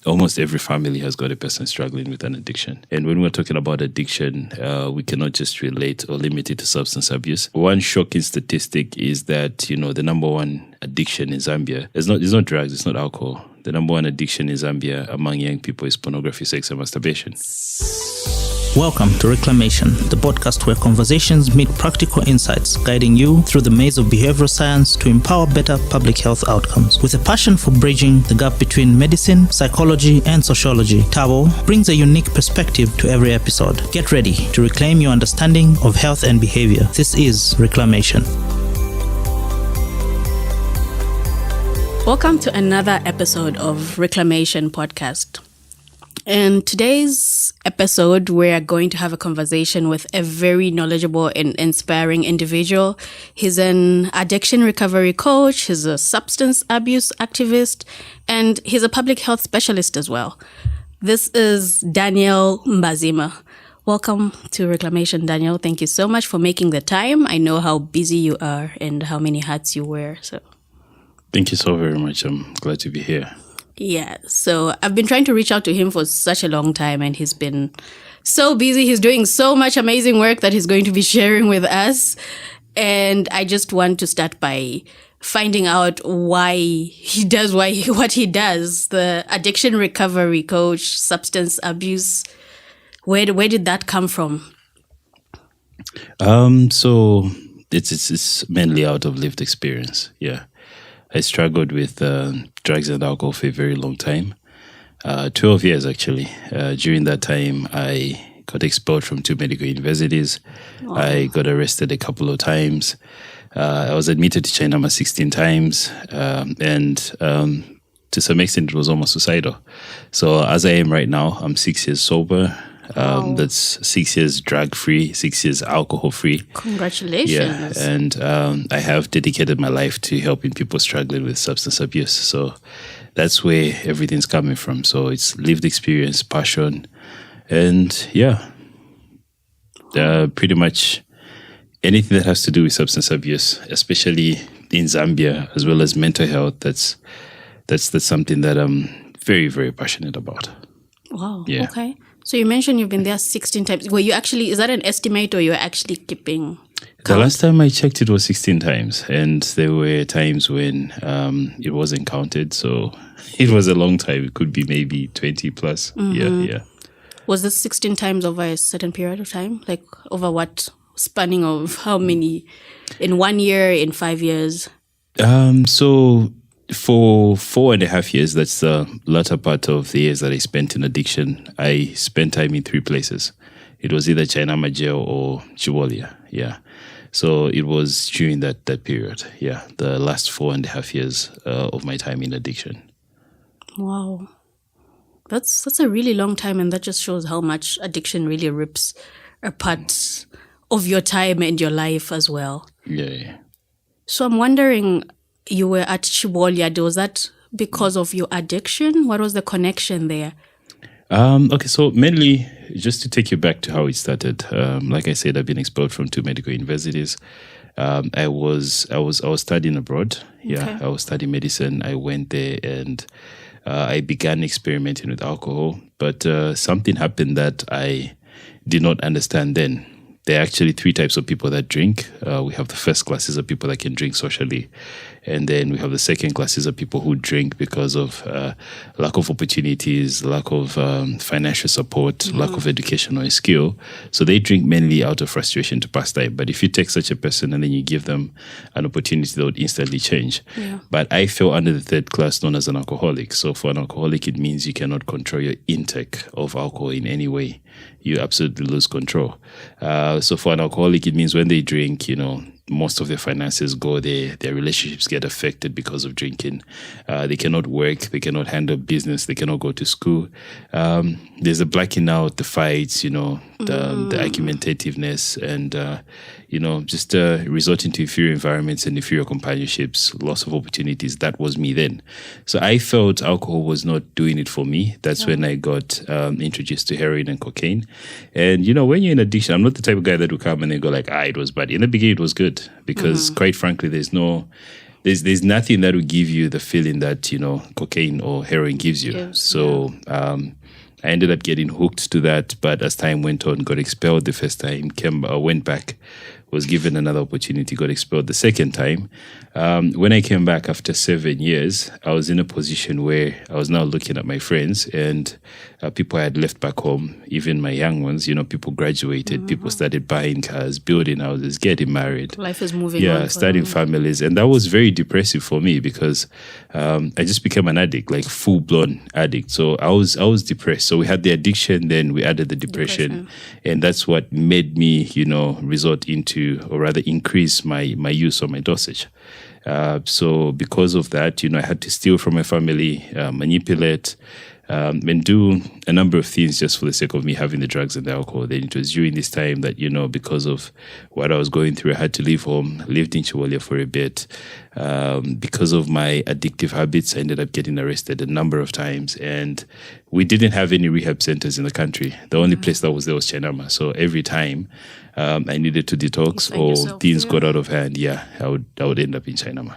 almost every family has got a person struggling with an addiction. And when we're talking about addiction, we cannot just relate or limit it to substance abuse. One shocking statistic is that, the number one addiction in Zambia is not drugs, it's not alcohol. The number one addiction in Zambia among young people is pornography, sex, and masturbation. Welcome to Reclamation, the podcast where conversations meet practical insights, guiding you through the maze of behavioral science to empower better public health outcomes. With a passion for bridging the gap between medicine, psychology, and sociology, Tabo brings a unique perspective to every episode. Get ready to reclaim your understanding of health and behavior. This is Reclamation. Welcome to another episode of Reclamation podcast. In today's episode, we're going to have a conversation with a very knowledgeable and inspiring individual. He's an addiction recovery coach, he's a substance abuse activist, and he's a public health specialist as well. This is Daniel Mbazima. Welcome to Reclamation, Daniel. Thank you so much for making the time. I know how busy you are and how many hats you wear. So, thank you so very much. I'm glad to be here. Yeah, so I've been trying to reach out to him for such a long time and he's been so busy. He's doing so much amazing work that he's going to be sharing with us. And I just want to start by finding out why he does what he does. The addiction recovery coach, substance abuse. Where did that come from? So it's mainly out of lived experience. Yeah. I struggled with drugs and alcohol for a very long time, 12 years actually. During that time, I got expelled from 2 medical universities. Wow. I got arrested a couple of times. I was admitted to China 16 times. And to some extent, it was almost suicidal. So as I am right now, I'm 6 years sober. Wow. That's 6 years drug-free, 6 years alcohol-free. Congratulations. Yeah, and I have dedicated my life to helping people struggling with substance abuse. So that's where everything's coming from. So it's lived experience, passion, and yeah, pretty much anything that has to do with substance abuse, especially in Zambia, as well as mental health, that's something that I'm very, very passionate about. Wow, yeah. Okay. So you mentioned you've been there 16 times. Were you actually, is that an estimate or you're actually keeping count? The last time I checked, it was 16 times. And there were times when it wasn't counted. So it was a long time. It could be maybe 20 plus. Mm-hmm. Yeah. Was this 16 times over a certain period of time? Like over what? Spanning of how many? In 1 year, in 5 years? So for 4.5 years, that's the latter part of the years that I spent in addiction, I spent time in 3 places. It was either China jail or Chibolia. Yeah. So it was during that period. Yeah. The last 4.5 years of my time in addiction. Wow. That's a really long time. And that just shows how much addiction really rips a part of your time and your life as well. Yeah. So I'm wondering, you were at Chibolia. Was that because of your addiction? What was the connection there? Okay, so mainly just to take you back to how it started. Like I said, I've been expelled from 2 medical universities. I was studying abroad. Yeah, okay. I was studying medicine. I went there and I began experimenting with alcohol. But something happened that I did not understand then. There are actually 3 types of people that drink. We have the first classes of people that can drink socially. And then we have the second classes of people who drink because of lack of opportunities, lack of financial support, lack of education or skill. So they drink mainly out of frustration to pass time. But if you take such a person and then you give them an opportunity, they would instantly change. Yeah. But I fell under the third class known as an alcoholic. So for an alcoholic, it means you cannot control your intake of alcohol in any way. You absolutely lose control. So for an alcoholic, it means when they drink, most of their finances go there. Their relationships get affected because of drinking. They cannot work. They cannot handle business. They cannot go to school. There's a blacking out, the fights, the argumentativeness and, just resorting to inferior environments and inferior companionships, loss of opportunities. That was me then. So I felt alcohol was not doing it for me. That's when I got introduced to heroin and cocaine. And, when you're in addiction, I'm not the type of guy that will come and then go like, it was bad. In the beginning, it was good because quite frankly, there's no there's nothing that will give you the feeling that, cocaine or heroin gives you. Yes, so I ended up getting hooked to that, but as time went on, got expelled the first time, went back, was given another opportunity, got expelled the second time. When I came back after 7 years, I was in a position where I was now looking at my friends and people I had left back home, even my young ones, people graduated, people started buying cars, building houses, getting married. Life is moving on. Yeah, starting families. And that was very depressive for me because I just became an addict, like full-blown addict. So I was depressed. So we had the addiction, then we added the depression. And that's what made me, resort into, or rather increase my use or my dosage. So because of that, I had to steal from my family, manipulate, and do a number of things just for the sake of me having the drugs and the alcohol. Then it was during this time that, because of what I was going through, I had to leave home, lived in Chiwolia for a bit. Because of my addictive habits, I ended up getting arrested a number of times. And we didn't have any rehab centers in the country. The only place that was there was Chenama. So every time I needed to detox or things got out of hand, I would end up in Chenama.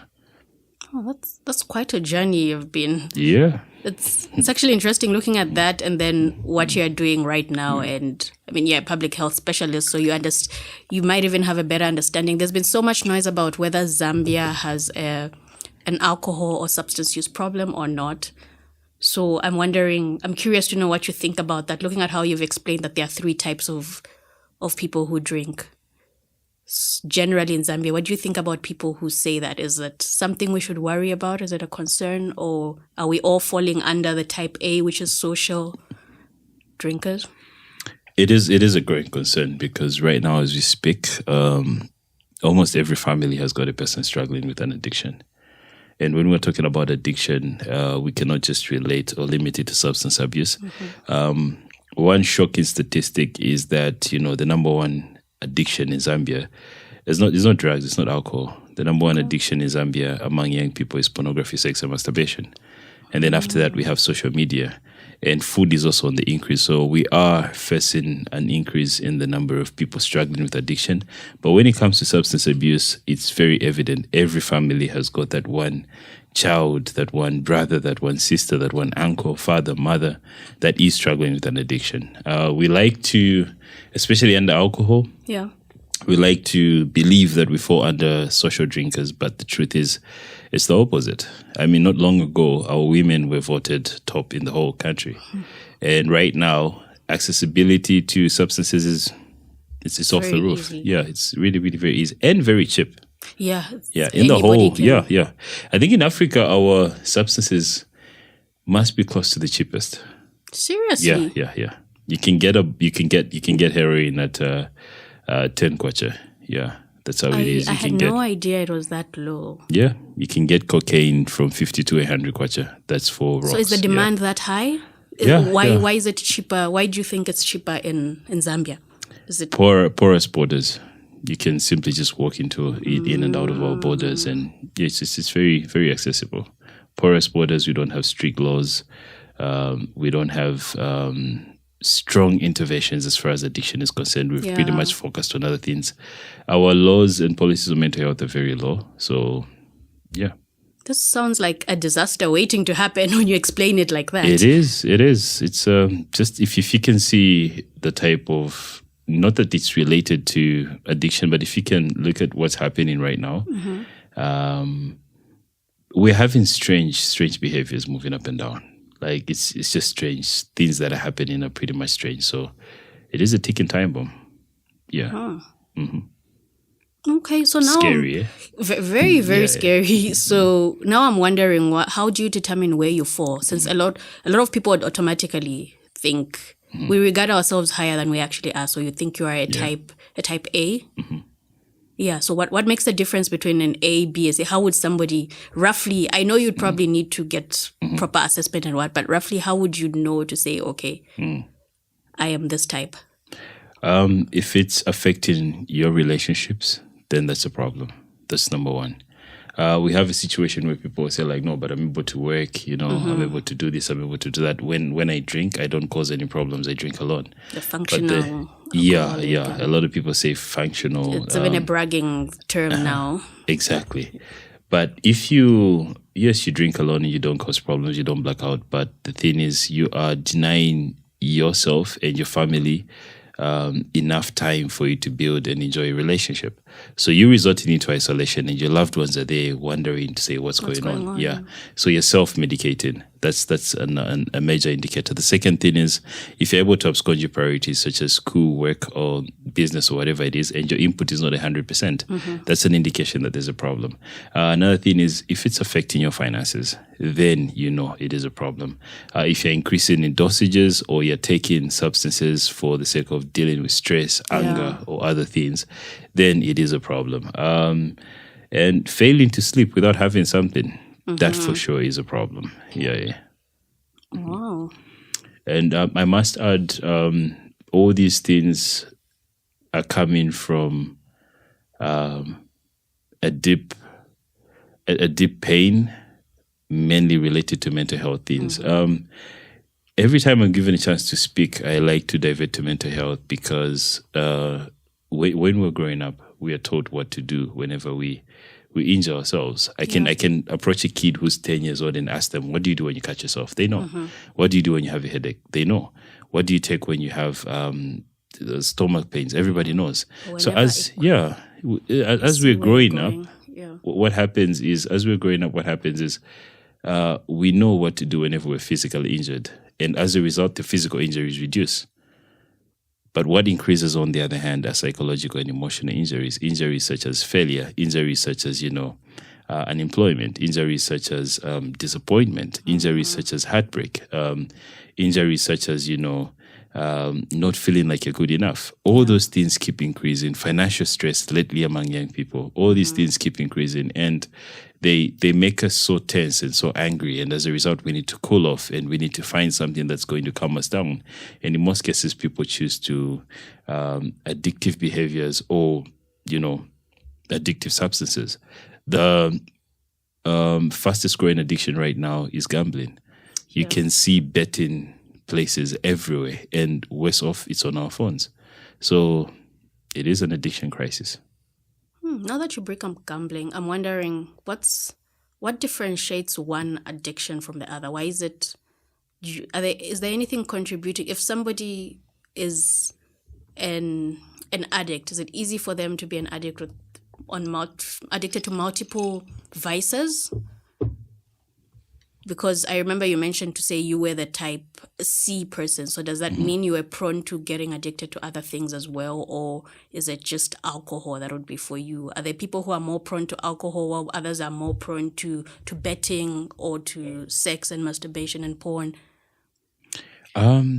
Oh, that's quite a journey you've been. Yeah. It's actually interesting looking at that and then what you're doing right now. And I mean, you're a public health specialist, so you might even have a better understanding. There's been so much noise about whether Zambia has an alcohol or substance use problem or not. So I'm curious to know what you think about that, looking at how you've explained that there are 3 types of people who drink. Generally in Zambia, what do you think about people who say that? Is it something we should worry about? Is it a concern? Or are we all falling under the type A, which is social drinkers? It is a growing concern because right now as we speak, almost every family has got a person struggling with an addiction. And when we're talking about addiction, we cannot just relate or limit it to substance abuse. One shocking statistic is that, the number one addiction in Zambia is not drugs, it's not alcohol. The number one addiction in Zambia among young people is pornography, sex, and masturbation. And then after that, we have social media. And food is also on the increase. So we are facing an increase in the number of people struggling with addiction. But when it comes to substance abuse, it's very evident. Every family has got that one child, that one brother, that one sister, that one uncle, father, mother that is struggling with an addiction. We like to, especially under alcohol, we like to believe that we fall under social drinkers, but the truth is it's the opposite. I mean, not long ago, our women were voted top in the whole country. And right now, accessibility to substances it's off the roof. Easy. Yeah, it's really, really very easy and very cheap. Yeah. In the whole, yeah. I think in Africa, our substances must be close to the cheapest. Seriously? Yeah. You can get heroin at 10 kwacha. Yeah, that's how it is. I had no idea it was that low. Yeah, you can get cocaine from 50 to 100 kwacha. That's for rocks. So is the demand that high? Why is it cheaper? Why do you think it's cheaper in Zambia? Is it porous borders? You can simply just walk in and out of our borders, and it's very, very accessible. Porous borders. We don't have strict laws. We don't have strong interventions as far as addiction is concerned. We've pretty much focused on other things. Our laws and policies on mental health are very low. So, yeah. This sounds like a disaster waiting to happen when you explain it like that. It is. It's just if you can see the type of, not that it's related to addiction, but if you can look at what's happening right now, we're having strange behaviors moving up and down. Like it's just strange. Things that are happening are pretty much strange. So it is a ticking time bomb. Yeah. Okay, so now scary. Very, very scary. So now I'm wondering, how do you determine where you fall? Since a lot of people would automatically think we regard ourselves higher than we actually are. So you think you are a type A. Yeah. So what makes the difference between an A, B, C? How would somebody roughly? I know you'd probably need to get proper assessment and but roughly, how would you know to say, okay, I am this type? If it's affecting your relationships, then that's a problem. That's number one. We have a situation where people say like, no, but I'm able to work, I'm able to do this, I'm able to do that. When I drink, I don't cause any problems. I drink alone. The functional. Yeah. A lot of people say functional. It's even a bragging term now. Exactly. But if you drink alone and you don't cause problems, you don't black out. But the thing is, you are denying yourself and your family enough time for you to build and enjoy a relationship. So you're resorting into isolation and your loved ones are there wondering to say what's going on. Yeah. So you're self-medicating. That's a major indicator. The second thing is if you're able to abscond your priorities such as school, work or business or whatever it is, and your input is not 100%, that's an indication that there's a problem. Another thing is if it's affecting your finances, then you know it is a problem. If you're increasing in dosages or you're taking substances for the sake of dealing with stress, anger or other things, then it is a problem. And failing to sleep without having something, that for sure is a problem. Yeah. Wow. And I must add, all these things are coming from a deep pain, mainly related to mental health things. Every time I'm given a chance to speak, I like to divert to mental health because when we're growing up, we are taught what to do whenever we injure ourselves. I can approach a kid who's 10 years old and ask them, what do you do when you cut yourself? They know. What do you do when you have a headache? They know. What do you take when you have stomach pains? Everybody knows. So as we're growing up, what happens is, we know what to do whenever we're physically injured. And as a result, the physical injuries reduce. But what increases, on the other hand, are psychological and emotional injuries such as failure, injuries such as, unemployment, injuries such as disappointment, injuries such as heartbreak, injuries such as, not feeling like you're good enough. All those things keep increasing. Financial stress lately among young people, all these things keep increasing. And they make us so tense and so angry. And as a result, we need to cool off and we need to find something that's going to calm us down. And in most cases, people choose to addictive behaviors or, addictive substances. The fastest growing addiction right now is gambling. You can see betting places everywhere, and worse off, it's on our phones. So it is an addiction crisis. Now that you break up gambling, I'm wondering what differentiates one addiction from the other? Why is it? Is there anything contributing? If somebody is an addict, is it easy for them to be an addict addicted to multiple vices? Because I remember you mentioned to say you were the type C person. So does that mean you were prone to getting addicted to other things as well? Or is it just alcohol that would be for you? Are there people who are more prone to alcohol while others are more prone to betting or to sex and masturbation and porn?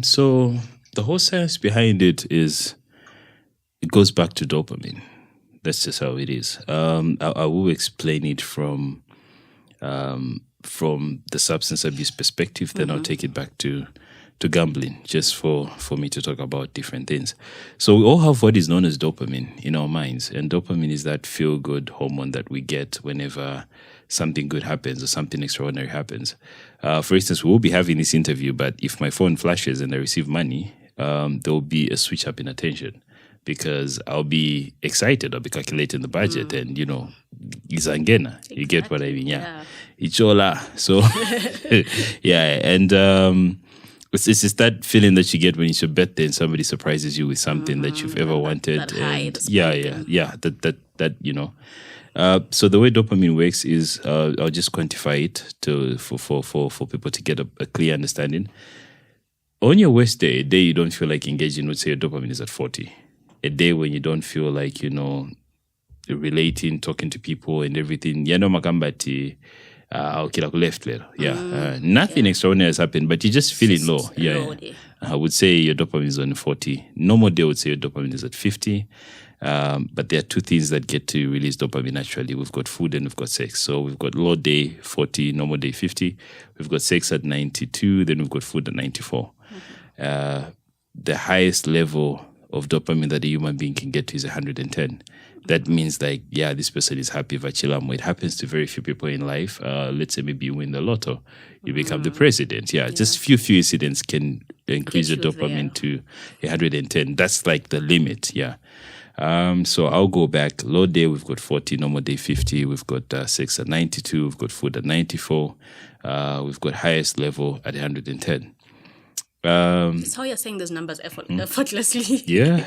So the whole science behind it goes back to dopamine. That's just how it is. I will explain it from the substance abuse perspective, then I'll take it back to gambling, just for me to talk about different things. So we all have what is known as dopamine in our minds, and dopamine is that feel-good hormone that we get whenever something good happens or something extraordinary happens. For instance, we will be having this interview, but if my phone flashes and I receive money, there will be a switch up in attention. Because I'll be excited, I'll be calculating the budget and, izangena. Exactly. You get what I mean? Yeah. Ichola. So, and it's just that feeling that you get when it's your birthday and somebody surprises you with something that you've ever wanted. That high, so the way dopamine works is, I'll just quantify it for people to get a clear understanding. On your worst day, a day you don't feel like engaging, would say your dopamine is at 40. A day when you don't feel like, relating, talking to people and everything. Nothing extraordinary has happened, but you're just feeling low. I would say your dopamine is on 40. Normal day, I would say your dopamine is at 50. But there are two things that get to release dopamine naturally. We've got food and we've got sex. So we've got low day 40, normal day 50. We've got sex at 92, then we've got food at 94. The highest level of dopamine that a human being can get to is 110. That means this person is happy, vachilamo. It happens to very few people in life. Let's say maybe you win the lotto, you become the president. Just few incidents can increase your dopamine to 110. That's like the limit. So I'll go back. Low day, we've got 40. Normal day, 50. We've got sex at 92. We've got food at 94. We've got highest level at 110. That's how you're saying those numbers effortlessly. Yeah.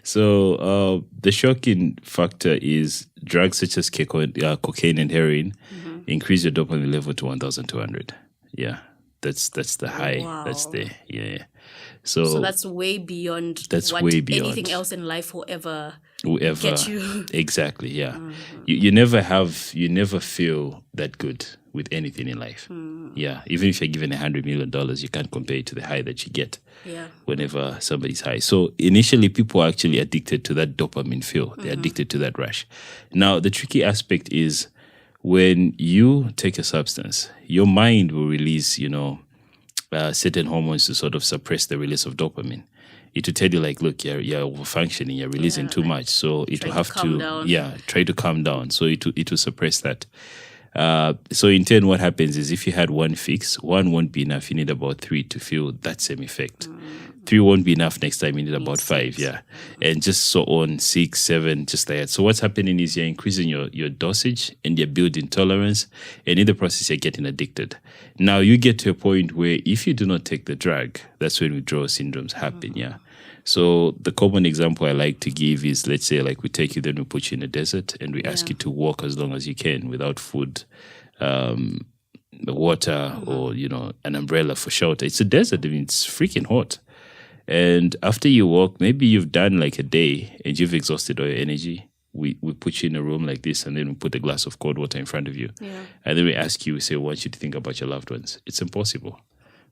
So the shocking factor is drugs such as cocaine and heroin increase your dopamine level to 1,200. Yeah. That's the high. Wow. That's the, yeah. So that's way beyond anything else in life will ever get you. Exactly, yeah. You never feel that good with anything in life. Yeah. Even if you're given $100 million, you can't compare it to the high that you get whenever somebody's high. So initially people are actually addicted to that dopamine feel. They're addicted to that rush. Now the tricky aspect is when you take a substance, your mind will release, certain hormones to sort of suppress the release of dopamine. It will tell you like, look, you're overfunctioning, you're releasing too much. So it will have to try to calm down. So it will suppress that. So in turn, what happens is if you had one fix, one won't be enough. You need about 3 to feel that same effect. 3 won't be enough. Next time you need about 5, and just so on, 6, 7, just like that. So what's happening is you're increasing your dosage and you're building tolerance, and in the process you're getting addicted. Now you get to a point where if you do not take the drug, that's when withdrawal syndromes happen. So the common example I like to give is, let's say like we take you, then we put you in a desert and we ask you to walk as long as you can without food, water, or an umbrella for shelter. It's a desert. I mean, it's freaking hot. And after you walk, maybe you've done like a day and you've exhausted all your energy. We put you in a room like this, and then we put a glass of cold water in front of you. And then we ask you, we say, we want you to think about your loved ones. It's impossible,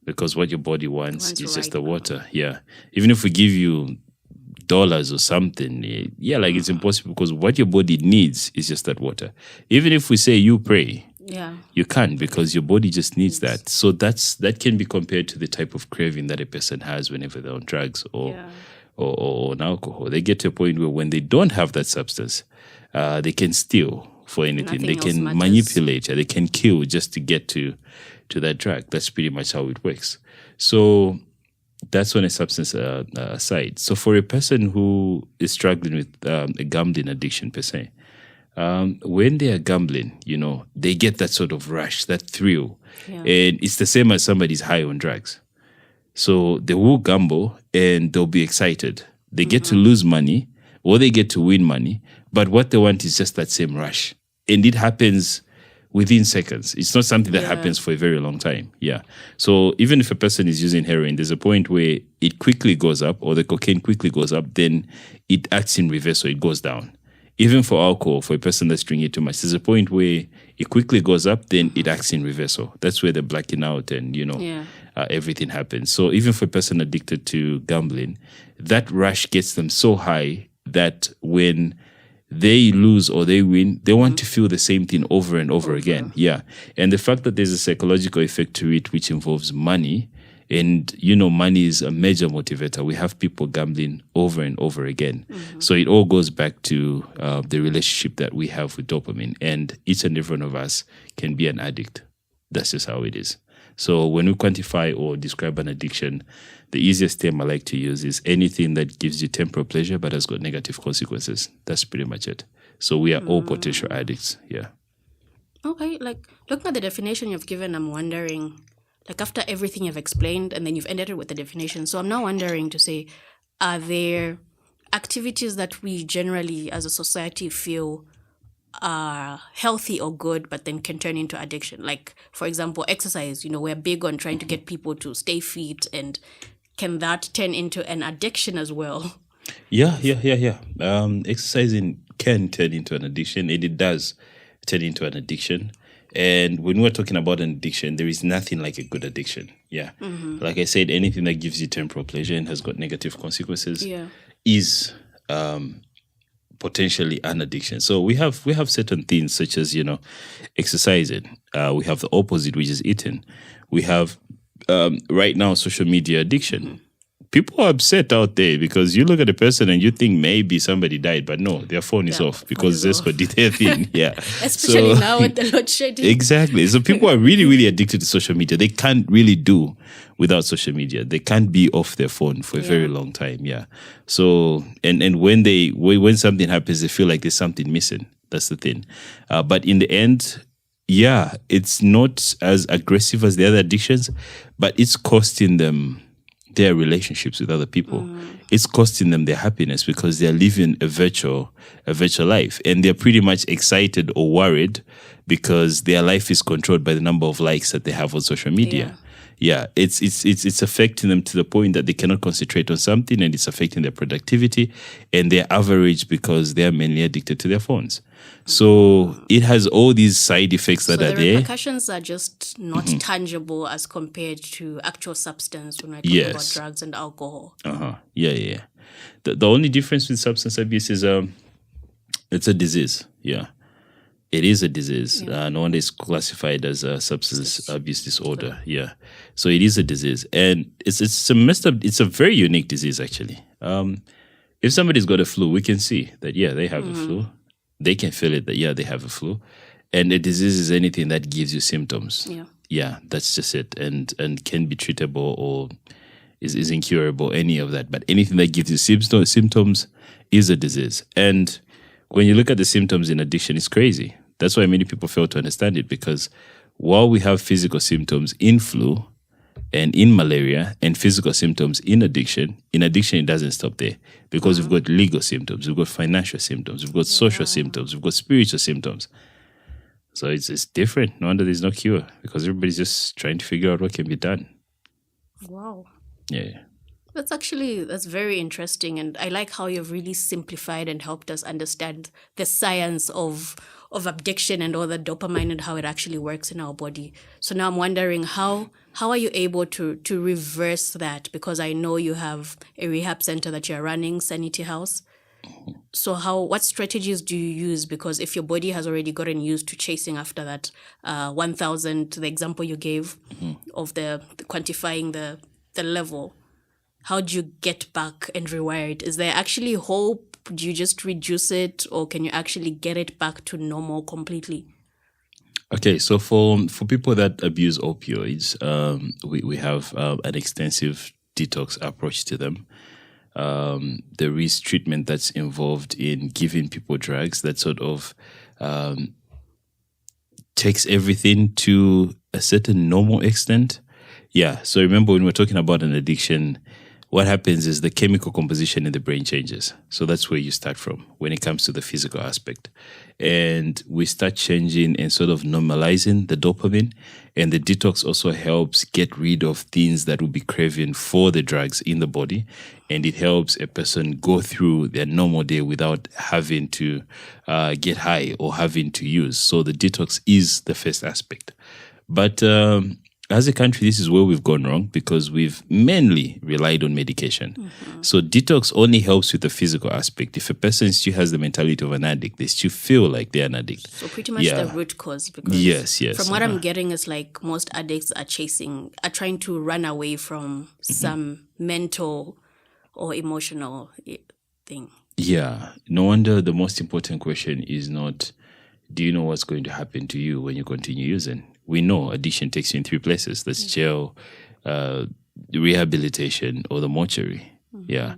because what your body wants is just the water. Even if we give you dollars or something, it's impossible, because what your body needs is just that water. Even if we say you pray, you can't, because your body just needs that. So that can be compared to the type of craving that a person has whenever they're on drugs or on alcohol. They get to a point where when they don't have that substance, they can steal for anything. They can manipulate, they can kill just to get to that drug. That's pretty much how it works. So that's on a substance side. So for a person who is struggling with a gambling addiction per se, when they are gambling, they get that sort of rush, that thrill. And it's the same as somebody's high on drugs. So they will gamble and they'll be excited. They get to lose money or they get to win money. But what they want is just that same rush. And it happens within seconds. It's not something that happens for a very long time. So even if a person is using heroin, there's a point where it quickly goes up, or the cocaine quickly goes up, then it acts in reverse, so it goes down. Even for alcohol, for a person that's drinking too much, there's a point where it quickly goes up, then it acts in reversal. That's where the blacking out and, everything happens. So even for a person addicted to gambling, that rush gets them so high that when they lose or they win, they want to feel the same thing over and over again. And the fact that there's a psychological effect to it, which involves money, and, money is a major motivator. We have people gambling over and over again. So it all goes back to the relationship that we have with dopamine. And each and every one of us can be an addict. That's just how it is. So when we quantify or describe an addiction, the easiest term I like to use is anything that gives you temporal pleasure but has got negative consequences. That's pretty much it. So we are all potential addicts. Okay, like looking at the definition you've given, I'm wondering, like after everything you've explained and then you've ended it with the definition. So I'm now wondering to say, are there activities that we generally as a society feel are healthy or good, but then can turn into addiction? Like, for example, exercise, we're big on trying to get people to stay fit, and can that turn into an addiction as well? Exercising can turn into an addiction, and it does turn into an addiction. And when we're talking about an addiction, there is nothing like a good addiction. Like I said, anything that gives you temporal pleasure and has got negative consequences is potentially an addiction. So we have certain things such as, exercising. We have the opposite, which is eating. We have right now social media addiction. people are upset out there because you look at a person and you think maybe somebody died, but no, their phone is off because that's what did their thing. Yeah. Especially now with the load shedding. Exactly. So people are really, really addicted to social media. They can't really do without social media. They can't be off their phone for a very long time. Yeah. So, and when something happens, they feel like there's something missing. That's the thing. But in the end, yeah, it's not as aggressive as the other addictions, but it's costing them their relationships with other people. It's costing them their happiness because they're living a virtual life, and they're pretty much excited or worried because their life is controlled by the number of likes that they have on social media. Yeah, it's affecting them to the point that they cannot concentrate on something, and it's affecting their productivity and their average because they are mainly addicted to their phones. So it has all these side effects that are there. The repercussions are just not tangible as compared to actual substance when we're talking about drugs and alcohol. Yeah. The only difference with substance abuse is it's a disease. Yeah. It is a disease. No wonder it's classified as a substance abuse disorder. Yeah. So it is a disease. And it's a messed up, it's a very unique disease actually. If somebody's got a flu, we can see that, they have a flu. They can feel it that, they have a flu. And a disease is anything that gives you symptoms. Yeah, that's just it. And can be treatable or is incurable, any of that. But anything that gives you symptoms is a disease. And when you look at the symptoms in addiction, it's crazy. That's why many people fail to understand it, because while we have physical symptoms in flu and in malaria and physical symptoms in addiction it doesn't stop there, because we've got legal symptoms, we've got financial symptoms, we've got social symptoms, we've got spiritual symptoms. So it's different. No wonder there's no cure, because everybody's just trying to figure out what can be done. Wow. Yeah. That's very interesting. And I like how you've really simplified and helped us understand the science of addiction and all the dopamine and how it actually works in our body. So now I'm wondering how are you able to reverse that? Because I know you have a rehab center that you're running, Sanity House. So what strategies do you use? Because if your body has already gotten used to chasing after that 1,000, the example you gave of the quantifying the level, how do you get back and rewire it? Is there actually hope? Do you just reduce it, or can you actually get it back to normal completely? Okay, so for people that abuse opioids, we have an extensive detox approach to them. There is treatment that's involved in giving people drugs that sort of takes everything to a certain normal extent. Yeah, so remember when we're talking about an addiction, what happens is the chemical composition in the brain changes. So that's where you start from when it comes to the physical aspect. And we start changing and sort of normalizing the dopamine. And the detox also helps get rid of things that will be craving for the drugs in the body. And it helps a person go through their normal day without having to get high or having to use. So the detox is the first aspect. But as a country, this is where we've gone wrong, because we've mainly relied on medication. So detox only helps with the physical aspect. If a person still has the mentality of an addict, they still feel like they're an addict. So pretty much the root cause. Because yes. From what I'm getting is like most addicts are trying to run away from some mental or emotional thing. Yeah. No wonder the most important question is not, do you know what's going to happen to you when you continue using? We know addiction takes you in three places. That's jail, rehabilitation, or the mortuary. Yeah.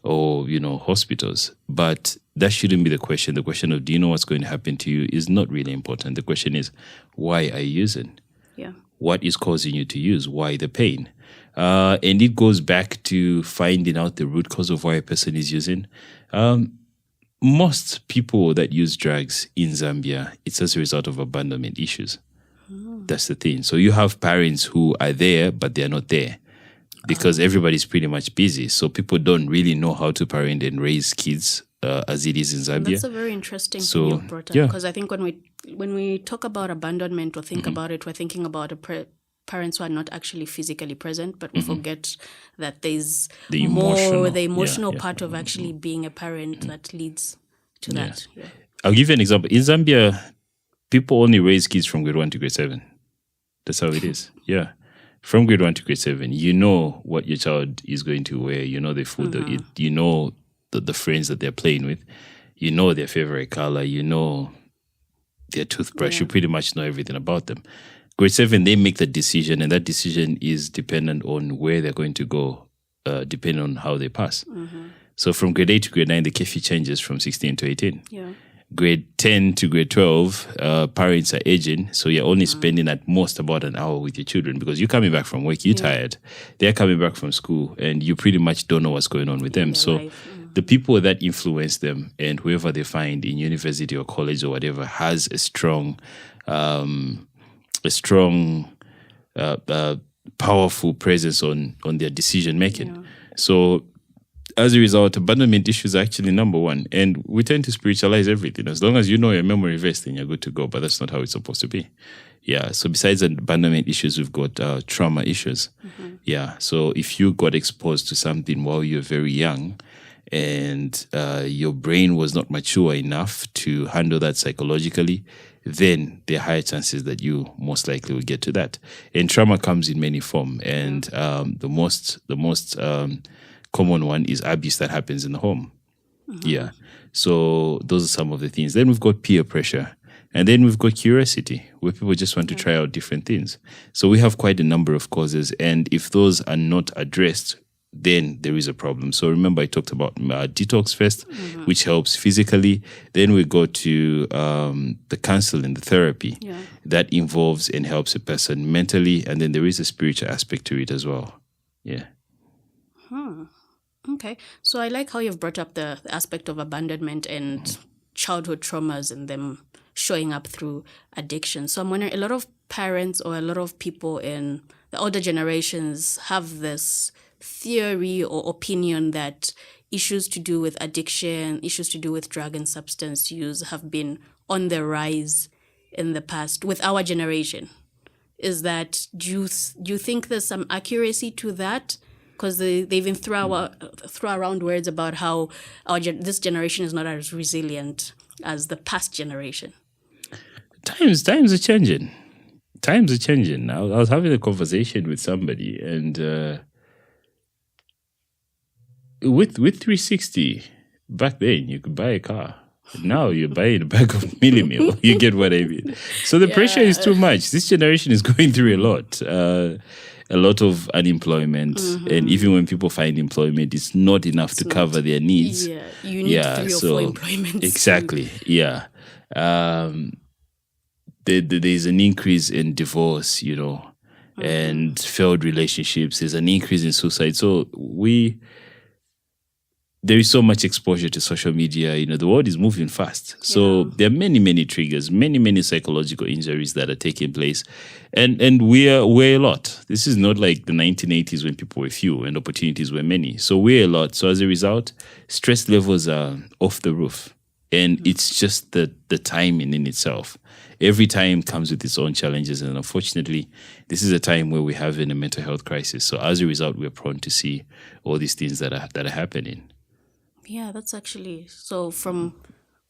Or, hospitals. But that shouldn't be the question. The question of, do you know what's going to happen to you, is not really important. The question is, why are you using? Yeah. What is causing you to use? Why the pain? And it goes back to finding out the root cause of why a person is using. Most people that use drugs in Zambia, it's as a result of abandonment issues. That's the thing. So you have parents who are there, but they're not there because everybody's pretty much busy. So people don't really know how to parent and raise kids as it is in Zambia. That's a very interesting thing you brought up, because I think when we talk about abandonment or think about it, we're thinking about parents who are not actually physically present, but we forget that there's the emotional part of actually being a parent that leads to that. Yeah. I'll give you an example. In Zambia, people only raise kids from grade 1 to grade 7. That's how it is. Yeah. from grade 1 to grade 7, you know what your child is going to wear. You know the food that you know the friends that they're playing with. You know their favorite color. You know their toothbrush. You pretty much know everything about them. Grade 7, they make the decision, and that decision is dependent on where they're going to go, depending on how they pass. So from grade 8 to grade 9, the curfew changes from 16 to 18. Yeah. Grade 10 to grade 12, parents are aging, so you're only spending at most about an hour with your children because you're coming back from work, you're tired. They're coming back from school, and you pretty much don't know what's going on with them. So the people that influence them and whoever they find in university or college or whatever has a strong, powerful presence on their decision making. Yeah. So as a result, abandonment issues are actually number one. And we tend to spiritualize everything. As long as you know your memory verse, then you're good to go. But that's not how it's supposed to be. Yeah. So besides abandonment issues, we've got trauma issues. Yeah. So if you got exposed to something while you're very young and your brain was not mature enough to handle that psychologically, then there are higher chances that you most likely will get to that. And trauma comes in many forms. And the most common one is abuse that happens in the home. Yeah. So those are some of the things. Then we've got peer pressure. And then we've got curiosity, where people just want to try out different things. So we have quite a number of causes. And if those are not addressed, then there is a problem. So remember, I talked about detox first, which helps physically. Then we go to the counseling, the therapy that involves and helps a person mentally. And then there is a spiritual aspect to it as well. Yeah. Okay. So I like how you've brought up the aspect of abandonment and childhood traumas and them showing up through addiction. So I'm wondering, a lot of parents or a lot of people in the older generations have this theory or opinion that issues to do with addiction, issues to do with drug and substance use have been on the rise in the past with our generation. Is that, do you think there's some accuracy to that? Because they even throw around words about how this generation is not as resilient as the past generation. Times are changing. Times are changing. I was having a conversation with somebody, and with 360 back then, you could buy a car. Now you're buying a bag of Millimil. You get what I mean? So the pressure is too much. This generation is going through a lot of unemployment. And even when people find employment, it's not enough to cover their needs. Yeah, you need 3 or 4 employments. Exactly, yeah. There's an increase in divorce, and failed relationships. There's an increase in suicide. So there is so much exposure to social media. The world is moving fast. So there are many, many triggers, many, many psychological injuries that are taking place. And we're a lot. This is not like the 1980s when people were few and opportunities were many. So we're a lot. So as a result, stress levels are off the roof. And it's just the timing in itself. Every time comes with its own challenges. And unfortunately, this is a time where we're having a mental health crisis. So as a result, we're prone to see all these things that are happening. Yeah, that's actually, so from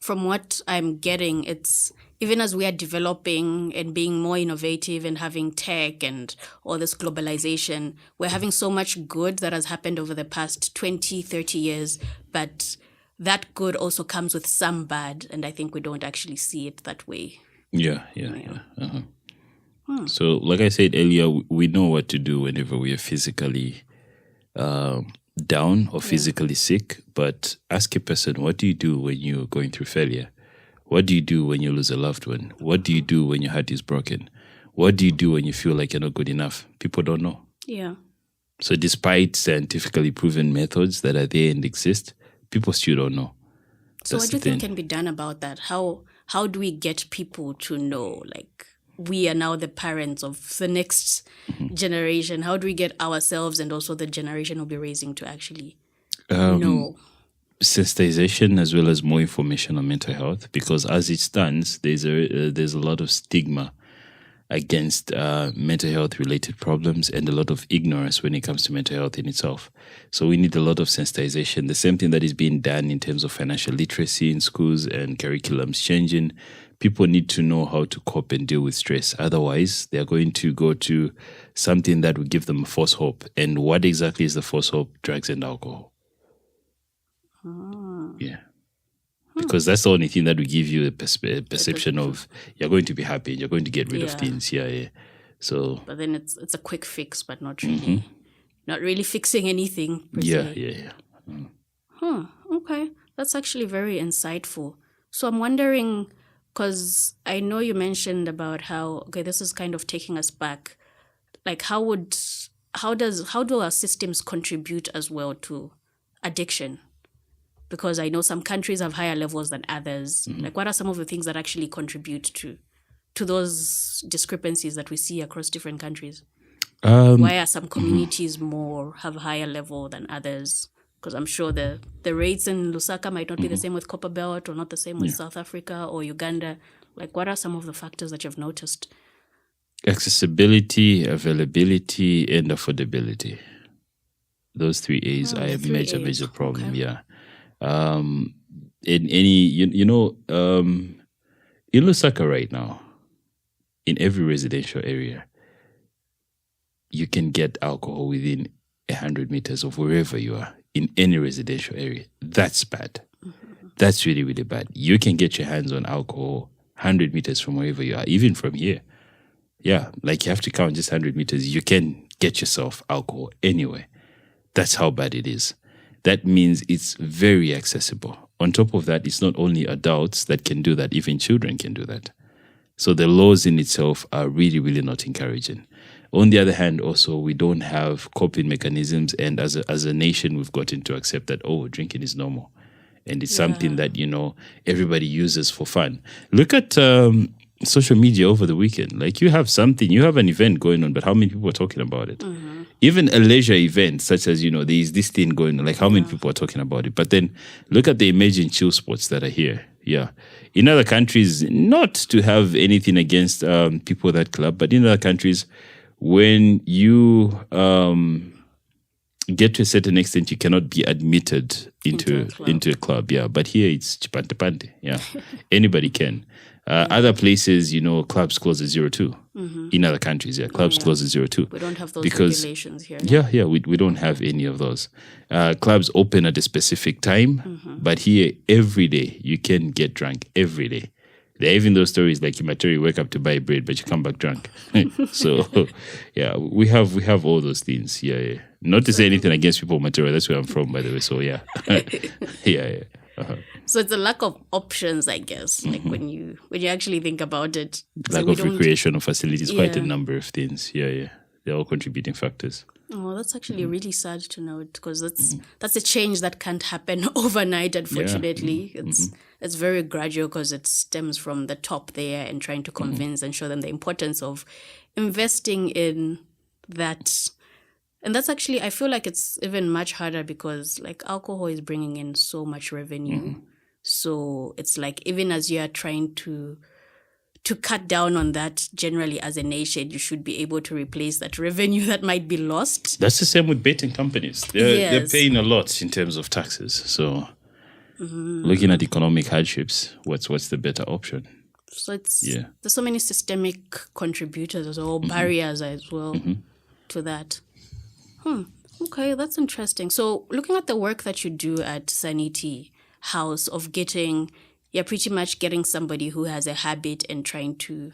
what I'm getting, it's even as we are developing and being more innovative and having tech and all this globalization, we're having so much good that has happened over the past 20, 30 years, but that good also comes with some bad, and I think we don't actually see it that way. Yeah. So like I said earlier, we know what to do whenever we are physically down or physically sick, but ask a person, what do you do when you're going through failure? What do you do when you lose a loved one? What do you do when your heart is broken? What do you do when you feel like you're not good enough? People don't know. Yeah. So despite scientifically proven methods that are there and exist, people still don't know. So what do you think can be done about that? How do we get people to know, like, we are now the parents of the next generation? How do we get ourselves and also the generation we'll be raising to actually know? Sensitization as well as more information on mental health, because as it stands, there's a lot of stigma against mental health related problems and a lot of ignorance when it comes to mental health in itself. So we need a lot of sensitization. The same thing that is being done in terms of financial literacy in schools and curriculums changing. people need to know how to cope and deal with stress. Otherwise, they're going to go to something that will give them a false hope. And what exactly is the false hope? Drugs and alcohol. Yeah. Because that's the only thing that will give you a perception of you're going to be happy and you're going to get rid of things. Yeah. So, but then it's a quick fix, but not really fixing anything. Per se. Okay, that's actually very insightful. So I'm wondering, because I know you mentioned about how this is kind of taking us back. Like, how do our systems contribute as well to addiction? Because I know some countries have higher levels than others. Like, what are some of the things that actually contribute to those discrepancies that we see across different countries? Why are some communities have higher level than others? Because I'm sure the rates in Lusaka might not be the same with Copperbelt, or not the same with South Africa or Uganda. Like, what are some of the factors that you've noticed? Accessibility, availability, and affordability. Those 3 A's are a major problem. Okay. Yeah. In any, in Lusaka right now, in every residential area, you can get alcohol within 100 meters of wherever you are, in any residential area. That's bad. That's really, really bad. You can get your hands on alcohol 100 meters from wherever you are, even from here. Yeah, like you have to count just 100 meters. You can get yourself alcohol anywhere. That's how bad it is. That means it's very accessible. On top of that, it's not only adults that can do that, even children can do that. So the laws in itself are really, really not encouraging. On the other hand, also, we don't have coping mechanisms. And as a nation, we've gotten to accept that, drinking is normal. And it's something that, everybody uses for fun. Look at social media over the weekend. Like, you have an event going on, but how many people are talking about it? Even a leisure event, such as, there's this thing going on, like how many people are talking about it? But then look at the emerging chill spots that are here. Yeah. In other countries, not to have anything against people that club, but in other countries, when you get to a certain extent, you cannot be admitted into a club. Yeah. But here it's chipante. Yeah. Anybody can. Other places, clubs close at 02. In other countries, clubs close at 02. We don't have those regulations here. We don't have any of those. Clubs open at a specific time, but here every day you can get drunk every day. There are even those stories like you wake up to buy bread, but you come back drunk. So, we have all those things. Yeah. Not to say anything against people of Material. That's where I'm from, by the way. So, yeah. Yeah. So it's a lack of options, I guess. Like when you actually think about it, lack of recreational facilities, quite a number of things. Yeah. They're all contributing factors. Oh, that's actually really sad to note, because that's a change that can't happen overnight. Unfortunately, it's very gradual, because it stems from the top there and trying to convince and show them the importance of investing in that. And that's actually, I feel like it's even much harder, because like alcohol is bringing in so much revenue. So it's like, even as you are trying to cut down on that, generally as a nation, you should be able to replace that revenue that might be lost. That's the same with betting companies. They're paying a lot in terms of taxes. So looking at economic hardships, what's the better option? So there's so many systemic contributors or barriers as well to that. Okay, that's interesting. So looking at the work that you do at Sanity House of you're pretty much getting somebody who has a habit and trying to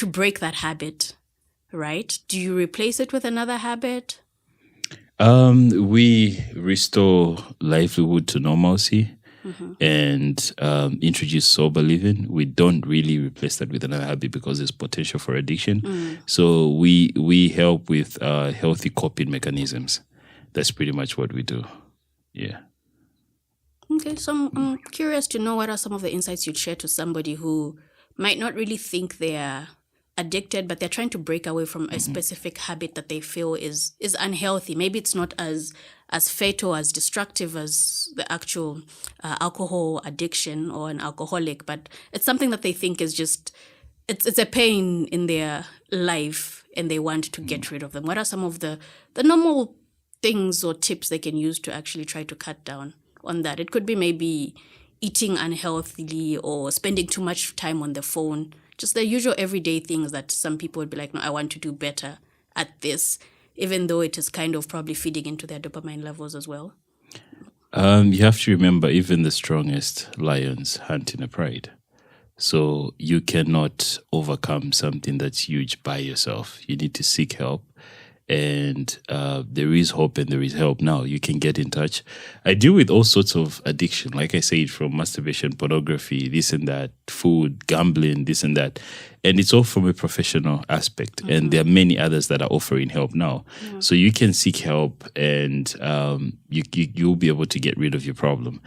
break that habit, right? Do you replace it with another habit? We restore livelihood to normalcy and introduce sober living. We don't really replace that with another habit, because there's potential for addiction. So we help with healthy coping mechanisms. That's pretty much what we do. Yeah. Okay, so I'm curious to know, what are some of the insights you'd share to somebody who might not really think they're addicted, but they're trying to break away from a specific habit that they feel is unhealthy. Maybe it's not as fatal, as destructive as the actual alcohol addiction or an alcoholic, but it's something that they think is just, it's a pain in their life and they want to get rid of them. What are some of the normal things or tips they can use to actually try to cut down on that? It could be maybe eating unhealthily or spending too much time on the phone. Just the usual everyday things that some people would be like, no, I want to do better at this, even though it is kind of probably feeding into their dopamine levels as well. You have to remember, even the strongest lions hunt in a pride. So you cannot overcome something that's huge by yourself. You need to seek help. And there is hope and there is help now. You can get in touch. I deal with all sorts of addiction, like I said, from masturbation, pornography, this and that, food, gambling, this and that. And it's all from a professional aspect. Mm-hmm. And there are many others that are offering help now. Yeah. So you can seek help and you'll be able to get rid of your problem.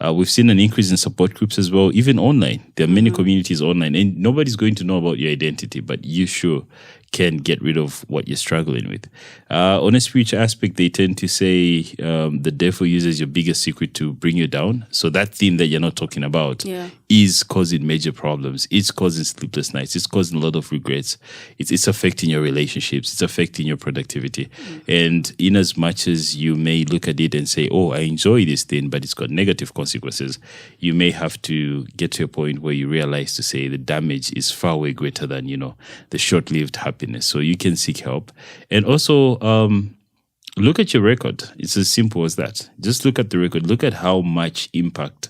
We've seen an increase in support groups as well, even online. There are many communities online, and nobody's going to know about your identity, but you sure can get rid of what you're struggling with. On a spiritual aspect, they tend to say the devil uses your biggest secret to bring you down. So that thing that you're not talking about is causing major problems. It's causing sleepless nights. It's causing a lot of regrets. It's affecting your relationships. It's affecting your productivity. And in as much as you may look at it and say, oh, I enjoy this thing, but it's got negative consequences, you may have to get to a point where you realize to say the damage is far way greater than, the short-lived happiness. So you can seek help. And also, look at your record. It's as simple as that. Just look at the record. Look at how much impact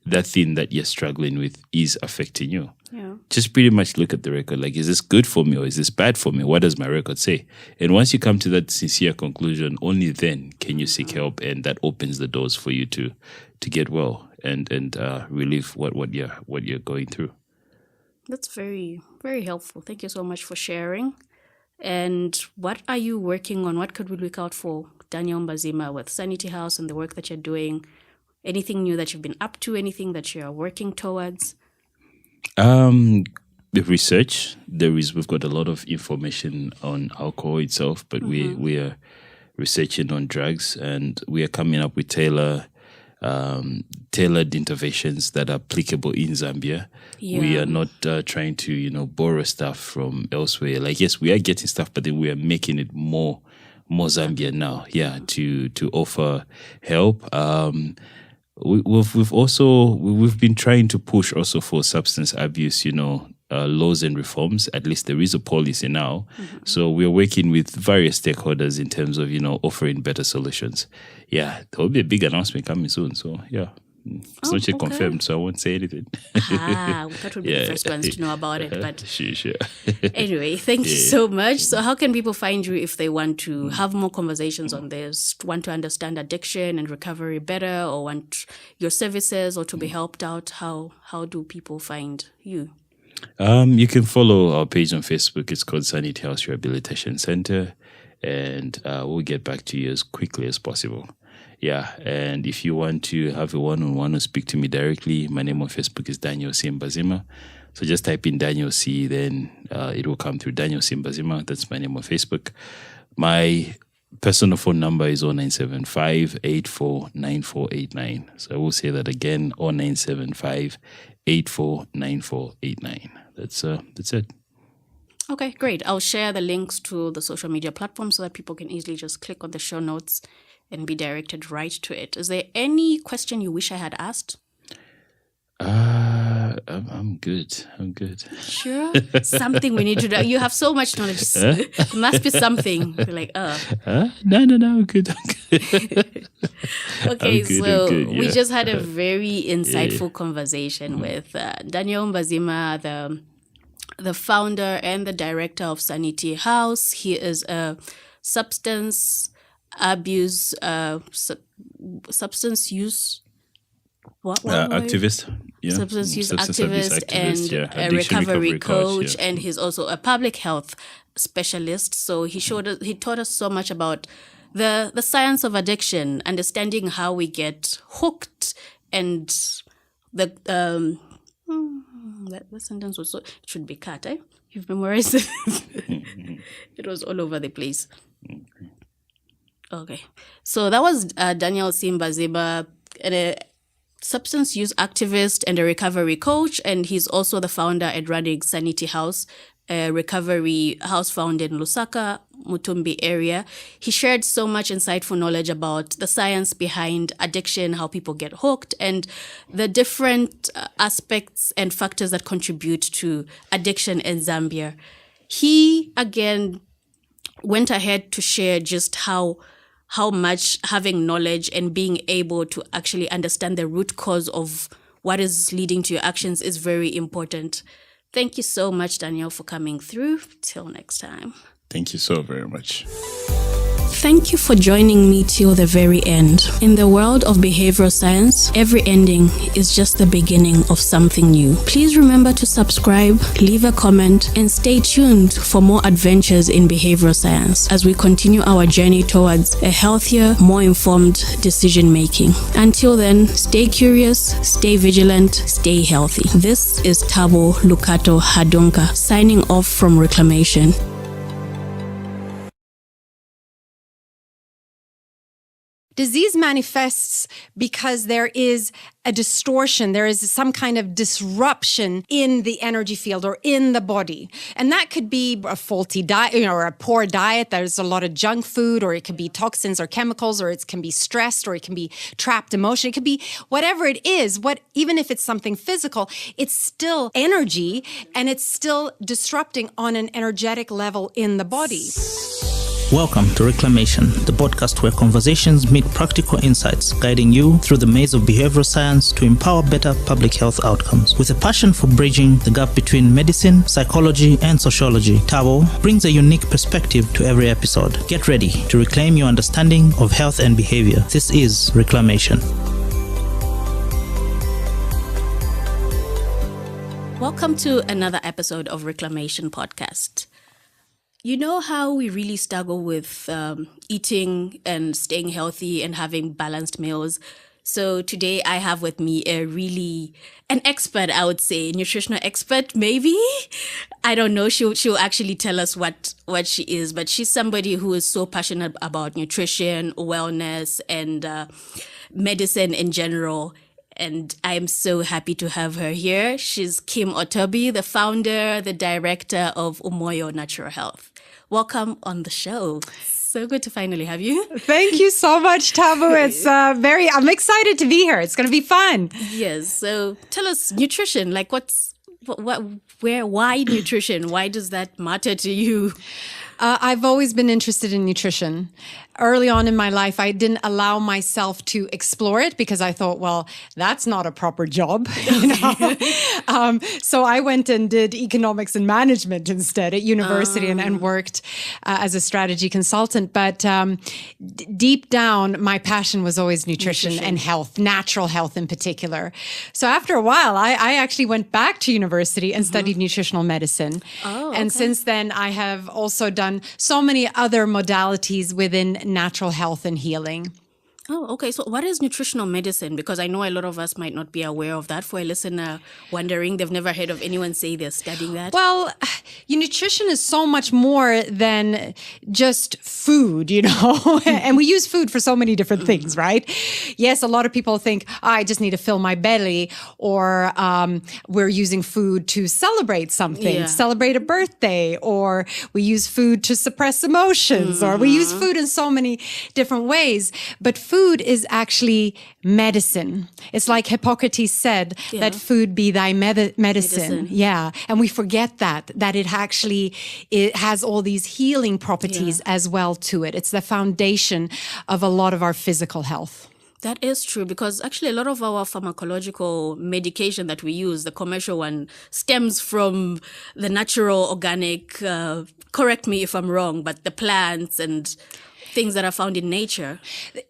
that thing that you're struggling with is affecting you. Yeah. Just pretty much look at the record. Like, is this good for me or is this bad for me? What does my record say? And once you come to that sincere conclusion, only then can you seek help, and that opens the doors for you to get well and relieve what you're going through. That's very, very helpful. Thank you so much for sharing. And what are you working on? What could we look out for, Daniel Mbazima, with Sanity House and the work that you're doing? Anything new that you've been up to? Anything that you're working towards? The research. We've got a lot of information on alcohol itself, but we are researching on drugs, and we are coming up with tailored interventions that are applicable in Zambia. Yeah. We are not trying to, borrow stuff from elsewhere. Like, yes, we are getting stuff, but then we are making it more Zambian now. Yeah, to offer help. We've been trying to push also for substance abuse, laws and reforms. At least there is a policy now. Mm-hmm. So we're working with various stakeholders in terms of, offering better solutions. Yeah, there will be a big announcement coming soon. So, yeah. It's not yet confirmed, so I won't say anything. We thought we'd be the first ones to know about it. But sure. Anyway, thank you so much. So how can people find you if they want to have more conversations on this, want to understand addiction and recovery better, or want your services or to be helped out? How do people find you? You can follow our page on Facebook. It's called Sanity House Rehabilitation Center, and we'll get back to you as quickly as possible. Yeah, and if you want to have a one-on-one or speak to me directly, my name on Facebook is Daniel C. Mbazima. So just type in Daniel C, then it will come through Daniel C. Mbazima. That's my name on Facebook. My personal phone number is 0975-849489. So I will say that again, 0975-849489. That's it. Okay, great. I'll share the links to the social media platforms so that people can easily just click on the show notes and be directed right to it. Is there any question you wish I had asked? I'm good. Sure? Something we need to do. You have so much knowledge. There must be something. You're like, No, I'm good. Okay, we just had a very insightful conversation with Daniel Mbazima, the founder and the director of Sanity House. He is a substance use activist, substance use activist and a recovery coach, and he's also a public health specialist. So he taught us so much about the science of addiction, understanding how we get hooked, and the that sentence was it should be cut. You've memorized it. It was all over the place. Okay, so that was Daniel C. Mbazima, a substance use activist and a recovery coach, and he's also the founder and running Sanity House. a recovery house found in Lusaka, Mutumbi area. He shared so much insightful knowledge about the science behind addiction, how people get hooked, and the different aspects and factors that contribute to addiction in Zambia. He, again, went ahead to share just how much having knowledge and being able to actually understand the root cause of what is leading to your actions is very important. Thank you so much, Daniel, for coming through. Till next time. Thank you so very much. Thank you for joining me till the very end. In the world of behavioral science, every ending is just the beginning of something new. Please remember to subscribe, leave a comment, and stay tuned for more adventures in behavioral science as we continue our journey towards a healthier, more informed decision making. Until then, stay curious, stay vigilant, stay healthy. This is Tabo Lukato Hadunka signing off from Reclamation. Disease manifests because there is a distortion, there is some kind of disruption in the energy field or in the body. And that could be a faulty diet, or a poor diet. There's a lot of junk food, or it could be toxins or chemicals, or it can be stressed, or it can be trapped emotion. It could be whatever it is, even if it's something physical, it's still energy and it's still disrupting on an energetic level in the body. Welcome to Reclamation, the podcast where conversations meet practical insights, guiding you through the maze of behavioral science to empower better public health outcomes. With a passion for bridging the gap between medicine, psychology, and sociology, Tabo brings a unique perspective to every episode. Get ready to reclaim your understanding of health and behavior. This is Reclamation. Welcome to another episode of Reclamation Podcast. You know how we really struggle with eating and staying healthy and having balanced meals. So today I have with me an expert, I would say, nutritional expert, maybe. I don't know. She'll actually tell us what she is, but she's somebody who is so passionate about nutrition, wellness, and medicine in general. And I'm so happy to have her here. She's Kim Otobi, the founder, the director of Umoyo Natural Health. Welcome on the show. So good to finally have you. Thank you so much, Tabo. It's I'm excited to be here. It's going to be fun. Yes. So tell us, nutrition, like why nutrition? Why does that matter to you? I've always been interested in nutrition. Early on in my life, I didn't allow myself to explore it because I thought, well, that's not a proper job. So I went and did economics and management instead at university and worked as a strategy consultant. But deep down, my passion was always nutrition and health, natural health in particular. So after a while, I actually went back to university and studied nutritional medicine. And since then, I have also done so many other modalities within natural health and healing. Oh, okay. So what is nutritional medicine? Because I know a lot of us might not be aware of that. For a listener wondering, they've never heard of anyone say they're studying that. Well, nutrition is so much more than just food, and we use food for so many different things, right? Yes, a lot of people think, I just need to fill my belly, or we're using food to celebrate something, celebrate a birthday, or we use food to suppress emotions, or we use food in so many different ways. But food is actually medicine. It's like Hippocrates said, that food be thy medicine. Yeah. And we forget that it has all these healing properties as well to it. It's the foundation of a lot of our physical health. That is true, because actually a lot of our pharmacological medication that we use, the commercial one, stems from the natural, organic, correct me if I'm wrong, but the plants and things that are found in nature.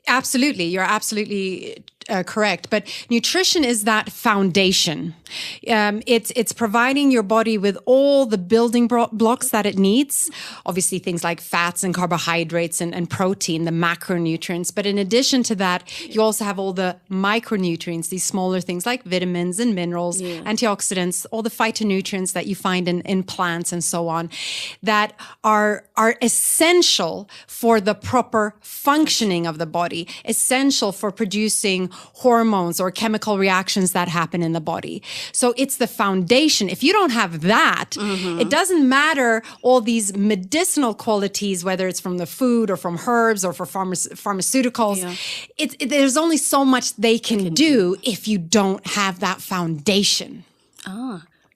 Absolutely. You're absolutely correct. But nutrition is that foundation. It's providing your body with all the building blocks that it needs. Obviously, things like fats and carbohydrates and protein, the macronutrients. But in addition to that, you also have all the micronutrients, these smaller things like vitamins and minerals, antioxidants, all the phytonutrients that you find in plants and so on, that are essential for the proper functioning of the body, essential for producing hormones or chemical reactions that happen in the body. So it's the foundation. If you don't have that, it doesn't matter all these medicinal qualities, whether it's from the food or from herbs or for pharmaceuticals. There's only so much they can do if you don't have that foundation.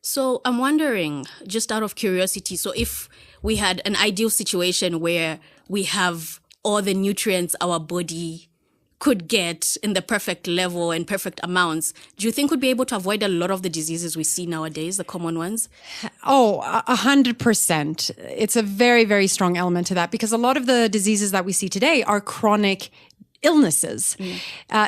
So I'm wondering, just out of curiosity, so if we had an ideal situation where we have all the nutrients our body could get in the perfect level and perfect amounts, do you think we'd be able to avoid a lot of the diseases we see nowadays, the common ones? 100%. It's a very, very strong element to that, because a lot of the diseases that we see today are chronic illnesses.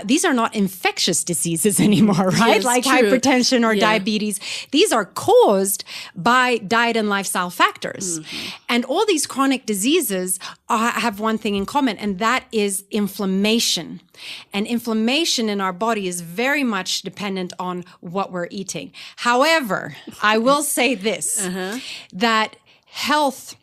These are not infectious diseases anymore, right? Yes, like true. hypertension or diabetes. These are caused by diet and lifestyle factors. And all these chronic diseases have one thing in common, and that is inflammation. And inflammation in our body is very much dependent on what we're eating. However, I will say this, that health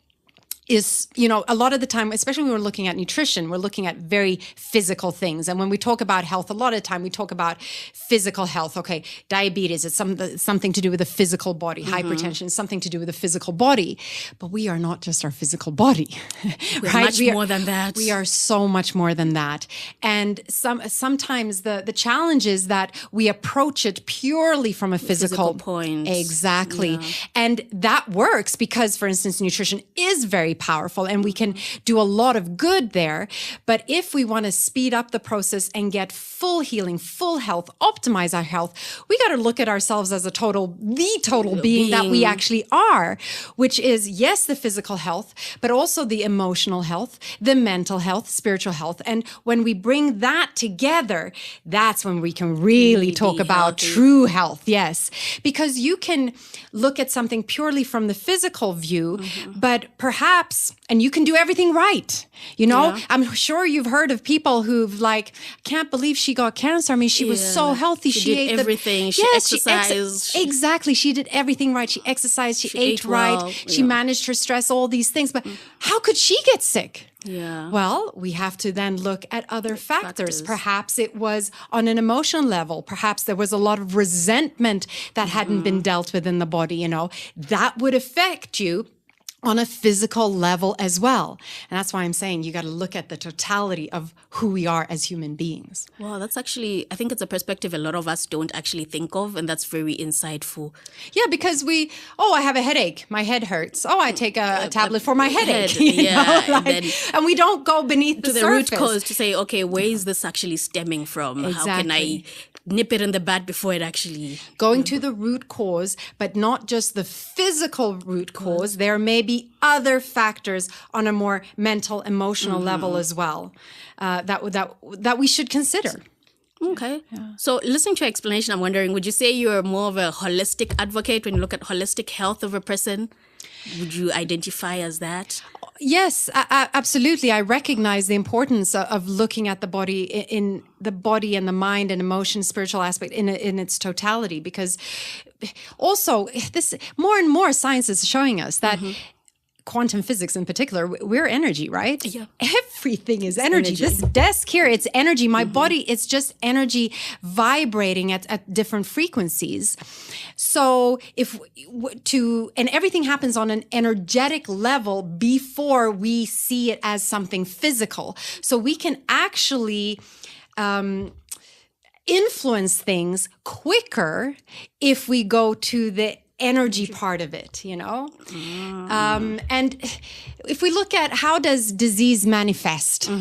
is, a lot of the time, especially when we're looking at nutrition, we're looking at very physical things. And when we talk about health, a lot of the time we talk about physical health. Okay, diabetes is something to do with the physical body. Hypertension is something to do with the physical body. But we are not just our physical body, We're right? much more than that. We are so much more than that. And sometimes the challenge is that we approach it purely from a physical point. Exactly. And that works because, for instance, nutrition is very powerful and we can do a lot of good there. But if we want to speed up the process and get full healing, full health, optimize our health, we got to look at ourselves as the total being that we actually are, which is, yes, the physical health, but also the emotional health, the mental health, spiritual health. And when we bring that together, that's when we can really talk about true health. Yes. Because you can look at something purely from the physical view, but perhaps, and you can do everything right. I'm sure you've heard of people who've can't believe she got cancer. I mean, she was so healthy. She did ate everything. She exercised. Exactly. She did everything right. She exercised. She ate right. well. She managed her stress, all these things. But how could she get sick? Yeah. Well, we have to then look at other factors. Perhaps it was on an emotional level. Perhaps there was a lot of resentment that hadn't been dealt with in the body. That would affect you on a physical level as well. And that's why I'm saying you got to look at the totality of who we are as human beings. Wow, that's actually, I think it's a perspective a lot of us don't actually think of, and that's very insightful. Yeah, because I have a headache. My head hurts. Oh, I take a tablet for my headache. And we don't go beneath the surface. Root cause to say, okay, where is this actually stemming from? Exactly. How can I nip it in the bud before it actually... Going to the root cause, but not just the physical root cause. There may be other factors on a more mental, emotional level as well that we should consider. Okay. Yeah. So listening to your explanation, I'm wondering, would you say you're more of a holistic advocate when you look at holistic health of a person? Would you identify as that? Yes, absolutely. I recognize the importance of looking at the body in the body and the mind and emotion, spiritual aspect in its totality, because also this more and more science is showing us that quantum physics in particular, we're energy, right? Yeah. Everything is energy. This desk here, it's energy. My body, it's just energy vibrating at different frequencies. So and everything happens on an energetic level before we see it as something physical. So we can actually influence things quicker if we go to the energy part of it, and if we look at how does disease manifest,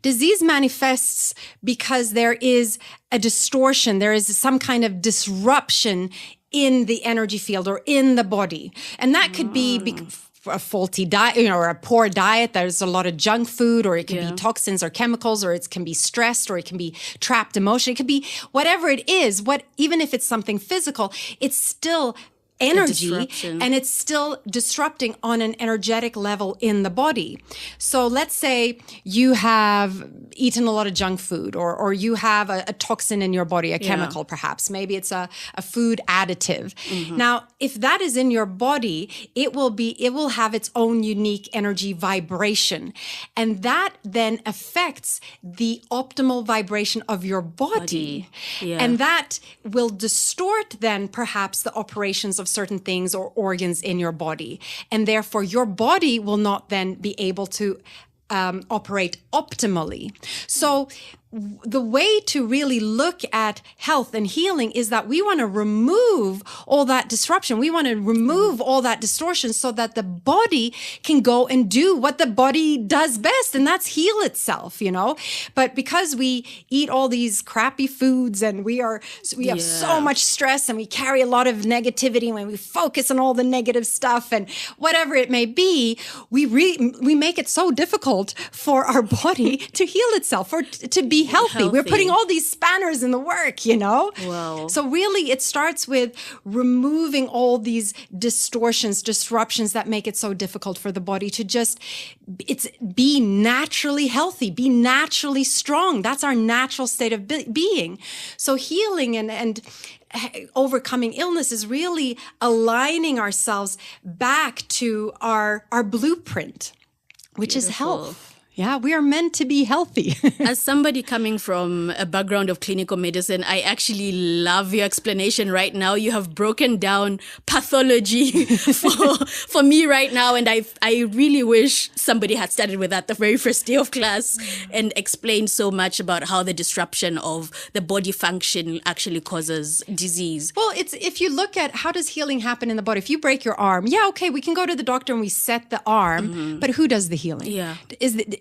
disease manifests because there is a distortion, there is some kind of disruption in the energy field or in the body, and that could be a faulty diet, or a poor diet. There's a lot of junk food, or it can be toxins or chemicals, or it can be stressed, or it can be trapped emotion. It could be whatever it is. Even if it's something physical, it's still energy, and it's still disrupting on an energetic level in the body. So let's say you have eaten a lot of junk food, or you have a toxin in your body, a chemical perhaps. Maybe it's a food additive. Now, if that is in your body, it will have its own unique energy vibration. And that then affects the optimal vibration of your body. And that will distort then perhaps the operations of certain things or organs in your body. And therefore your body will not then be able to operate optimally. So the way to really look at health and healing is that we want to remove all that disruption. We want to remove all that distortion so that the body can go and do what the body does best, and that's heal itself, But because we eat all these crappy foods and we have so much stress and we carry a lot of negativity when we focus on all the negative stuff and whatever it may be, we make it so difficult for our body to heal itself or to be healthy. We're putting all these spanners in the work, Wow. So really it starts with removing all these disruptions that make it so difficult for the body to just be naturally healthy, be naturally strong. That's our natural state of being. So healing and overcoming illness is really aligning ourselves back to our blueprint, which is health. Yeah, we are meant to be healthy. As somebody coming from a background of clinical medicine, I actually love your explanation right now. You have broken down pathology for me right now. And I really wish somebody had started with that the very first day of class and explained so much about how the disruption of the body function actually causes disease. Well, if you look at how does healing happen in the body, if you break your arm, we can go to the doctor and we set the arm, but who does the healing? Yeah.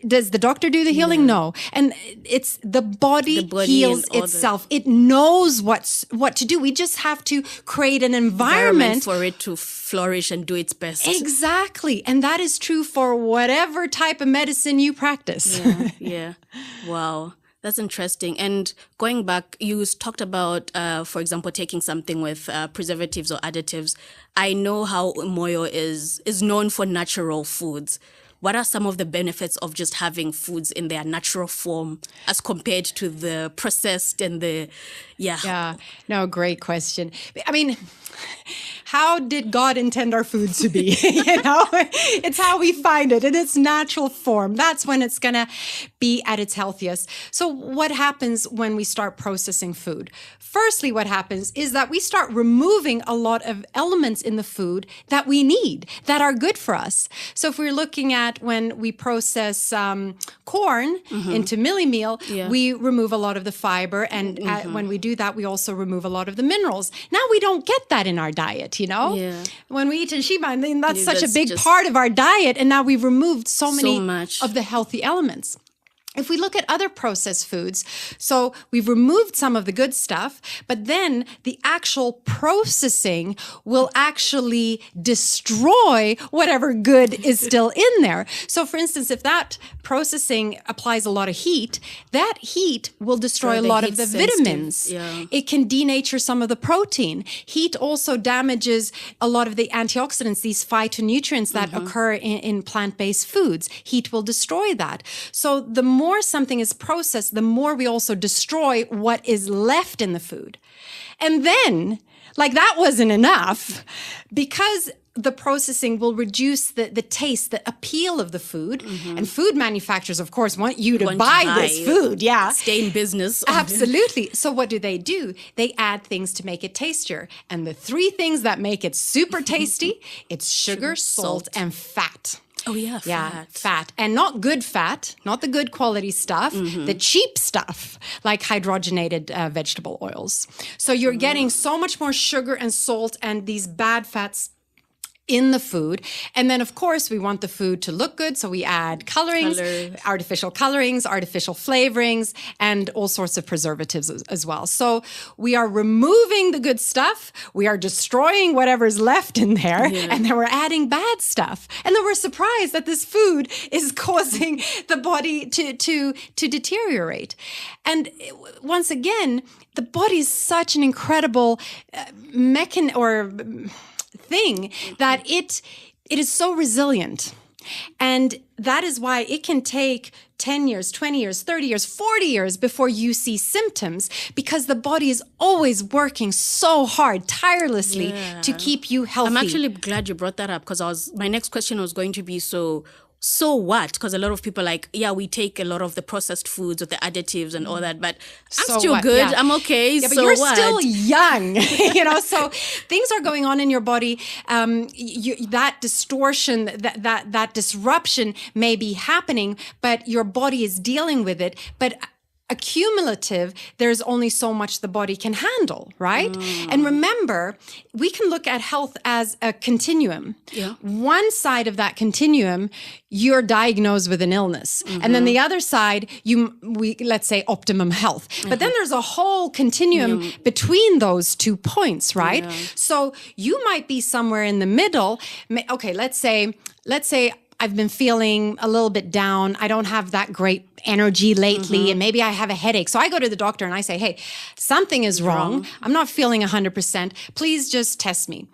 Does the doctor do the healing? No. And it's the body heals itself. It knows what to do. We just have to create an environment for it to flourish and do its best. Exactly. And that is true for whatever type of medicine you practice. Yeah. Wow. That's interesting. And going back, you talked about, for example, taking something with preservatives or additives. I know how Moyo is known for natural foods. What are some of the benefits of just having foods in their natural form as compared to the processed and the, Yeah, no, great question. I mean, how did God intend our foods to be? It's how we find it in its natural form. That's when it's going to be at its healthiest. So what happens when we start processing food? Firstly, what happens is that we start removing a lot of elements in the food that we need, that are good for us. So if we're looking at when we process corn into milli meal, we remove a lot of the fiber. And when we do that, we also remove a lot of the minerals. Now we don't get that in our diet, Yeah. When we eat shima, I mean, that's such a big part of our diet. And now we've removed so much of the healthy elements. If we look at other processed foods, so we've removed some of the good stuff, but then the actual processing will actually destroy whatever good is still in there. So for instance, if that processing applies a lot of heat, that heat will destroy a lot of the vitamins. Yeah. It can denature some of the protein. Heat also damages a lot of the antioxidants, these phytonutrients that occur in plant-based foods. Heat will destroy that. So the more something is processed, the more we also destroy what is left in the food. And then, like that wasn't enough, because the processing will reduce the taste, the appeal of the food. And food manufacturers, of course, want you to buy this food. Yeah. Stay in business. Absolutely. So what do? They add things to make it tastier. And the three things that make it super tasty, it's sugar, salt, and fat. Oh, yeah, fat. Yeah, fat. And not good fat, not the good quality stuff, the cheap stuff, like hydrogenated vegetable oils. So you're getting so much more sugar and salt and these bad fats in the food. And then, of course, we want the food to look good. So we add artificial colorings, artificial flavorings, and all sorts of preservatives as well. So we are removing the good stuff. We are destroying whatever's left in there. And then we're adding bad stuff. And then we're surprised that this food is causing the body to deteriorate. And once again, the body is such an incredible thing that it is so resilient. And that is why it can take 10 years, 20 years, 30 years, 40 years before you see symptoms, because the body is always working so hard, tirelessly to keep you healthy. I'm actually glad you brought that up, because my next question was going to be, so what? Because a lot of people we take a lot of the processed foods with the additives and all that, but I'm still good. Yeah. I'm okay. Yeah, but you're still young, so things are going on in your body. That distortion, that disruption may be happening, but your body is dealing with it. But accumulative, there's only so much the body can handle, right? And remember, we can look at health as a continuum. Yeah. One side of that continuum, you're diagnosed with an illness. And then the other side, let's say optimum health. But then there's a whole continuum between those 2 points, right? Yeah. So you might be somewhere in the middle. Okay, let's say I've been feeling a little bit down. I don't have that great energy lately, and maybe I have a headache. So I go to the doctor and I say, hey, something is wrong. I'm not feeling 100%. Please just test me.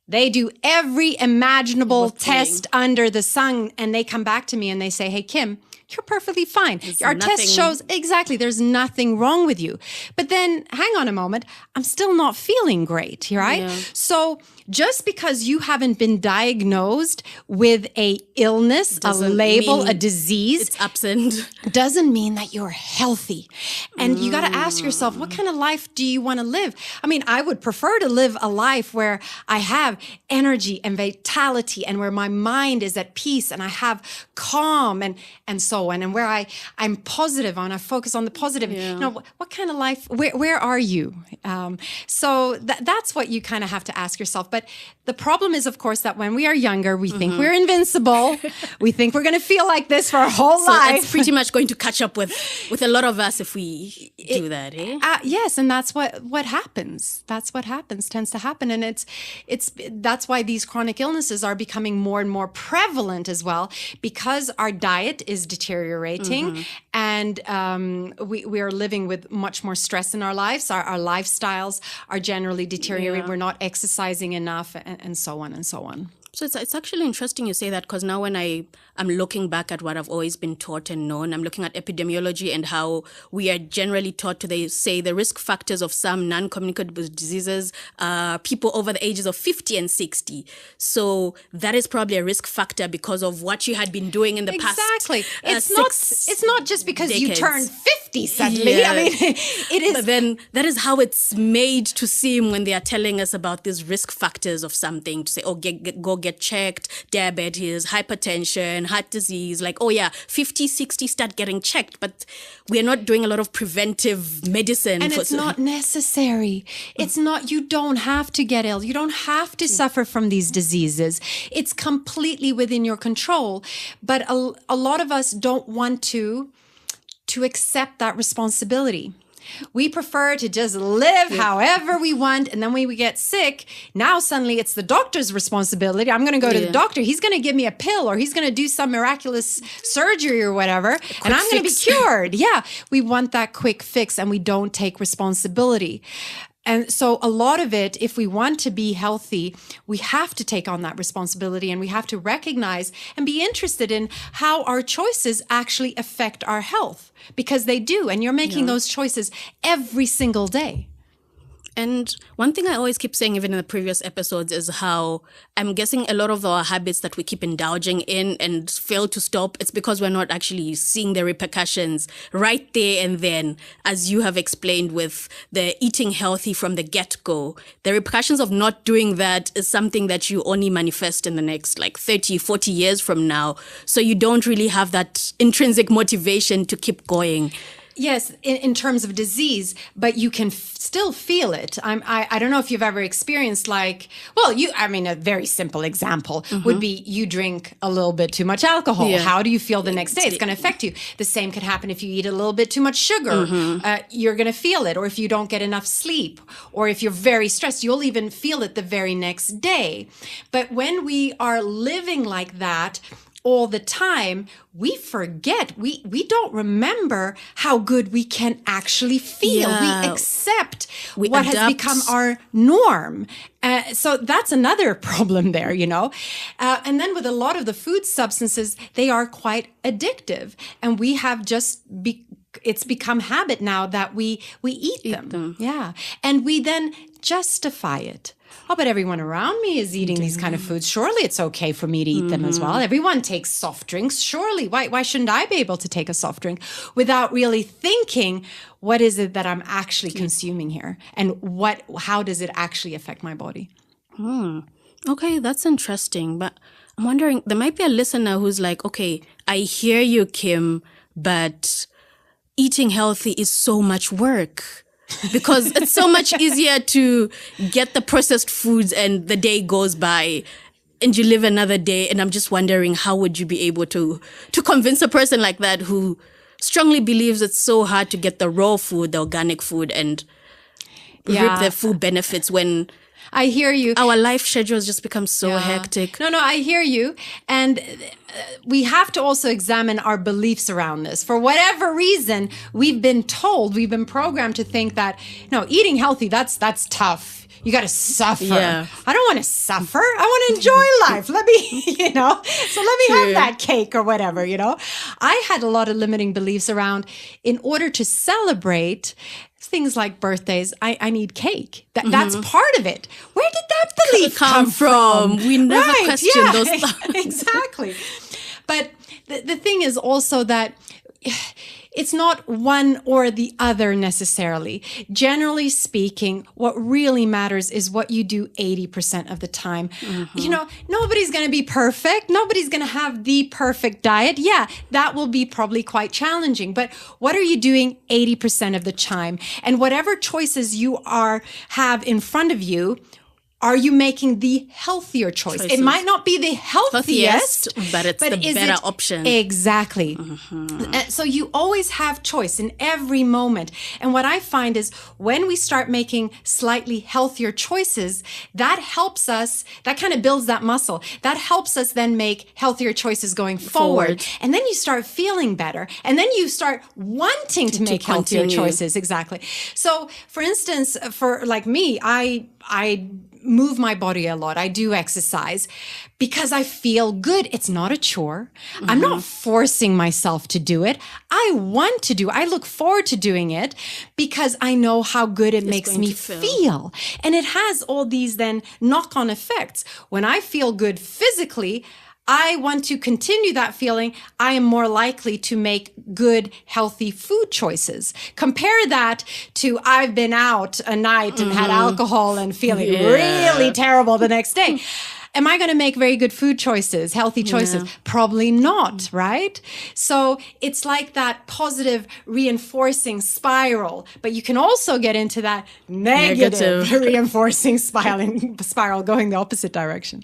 They do every imaginable test under the sun, and they come back to me and they say, hey, Kim, you're perfectly fine. Our test shows exactly there's nothing wrong with you. But then hang on a moment, I'm still not feeling great, right? Yeah. So just because you haven't been diagnosed with a illness, a label, a disease, it's absent, doesn't mean that you're healthy. And you got to ask yourself, what kind of life do you want to live? I mean, I would prefer to live a life where I have energy and vitality, and where my mind is at peace, and I have calm and so on, and where I'm positive and I focus on the positive. Yeah. What kind of life, where are you? So that's what you kind of have to ask yourself. But the problem is, of course, that when we are younger, we think we're invincible. We think we're going to feel like this for our whole life. It's pretty much going to catch up with a lot of us if we do that, eh? Yes, and that's what happens. That's what tends to happen. And that's why these chronic illnesses are becoming more and more prevalent as well, because our diet is deteriorating, and we are living with much more stress in our lives. Our lifestyles are generally deteriorating. We're not exercising enough, and so on and so on. So it's actually interesting you say that, because now when I'm looking back at what I've always been taught and known, I'm looking at epidemiology and how we are generally taught to say the risk factors of some non-communicable diseases are people over the ages of 50 and 60. So that is probably a risk factor because of what you had been doing in the past. Exactly. It's not just because decades. You turned 50 suddenly. Yeah. I mean, it is. But then that is how it's made to seem when they are telling us about these risk factors of something, to say, go get checked, diabetes, hypertension, heart disease, 50, 60, start getting checked. But we're not doing a lot of preventive medicine. And it's not necessary. It's not, you don't have to get ill. You don't have to suffer from these diseases. It's completely within your control. But a lot of us don't want to accept that responsibility. We prefer to just live however we want. And then when we get sick, now suddenly it's the doctor's responsibility. I'm going to go to the doctor. He's going to give me a pill, or he's going to do some miraculous surgery or whatever. And I'm going to be cured. Yeah. We want that quick fix, and we don't take responsibility. And so a lot of it, if we want to be healthy, we have to take on that responsibility, and we have to recognize and be interested in how our choices actually affect our health, because they do. And you're making those choices every single day. And one thing I always keep saying, even in the previous episodes, is how I'm guessing a lot of our habits that we keep indulging in and fail to stop, it's because we're not actually seeing the repercussions right there and then, as you have explained with the eating healthy from the get-go. The repercussions of not doing that is something that you only manifest in the next 30, 40 years from now. So you don't really have that intrinsic motivation to keep going. Yes, in terms of disease, but you can still feel it. I don't know if you've ever experienced a very simple example would be you drink a little bit too much alcohol. Yeah. How do you feel the next day? It's going to affect you. The same could happen if you eat a little bit too much sugar. You're going to feel it. Or if you don't get enough sleep, or if you're very stressed, you'll even feel it the very next day. But when we are living like that, all the time, we forget, we don't remember how good we can actually feel. Yeah. We accept We what has adapt. become our norm. So that's another problem there, and then with a lot of the food substances, they are quite addictive, and we have just it's become habit now that we eat them. Yeah. And we then justify it. Oh, but everyone around me is eating these kind of foods. Surely it's okay for me to eat them as well. Everyone takes soft drinks. Surely, why shouldn't I be able to take a soft drink without really thinking, what is it that I'm actually consuming here? And how does it actually affect my body? Okay, that's interesting. But I'm wondering, there might be a listener who's like, okay, I hear you, Kim, but eating healthy is so much work. Because it's so much easier to get the processed foods and the day goes by and you live another day. And I'm just wondering, how would you be able to convince a person like that who strongly believes it's so hard to get the raw food, the organic food, and reap the food benefits when I hear you. Our life schedules just become so hectic. No, I hear you. And we have to also examine our beliefs around this. For whatever reason, we've been programmed to think that, no, eating healthy, that's tough. You got to suffer. Yeah. I don't want to suffer. I want to enjoy life. Let me, so let me have that cake or whatever, I had a lot of limiting beliefs around, in order to celebrate things like birthdays, I need cake. That's part of it. Where did that belief come from? We never questioned those thoughts. Exactly. But the thing is also that it's not one or the other necessarily. Generally speaking, what really matters is what you do 80% of the time. Nobody's going to be perfect. Nobody's going to have the perfect diet. Yeah, that will be probably quite challenging. But what are you doing 80% of the time? And whatever choices you have in front of you, are you making the healthier choice? It might not be the healthiest, but it's the better option. Exactly. So you always have choice in every moment. And what I find is when we start making slightly healthier choices, that helps us, that kind of builds that muscle. That helps us then make healthier choices going forward. And then you start feeling better. And then you start wanting to make healthier choices. Exactly. So for instance, for like me, I move my body a lot. I do exercise because I feel good. It's not a chore. I'm not forcing myself to do it. I want to I look forward to doing it because I know how good it makes me feel. And it has all these then knock-on effects. When I feel good physically, I want to continue that feeling. I am more likely to make good, healthy food choices. Compare that to I've been out a night and had alcohol and feeling really terrible the next day. Am I going to make very good food choices, healthy choices? Yeah. Probably not, right? So it's like that positive reinforcing spiral, but you can also get into that negative. Reinforcing spiral going the opposite direction.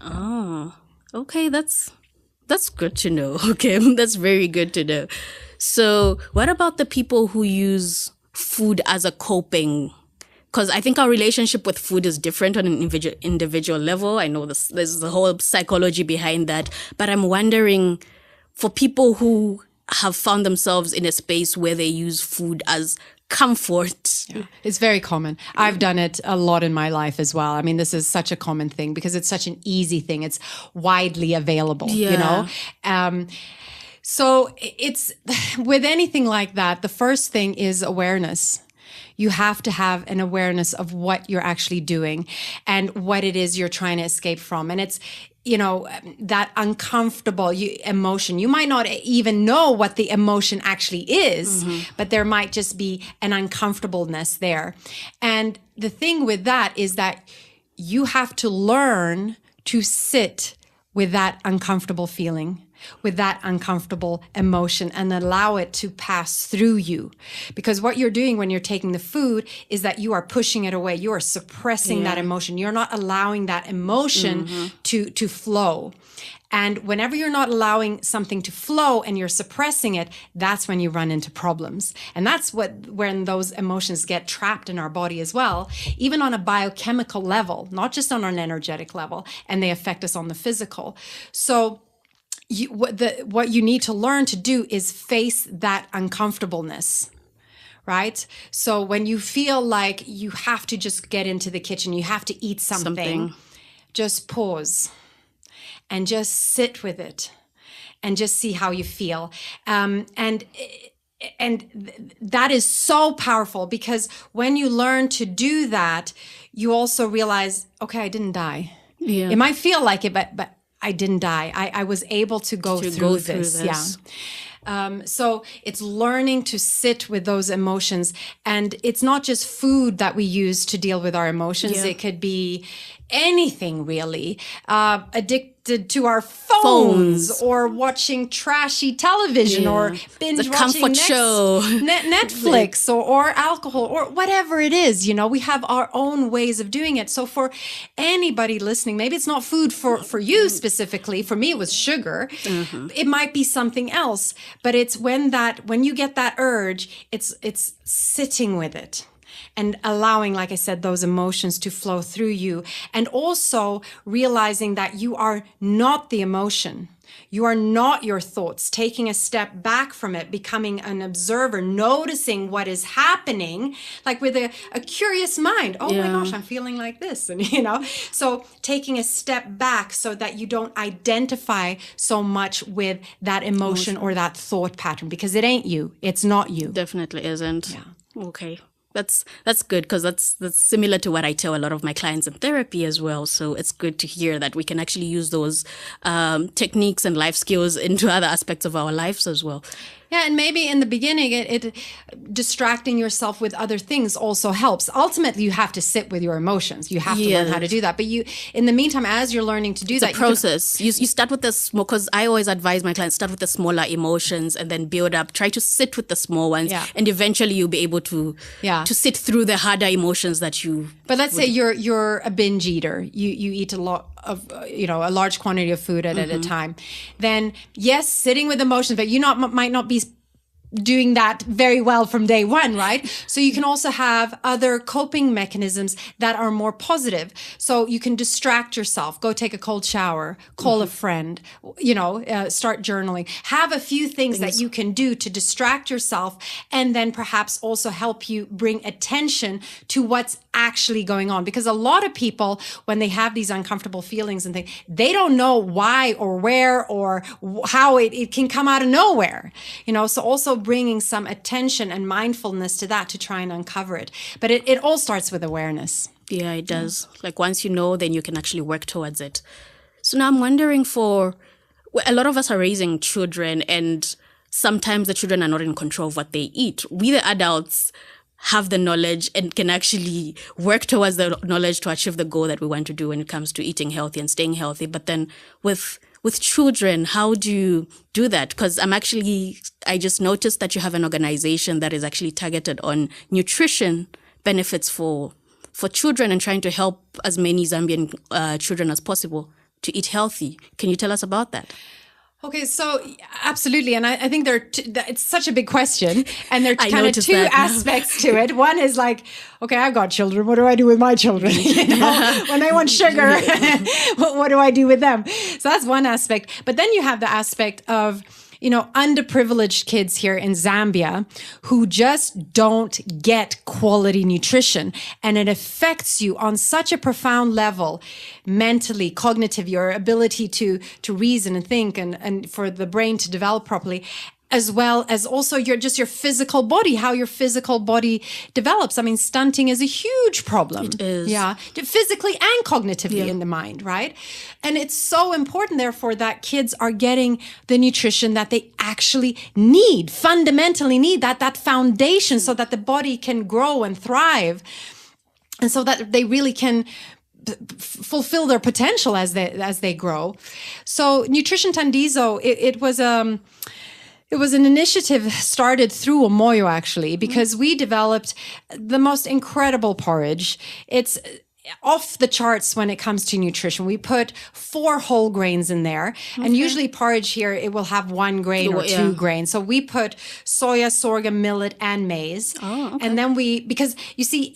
Oh. Okay, that's good to know. Okay, that's very good to know. So what about the people who use food as a coping? Because I think our relationship with food is different on an individual level. I know there's the whole psychology behind that. But I'm wondering, for people who have found themselves in a space where they use food as comfort. Yeah. It's very common. I've done it a lot in my life as well. I mean, this is such a common thing because it's such an easy thing. It's widely available, So it's with anything like that, the first thing is awareness. You have to have an awareness of what you're actually doing and what it is you're trying to escape from. And it's, that uncomfortable emotion. You might not even know what the emotion actually is, but there might just be an uncomfortableness there. And the thing with that is that you have to learn to sit with that uncomfortable feeling, with that uncomfortable emotion, and allow it to pass through you. Because what you're doing when you're taking the food is that you are pushing it away. You are suppressing that emotion. You're not allowing that emotion to flow. And whenever you're not allowing something to flow and you're suppressing it, that's when you run into problems. And that's when those emotions get trapped in our body as well, even on a biochemical level, not just on an energetic level, and they affect us on the physical. So what you need to learn to do is face that uncomfortableness. Right? So when you feel like you have to just get into the kitchen, you have to eat something. Just pause and just sit with it and just see how you feel. And that is so powerful, because when you learn to do that, you also realize, okay, I didn't die. Yeah. It might feel like it, but I didn't die. I was able to go through this. Yeah. So it's learning to sit with those emotions. And it's not just food that we use to deal with our emotions. Yeah. It could be anything, really. Addicted to our phones or watching trashy television or binge the watching comfort show. Netflix or alcohol or whatever it is. We have our own ways of doing it. So for anybody listening, maybe it's not food for you specifically. For me, it was sugar. It might be something else, but it's when you get that urge, it's sitting with it. And allowing, like I said, those emotions to flow through you. And also realizing that you are not the emotion. You are not your thoughts. Taking a step back from it, becoming an observer, noticing what is happening, like with a curious mind. Oh my gosh, I'm feeling like this. And, so taking a step back so that you don't identify so much with that emotion or that thought pattern, because it ain't you. It's not you. Definitely isn't. Yeah. Okay. That's good, because that's similar to what I tell a lot of my clients in therapy as well. So it's good to hear that we can actually use those techniques and life skills into other aspects of our lives as well. Yeah, and maybe in the beginning, it distracting yourself with other things also helps. Ultimately, you have to sit with your emotions. You have to learn how to do that. But in the meantime, as you're learning to do that, it's a process. You start with the small, because I always advise my clients, start with the smaller emotions and then build up. Try to sit with the small ones, and eventually you'll be able to sit through the harder emotions that you. But let's say you're a binge eater. You eat a lot of a large quantity of food at a time. Then yes, sitting with emotions, but you might not be doing that very well from day one, right? So you can also have other coping mechanisms that are more positive. So you can distract yourself, go take a cold shower, call a friend, start journaling, have a few things that you can do to distract yourself, and then perhaps also help you bring attention to what's actually going on. Because a lot of people, when they have these uncomfortable feelings and things, they don't know why or where or how it can come out of nowhere, so also bringing some attention and mindfulness to that to try and uncover it. But it all starts with awareness. Yeah, it does. Like once you know, then you can actually work towards it. So now I'm wondering, a lot of us are raising children, and sometimes the children are not in control of what they eat. We, the adults, have the knowledge and can actually work towards the knowledge to achieve the goal that we want to do when it comes to eating healthy and staying healthy. But then with children, how do you do that? Because I just noticed that you have an organization that is actually targeted on nutrition benefits for children and trying to help as many Zambian children as possible to eat healthy. Can you tell us about that? Okay, so absolutely. And I think it's such a big question, and there are kind of two aspects to it. One is like, okay, I've got children. What do I do with my children? When they want sugar, what do I do with them? So that's one aspect. But then you have the aspect of, underprivileged kids here in Zambia who just don't get quality nutrition. And it affects you on such a profound level, mentally, cognitive, your ability to reason and think and for the brain to develop properly, as well as also your physical body, how your physical body develops. I mean, stunting is a huge problem. It is. Yeah, physically and cognitively in the mind, right? And it's so important, therefore, that kids are getting the nutrition that they actually need, fundamentally need, that foundation so that the body can grow and thrive, and so that they really can fulfill their potential as they grow. So Nutrition Tandizo, it was an initiative started through Omoyo, actually, because we developed the most incredible porridge. It's off the charts when it comes to nutrition. We put 4 whole grains in there. Okay. And usually porridge here, it will have 1 grain or 2 grains. So we put soya, sorghum, millet, and maize. Oh, okay. And then because you see,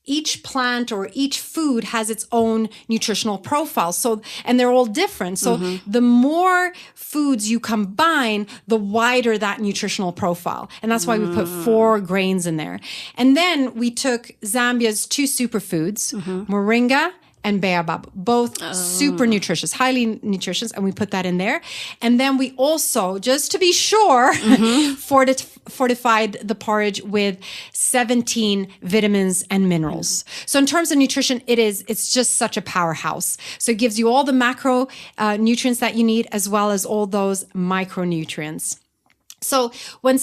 each plant or each food has its own nutritional profile. So, and they're all different. So the more foods you combine, the wider that nutritional profile. And that's why we put 4 grains in there. And then we took Zambia's 2 superfoods, moringa and baobab, both super nutritious, highly nutritious, and we put that in there. And then we also, just to be sure, fortified the porridge with 17 vitamins and minerals. So in terms of nutrition, it's just such a powerhouse. So it gives you all the macro nutrients that you need, as well as all those micronutrients. So when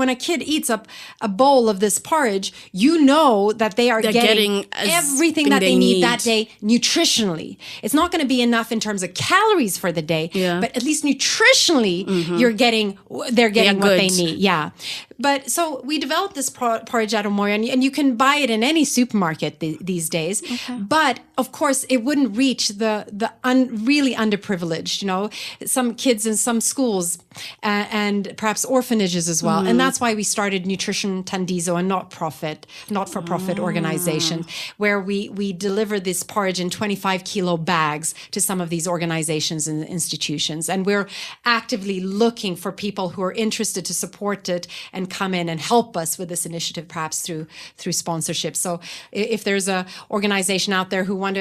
a kid eats up a bowl of this porridge, you know that they're getting everything that they need that day nutritionally. It's not going to be enough in terms of calories for the day, but at least nutritionally, they're getting what they need. Yeah. But so we developed this porridge at Omoyo, and you can buy it in any supermarket these days. Okay. But of course, it wouldn't reach the really underprivileged. You know, some kids in some schools and perhaps orphanages as well. And that's why we started Nutrition Tandizo, a not-for-profit organization, where we deliver this porridge in 25-kilo bags to some of these organizations and institutions. And we're actively looking for people who are interested to support it and come in and help us with this initiative, perhaps through sponsorship. So if there's a organization out there who want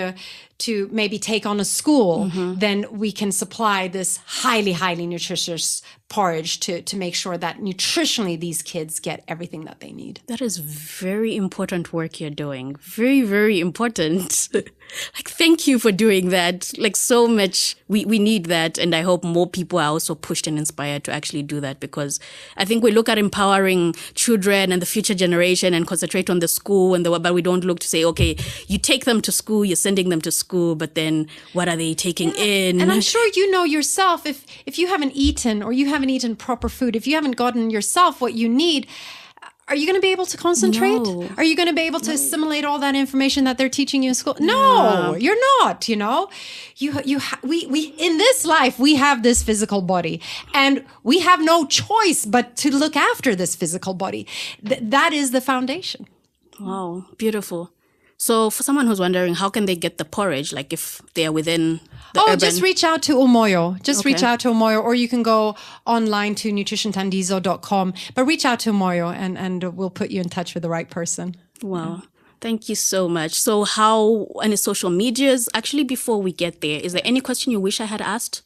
to maybe take on a school, then we can supply this highly, highly nutritious porridge to make sure that nutritionally these kids get everything that they need. That is very important work you're doing. Very, very important. Like, thank you for doing that. Like, so much. We need that. And I hope more people are also pushed and inspired to actually do that, because I think we look at empowering children and the future generation and concentrate on the school but we don't look to say, okay, you take them to school, you're sending them to school, but then what are they taking in? And I'm sure you know yourself, if you haven't eaten or you haven't eaten proper food, if you haven't gotten yourself what you need, are you going to be able to concentrate? No. Are you going to be able to assimilate all that information that they're teaching you in school? No, you're not, you know. We in this life, we have this physical body, and we have no choice but to look after this physical body. That is the foundation. Wow, beautiful. So for someone who's wondering, how can they get the porridge? Like, if they are within the urban... just reach out to Omoyo. Reach out to Omoyo, or you can go online to nutritiontandizo.com. But reach out to Omoyo and we'll put you in touch with the right person. Wow. Thank you so much. So how, any social medias? Actually, before we get there, is there any question you wish I had asked?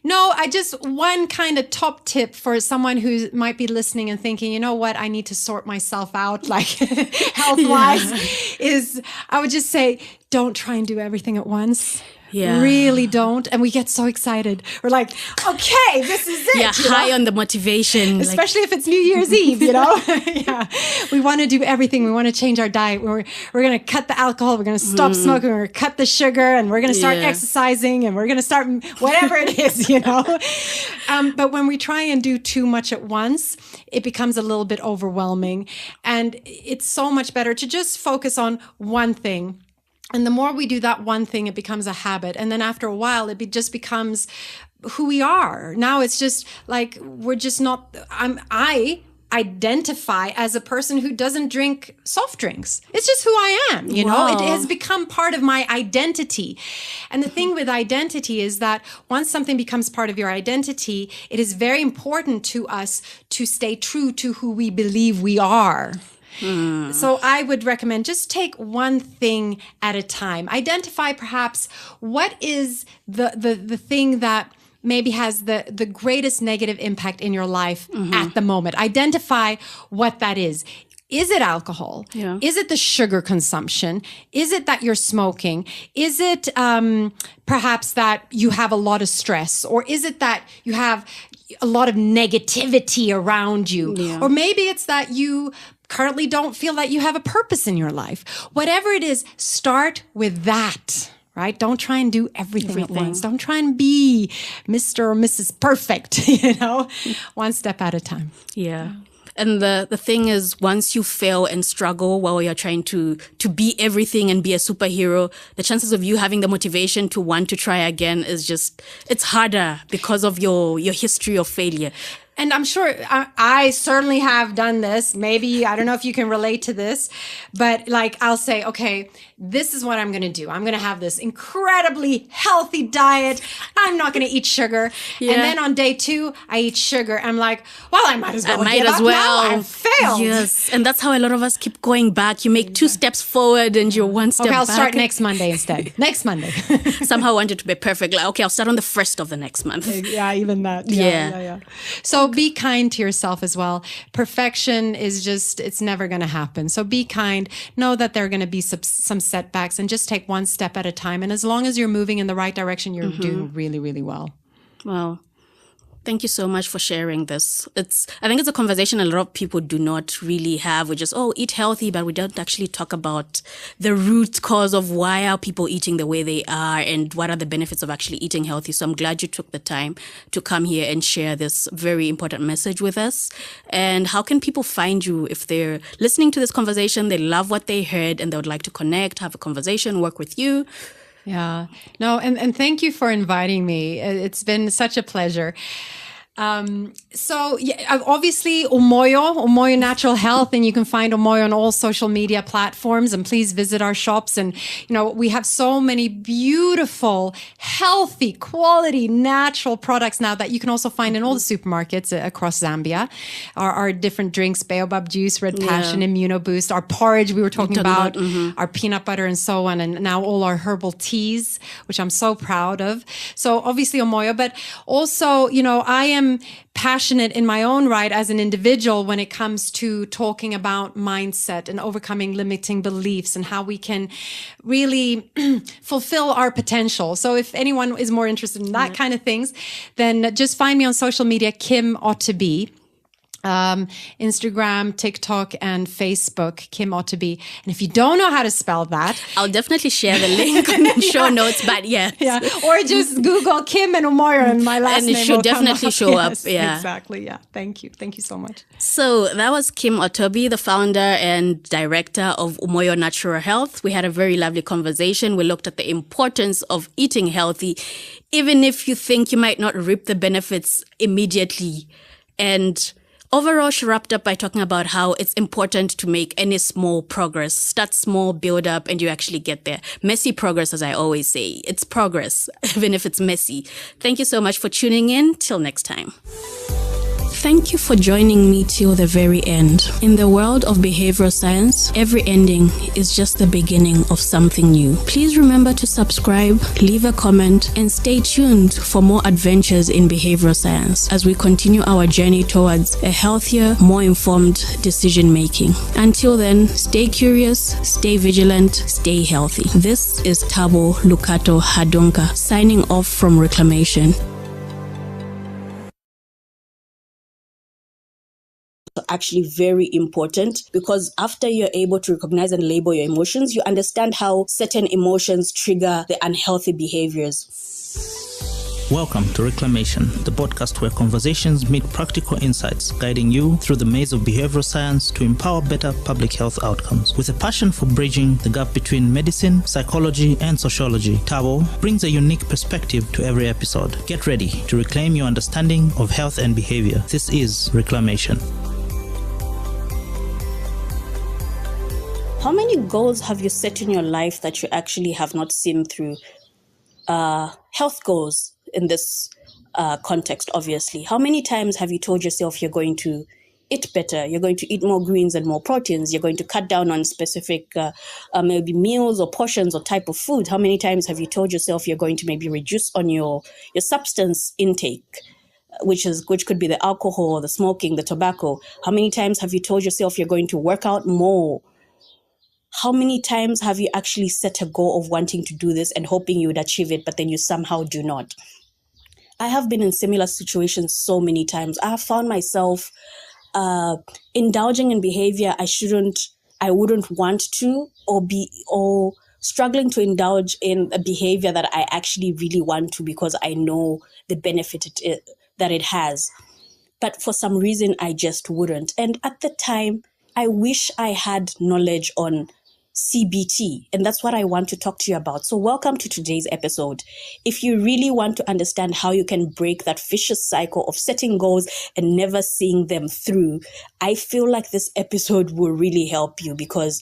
No, one kind of top tip for someone who might be listening and thinking, you know what, I need to sort myself out, like health-wise, is I would just say, don't try and do everything at once. Yeah. Really don't. And we get so excited. We're like, okay, this is it. Yeah, high on the motivation. Especially if it's New Year's Eve, you know? Yeah. We want to do everything. We want to change our diet. We're going to cut the alcohol. We're going to stop smoking. We're going to cut the sugar. And we're going to start exercising. And we're going to start whatever it is, you know? But when we try and do too much at once, it becomes a little bit overwhelming. And it's so much better to just focus on one thing. And the more we do that one thing, it becomes a habit. And then after a while, it just becomes who we are. Now it's just like, we're just not, I identify as a person who doesn't drink soft drinks. It's just who I am, you know? It has become part of my identity. And the thing with identity is that once something becomes part of your identity, it is very important to us to stay true to who we believe we are. So I would recommend just take one thing at a time. Identify perhaps what is the thing that maybe has the greatest negative impact in your life at the moment. Identify what that is. Is it alcohol? Yeah. Is it the sugar consumption? Is it that you're smoking? Is it perhaps that you have a lot of stress? Or is it that you have a lot of negativity around you? Yeah. Or maybe it's that you currently don't feel that you have a purpose in your life. Whatever it is, start with that. Right? Don't try and do everything at once. Don't try and be Mr. or Mrs. Perfect, you know, one step at a time. Yeah. And the thing is, once you fail and struggle while you're trying to be everything and be a superhero, the chances of you having the motivation to want to try again is just, it's harder because of your history of failure. and I'm sure I certainly have done this. Maybe, I don't know if you can relate to this, but like I'll say, okay, this is what I'm going to do. I'm going to have this incredibly healthy diet. I'm not going to eat sugar. Yeah. And then on day 2, I eat sugar. I'm like, well, I might as well give up well. now. I've failed. Yes. And that's how a lot of us keep going back. You make 2 steps forward and you're 1 step Okay, I'll back. start next Monday instead. Next Monday. Somehow I want it to be perfect. Like, okay, I'll start on the 1st of the next month. Yeah, even that. Yeah. So be kind to yourself as well. Perfection is just, it's never going to happen. So be kind. Know that there are going to be some setbacks and just take 1 step at a time. And as long as you're moving in the right direction, you're doing really, really well. Wow. Thank you so much for sharing this. I think it's a conversation a lot of people do not really have. We just, eat healthy, but we don't actually talk about the root cause of why are people eating the way they are and what are the benefits of actually eating healthy. So I'm glad you took the time to come here and share this very important message with us. And how can people find you if they're listening to this conversation, they love what they heard and they would like to connect, have a conversation, work with you? Yeah. No, and thank you for inviting me. It's been such a pleasure. So yeah, obviously Umoyo Natural Health, and you can find Umoyo on all social media platforms, and please visit our shops. And, we have so many beautiful, healthy, quality, natural products now that you can also find in all the supermarkets across Zambia. Our different drinks, baobab juice, red passion, immuno boost, our porridge we were talking about, our peanut butter and so on. And now all our herbal teas, which I'm so proud of. So obviously Umoyo, but also, I am passionate in my own right as an individual when it comes to talking about mindset and overcoming limiting beliefs and how we can really fulfill our potential. So if anyone is more interested in that kind of things, then just find me on social media, Kim Otterby. Instagram, TikTok, and Facebook, Kim Otterby. And if you don't know how to spell that, I'll definitely share the link in the show notes, but yeah. Or just Google Kim and Umoyo and my last name it should will definitely come show up. up. Yeah, exactly. Yeah. Thank you so much. So that was Kim Otterby, the founder and director of Umoyo Natural Health. We had a very lovely conversation. We looked at the importance of eating healthy, even if you think you might not reap the benefits immediately. And overall, she wrapped up by talking about how it's important to make any small progress. Start small, build up, and you actually get there. Messy progress, as I always say. It's progress, even if it's messy. Thank you so much for tuning in. Till next time. Thank you for joining me till the very end. In the world of behavioral science, every ending is just the beginning of something new. Please remember to subscribe, leave a comment, and stay tuned for more adventures in behavioral science as we continue our journey towards a healthier, more informed decision making. Until then, stay curious, stay vigilant, stay healthy. This is Tabo Lukato Hadonka signing off from Reclamation. Actually very important, because after you're able to recognize and label your emotions, you understand how certain emotions trigger the unhealthy behaviors. Welcome to Reclamation, the podcast where conversations meet practical insights, guiding you through the maze of behavioral science to empower better public health outcomes. With a passion for bridging the gap between medicine, psychology, and sociology, Tabo brings a unique perspective to every episode. Get ready to reclaim your understanding of health and behavior. This is Reclamation. How many goals have you set in your life that you actually have not seen through? Health goals in this context, obviously. How many times have you told yourself you're going to eat better, you're going to eat more greens and more proteins, you're going to cut down on specific maybe meals or portions or type of food? How many times have you told yourself you're going to maybe reduce on your substance intake, which could be the alcohol, the smoking, the tobacco? How many times have you told yourself you're going to work out more? How many times have you actually set a goal of wanting to do this and hoping you would achieve it, but then you somehow do not? I have been in similar situations so many times. I have found myself indulging in behavior I wouldn't want to, or struggling to indulge in a behavior that I actually really want to because I know the benefit that it has. But for some reason, I just wouldn't. And at the time, I wish I had knowledge on CBT, and that's what I want to talk to you about. So welcome to today's episode. If you really want to understand how you can break that vicious cycle of setting goals and never seeing them through, I feel like this episode will really help you, because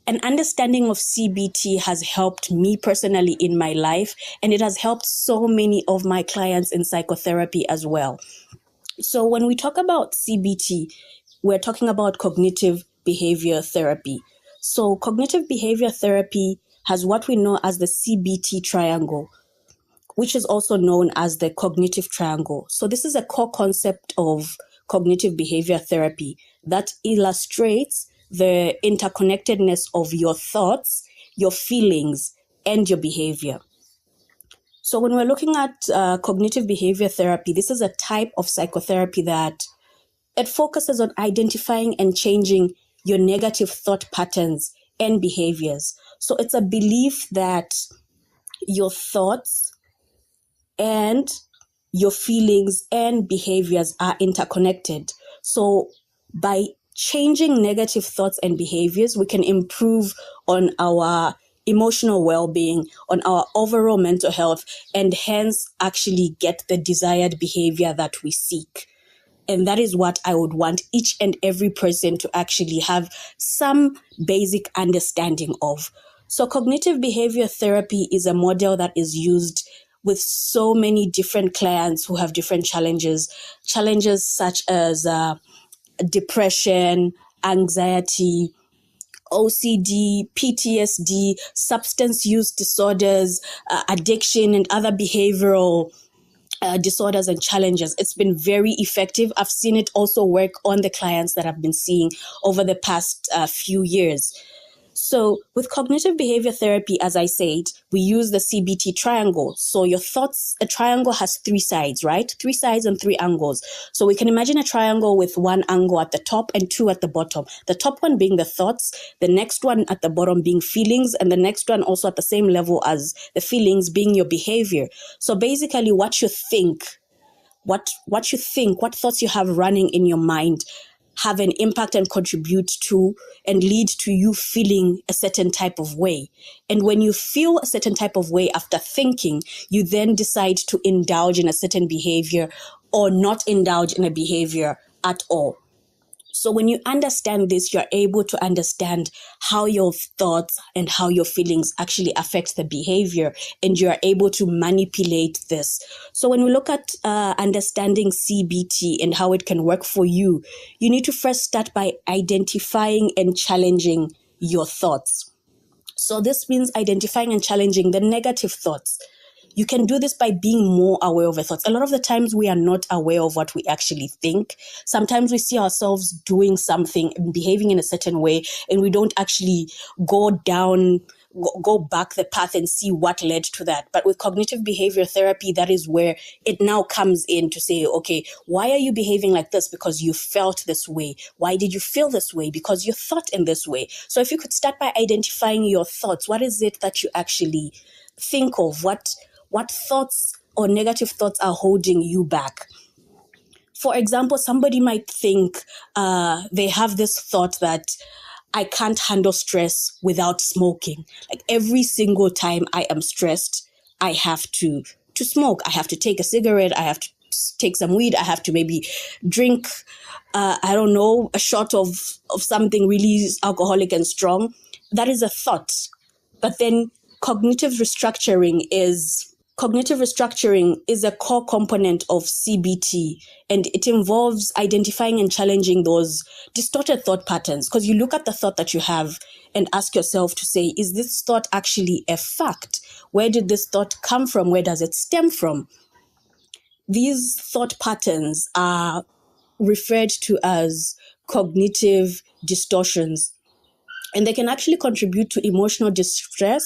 an understanding of CBT has helped me personally in my life, and it has helped so many of my clients in psychotherapy as well. So when we talk about CBT, we're talking about cognitive behavior therapy. So cognitive behavior therapy has what we know as the CBT triangle, which is also known as the cognitive triangle. So this is a core concept of cognitive behavior therapy that illustrates the interconnectedness of your thoughts, your feelings, and your behavior. So when we're looking at cognitive behavior therapy, this is a type of psychotherapy that it focuses on identifying and changing your negative thought patterns and behaviors. So it's a belief that your thoughts and your feelings and behaviors are interconnected. So by changing negative thoughts and behaviors, we can improve on our emotional well-being, on our overall mental health, and hence actually get the desired behavior that we seek. And that is what I would want each and every person to actually have some basic understanding of. So cognitive behavior therapy is a model that is used with so many different clients who have different challenges such as depression, anxiety, OCD, PTSD, substance use disorders, addiction, and other behavioral disorders and challenges. It's been very effective. I've seen it also work on the clients that I've been seeing over the past few years. So with cognitive behavior therapy, as I said, we use the CBT triangle. So your thoughts, a triangle has three sides, right? Three sides and three angles. So we can imagine a triangle with one angle at the top and two at the bottom. The top one being the thoughts, the next one at the bottom being feelings, and the next one also at the same level as the feelings being your behavior. So basically what you think, what thoughts you have running in your mind have an impact and contribute to and lead to you feeling a certain type of way. And when you feel a certain type of way after thinking, you then decide to indulge in a certain behavior or not indulge in a behavior at all. So when you understand this, you're able to understand how your thoughts and how your feelings actually affect the behavior, and you're able to manipulate this. So when we look at understanding CBT and how it can work for you, you need to first start by identifying and challenging your thoughts. So this means identifying and challenging the negative thoughts. You can do this by being more aware of your thoughts. A lot of the times we are not aware of what we actually think. Sometimes we see ourselves doing something and behaving in a certain way, and we don't actually go back the path and see what led to that. But with cognitive behavior therapy, that is where it now comes in to say, okay, why are you behaving like this? Because you felt this way. Why did you feel this way? Because you thought in this way. So if you could start by identifying your thoughts, what is it that you actually think of? What thoughts or negative thoughts are holding you back? For example, somebody might think they have this thought that I can't handle stress without smoking. Like every single time I am stressed, I have to smoke. I have to take a cigarette. I have to take some weed. I have to maybe drink, a shot of something really alcoholic and strong. That is a thought. But then cognitive restructuring is a core component of CBT, and it involves identifying and challenging those distorted thought patterns. Because you look at the thought that you have and ask yourself to say, is this thought actually a fact? Where did this thought come from? Where does it stem from? These thought patterns are referred to as cognitive distortions, and they can actually contribute to emotional distress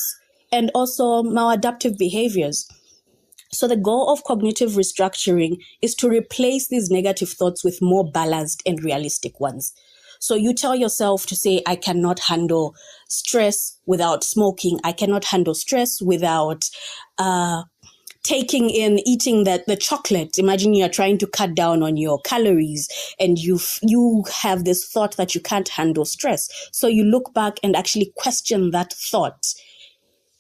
and also maladaptive behaviors. So the goal of cognitive restructuring is to replace these negative thoughts with more balanced and realistic ones. So you tell yourself to say, I cannot handle stress without smoking. I cannot handle stress without eating the chocolate. Imagine you're trying to cut down on your calories and you have this thought that you can't handle stress. So you look back and actually question that thought.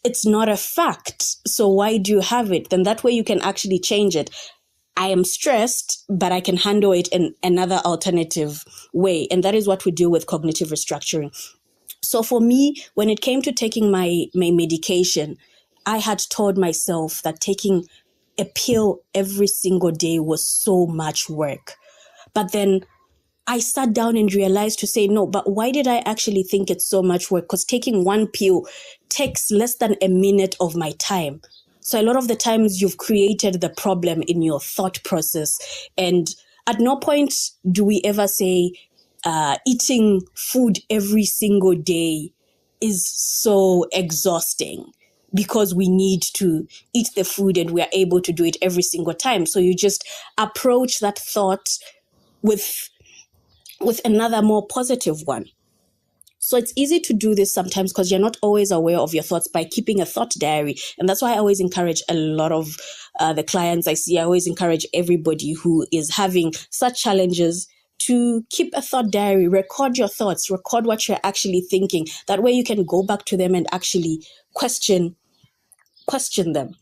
It's not a fact. So why do you have it? Then that way you can actually change it. I am stressed, but I can handle it in another alternative way. And that is what we do with cognitive restructuring. So for me, when it came to taking my medication, I had told myself that taking a pill every single day was so much work. But then I sat down and realized to say, no, but why did I actually think it's so much work? Because taking one pill takes less than a minute of my time. So a lot of the times you've created the problem in your thought process. And at no point do we ever say eating food every single day is so exhausting, because we need to eat the food and we are able to do it every single time. So you just approach that thought with another more positive one. So it's easy to do this sometimes because you're not always aware of your thoughts by keeping a thought diary. And that's why I always encourage a lot of the clients I see, I always encourage everybody who is having such challenges to keep a thought diary, record your thoughts, record what you're actually thinking. That way you can go back to them and actually question them.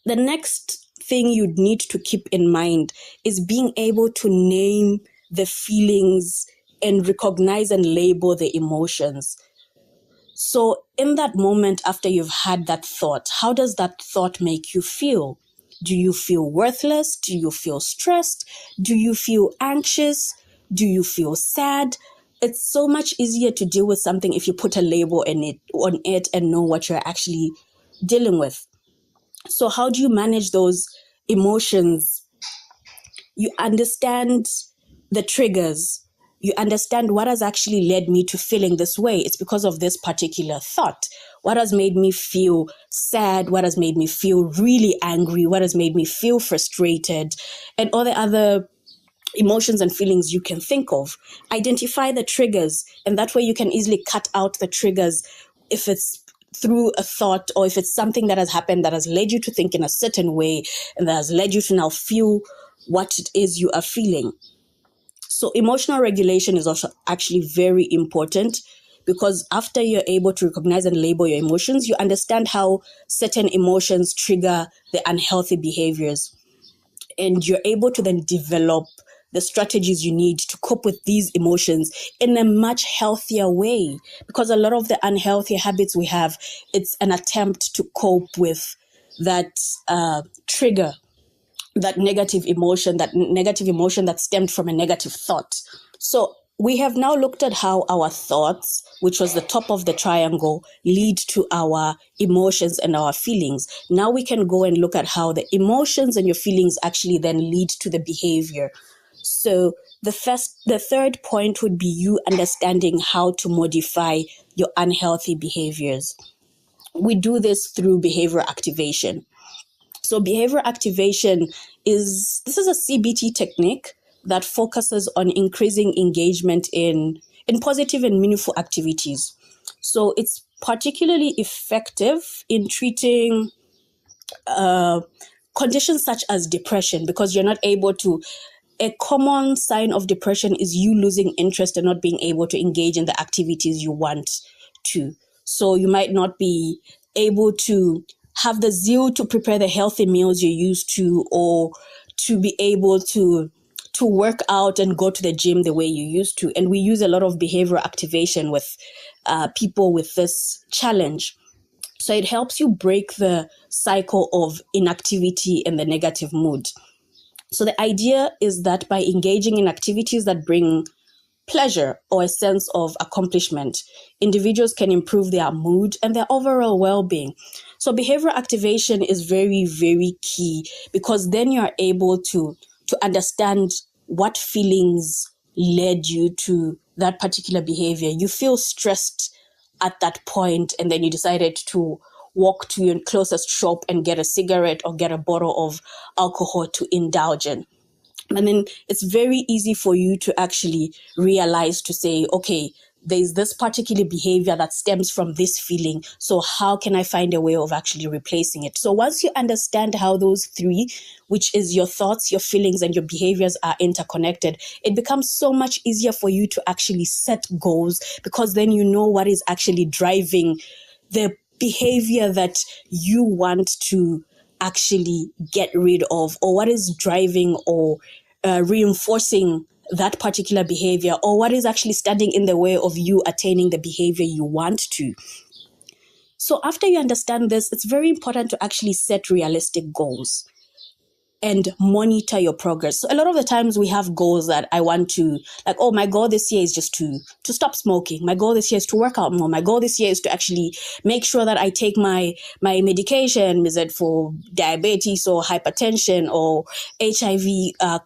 The next thing you'd need to keep in mind is being able to name the feelings and recognize and label the emotions. So in that moment after you've had that thought, how does that thought make you feel? Do you feel worthless? Do you feel stressed? Do you feel anxious? Do you feel sad? It's so much easier to deal with something if you put a label on it and know what you're actually dealing with. So how do you manage those emotions? You understand the triggers. You understand what has actually led me to feeling this way. It's because of this particular thought. What has made me feel sad? What has made me feel really angry? What has made me feel frustrated? And all the other emotions and feelings you can think of. Identify the triggers, and that way you can easily cut out the triggers if it's through a thought or if it's something that has happened that has led you to think in a certain way and that has led you to now feel what it is you are feeling. So emotional regulation is also actually very important, because after you're able to recognize and label your emotions, you understand how certain emotions trigger the unhealthy behaviors. And you're able to then develop the strategies you need to cope with these emotions in a much healthier way. Because a lot of the unhealthy habits we have, it's an attempt to cope with that trigger, that negative emotion that stemmed from a negative thought. So we have now looked at how our thoughts, which was the top of the triangle, lead to our emotions and our feelings. Now we can go and look at how the emotions and your feelings actually then lead to the behavior. So the third point would be you understanding how to modify your unhealthy behaviors. We do this through behavior activation. So behavior activation is a CBT technique that focuses on increasing engagement in positive and meaningful activities. So it's particularly effective in treating conditions such as depression, because you're not able to. A common sign of depression is you losing interest and not being able to engage in the activities you want to. So you might not be able to have the zeal to prepare the healthy meals you're used to, or to be able to work out and go to the gym the way you used to. And we use a lot of behavioral activation with people with this challenge. So it helps you break the cycle of inactivity and the negative mood. So the idea is that by engaging in activities that bring pleasure or a sense of accomplishment, individuals can improve their mood and their overall well-being. So behavioral activation is very, very key, because then you're able to understand what feelings led you to that particular behavior. You feel stressed at that point, and then you decided to walk to your closest shop and get a cigarette or get a bottle of alcohol to indulge in. And then it's very easy for you to actually realize to say, okay, there's this particular behavior that stems from this feeling. So how can I find a way of actually replacing it? So once you understand how those three, which is your thoughts, your feelings, and your behaviors are interconnected, it becomes so much easier for you to actually set goals, because then you know what is actually driving the behavior that you want to actually get rid of, or what is driving or reinforcing that particular behavior, or what is actually standing in the way of you attaining the behavior you want to. So after you understand this, it's very important to actually set realistic goals and monitor your progress. So a lot of the times we have goals that I want to, like, oh, my goal this year is just to stop smoking. My goal this year is to work out more. My goal this year is to actually make sure that I take my medication, is it for diabetes or hypertension or HIV,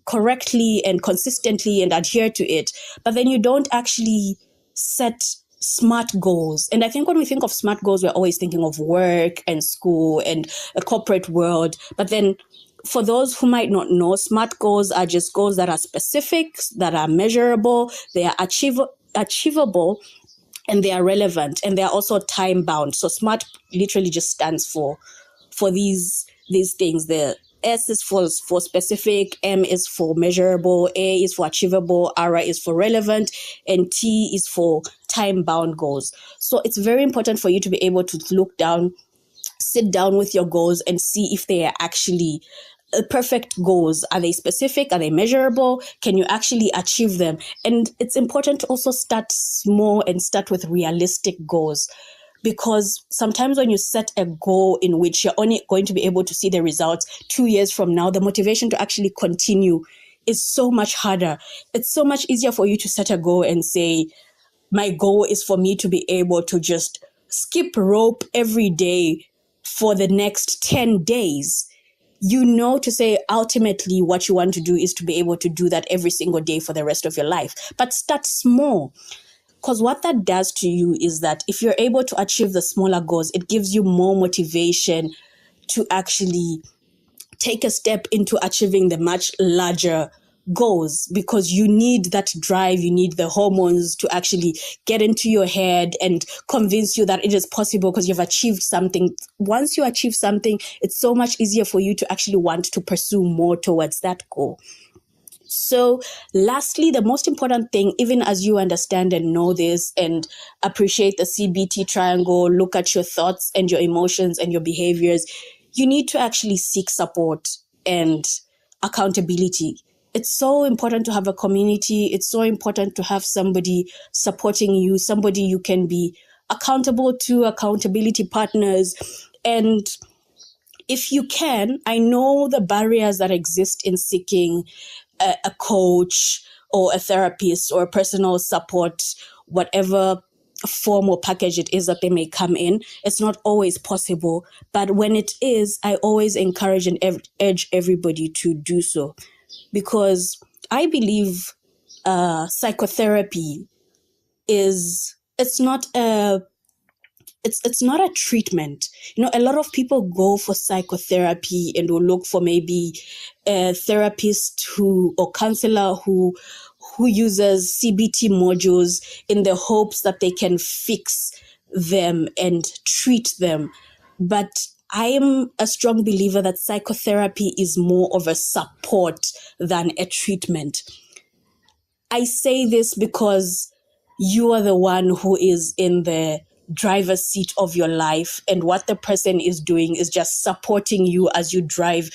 correctly and consistently and adhere to it. But then you don't actually set smart goals. And I think when we think of smart goals, we're always thinking of work and school and a corporate world. But then for those who might not know, smart goals are just goals that are specific, that are measurable, they are achievable, and they are relevant, and they are also time bound. So SMART literally just stands for these things. The S is for specific, M is for measurable, A is for achievable, R is for relevant, and T is for time-bound goals. So it's very important for you to be able to sit down with your goals and see if they are actually perfect goals. Are they specific? Are they measurable? Can you actually achieve them? And it's important to also start small and start with realistic goals. Because sometimes when you set a goal in which you're only going to be able to see the results 2 years from now, the motivation to actually continue is so much harder. It's so much easier for you to set a goal and say, my goal is for me to be able to just skip rope every day for the next 10 days. You know, to say ultimately what you want to do is to be able to do that every single day for the rest of your life. But start small. Because what that does to you is that if you're able to achieve the smaller goals, it gives you more motivation to actually take a step into achieving the much larger goals, because you need that drive, you need the hormones to actually get into your head and convince you that it is possible because you've achieved something. Once you achieve something, it's so much easier for you to actually want to pursue more towards that goal. So lastly, the most important thing, even as you understand and know this and appreciate the CBT triangle, look at your thoughts and your emotions and your behaviors, you need to actually seek support and accountability. It's so important to have a community. It's so important to have somebody supporting you, somebody you can be accountable to, accountability partners. And if you can, I know the barriers that exist in seeking a coach or a therapist or a personal support, whatever form or package it is that they may come in. It's not always possible, but when it is, I always encourage and urge everybody to do so, because I believe psychotherapy it's not a treatment. You know, a lot of people go for psychotherapy and will look for maybe a therapist or counselor who uses CBT modules in the hopes that they can fix them and treat them. But I am a strong believer that psychotherapy is more of a support than a treatment. I say this because you are the one who is in the driver's seat of your life, and what the person is doing is just supporting you as you drive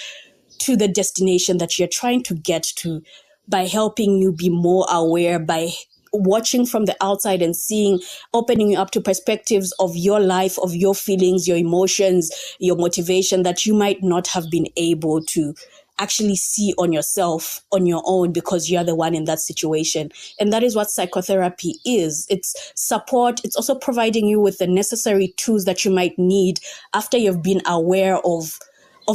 to the destination that you're trying to get to, by helping you be more aware, by watching from the outside and seeing, opening you up to perspectives of your life, of your feelings, your emotions, your motivation that you might not have been able to actually see on yourself on your own, because you're the one in that situation. And that is what psychotherapy is. It's support. It's also providing you with the necessary tools that you might need after you've been aware of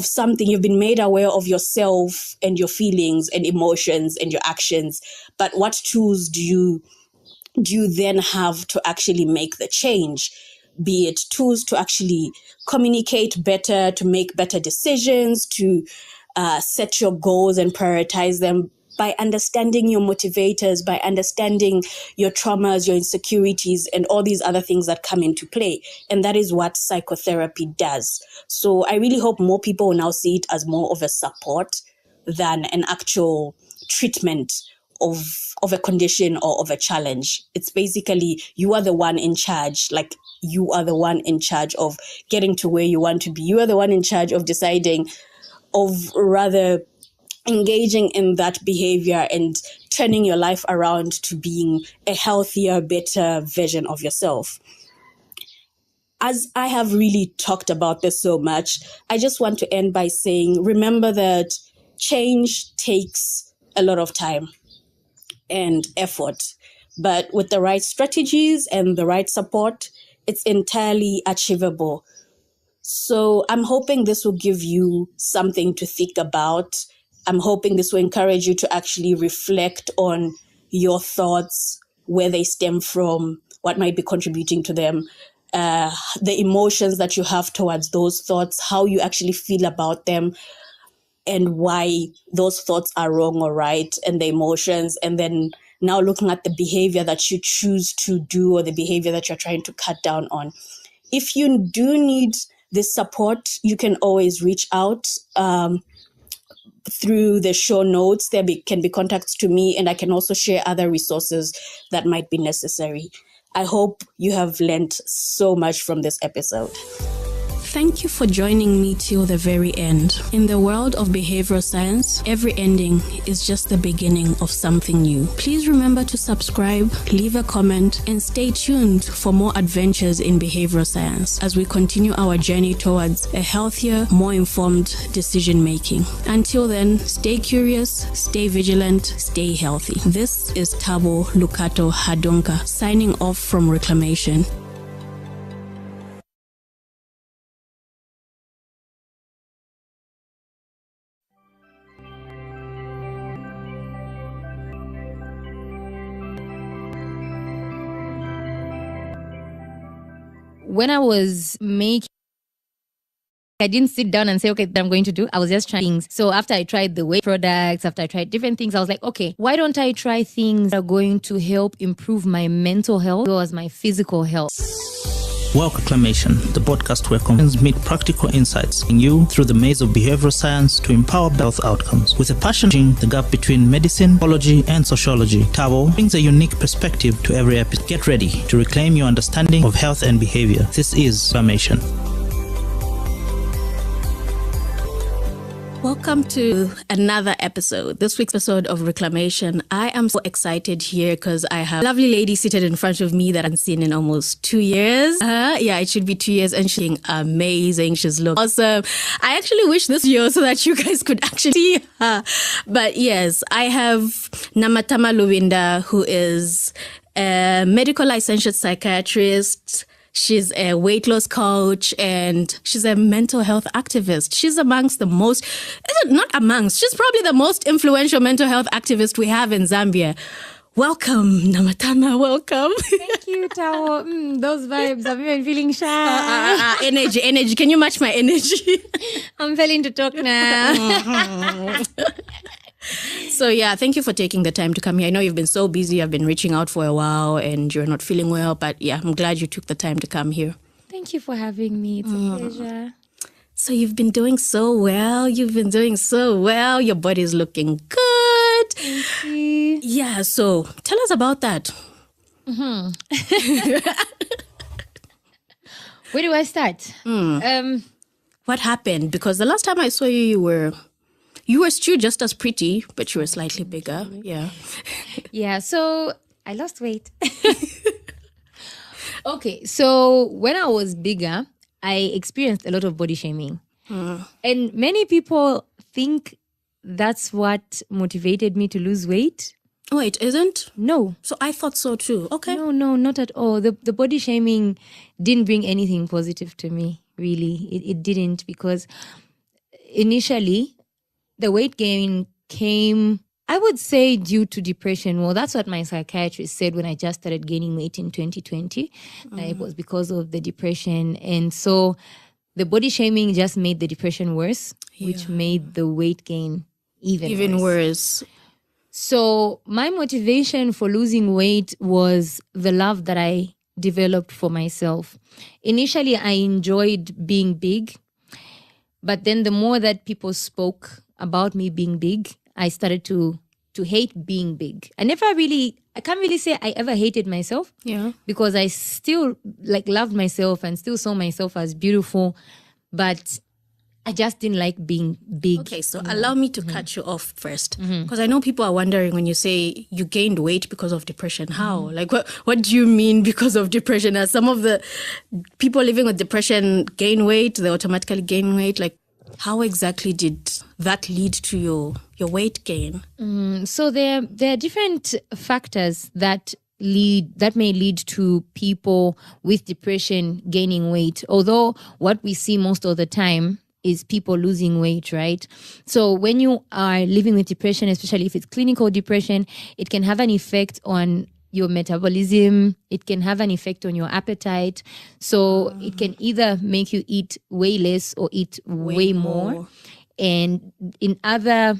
something. You've been made aware of yourself and your feelings and emotions and your actions. But what tools do you then have to actually make the change? Be it tools to actually communicate better, to make better decisions, to set your goals and prioritize them by understanding your motivators, by understanding your traumas, your insecurities, and all these other things that come into play. And that is what psychotherapy does. So I really hope more people will now see it as more of a support than an actual treatment of a condition or of a challenge. It's basically you are the one in charge, like you are the one in charge of getting to where you want to be. You are the one in charge of deciding, of rather engaging in that behavior and turning your life around to being a healthier, better version of yourself. As I have really talked about this so much, I just want to end by saying, remember that change takes a lot of time and effort, but with the right strategies and the right support, it's entirely achievable. So I'm hoping this will give you something to think about. I'm hoping this will encourage you to actually reflect on your thoughts, where they stem from, what might be contributing to them, the emotions that you have towards those thoughts, how you actually feel about them, and why those thoughts are wrong or right, and the emotions, and then now looking at the behavior that you choose to do or the behavior that you're trying to cut down on. If you do need this support, you can always reach out through the show notes. There can be contacts to me, and I can also share other resources that might be necessary. I hope you have learned so much from this episode. Thank you for joining me till the very end. In the world of behavioral science, every ending is just the beginning of something new. Please remember to subscribe, leave a comment, and stay tuned for more adventures in behavioral science as we continue our journey towards a healthier, more informed decision making. Until then, stay curious, stay vigilant, stay healthy. This is Tabo Lukato Hadonka signing off from Reclamation. When I was making, I didn't sit down and say, okay, I'm going to do. I was just trying things. So after I tried the weight products, after I tried different things, I was like, okay, why don't I try things that are going to help improve my mental health as well as my physical health? Welcome to Reclamation, the podcast where conversations meet practical insights in you through the maze of behavioral science to empower health outcomes. With a passion bridging the gap between medicine, biology, and sociology, Tabo brings a unique perspective to every episode. Get ready to reclaim your understanding of health and behavior. This is Reclamation. Welcome to another episode. This week's episode of Reclamation. I am so excited here because I have a lovely lady seated in front of me that I haven't seen in almost 2 years. Yeah, it should be 2 years, and she's amazing. She's looking awesome. I actually wish this year so that you guys could actually see her. But yes, I have Namatama Luwinda, who is a medical licensed psychiatrist. She's a weight loss coach, and she's a mental health activist. She's amongst the most, she's probably the most influential mental health activist we have in Zambia. Welcome, Namatama, welcome. Thank you, Tao. Those vibes, I'm even feeling shy. Energy. Can you match my energy? I'm failing to talk now. So yeah, thank you for taking the time to come here. I know you've been so busy. I've been reaching out for a while and you're not feeling well, but yeah, I'm glad you took the time to come here. Thank you for having me. It's a pleasure. So you've been doing so well. Your body's looking good. Thank you. Yeah, so tell us about that. Where do I start? What happened? Because the last time I saw you, you were still just as pretty, but you were slightly bigger. Yeah. Yeah, so I lost weight. Okay, so when I was bigger, I experienced a lot of body shaming. And many people think that's what motivated me to lose weight. Oh, it isn't? No. So I thought so too. Okay. No, not at all. The body shaming didn't bring anything positive to me, really. It didn't, because initially the weight gain came, I would say, due to depression. Well, that's what my psychiatrist said when I just started gaining weight in 2020. It was because of the depression. And so the body shaming just made the depression worse, which made the weight gain even worse. So my motivation for losing weight was the love that I developed for myself. Initially, I enjoyed being big, but then the more that people spoke about me being big, I started to hate being big. I can't really say I ever hated myself. Yeah. Because I still loved myself and still saw myself as beautiful, but I just didn't like being big. Okay, so allow me to cut you off first, because I know people are wondering when you say you gained weight because of depression. How? Like, what do you mean because of depression? As some of the people living with depression gain weight, they automatically gain weight. Like, how exactly did that lead to your weight gain? So there are different factors that may lead to people with depression gaining weight. Although what we see most of the time is people losing weight, right? So when you are living with depression, especially if it's clinical depression, it can have an effect on your metabolism. It can have an effect on your appetite. So it can either make you eat way less or eat way more. And in other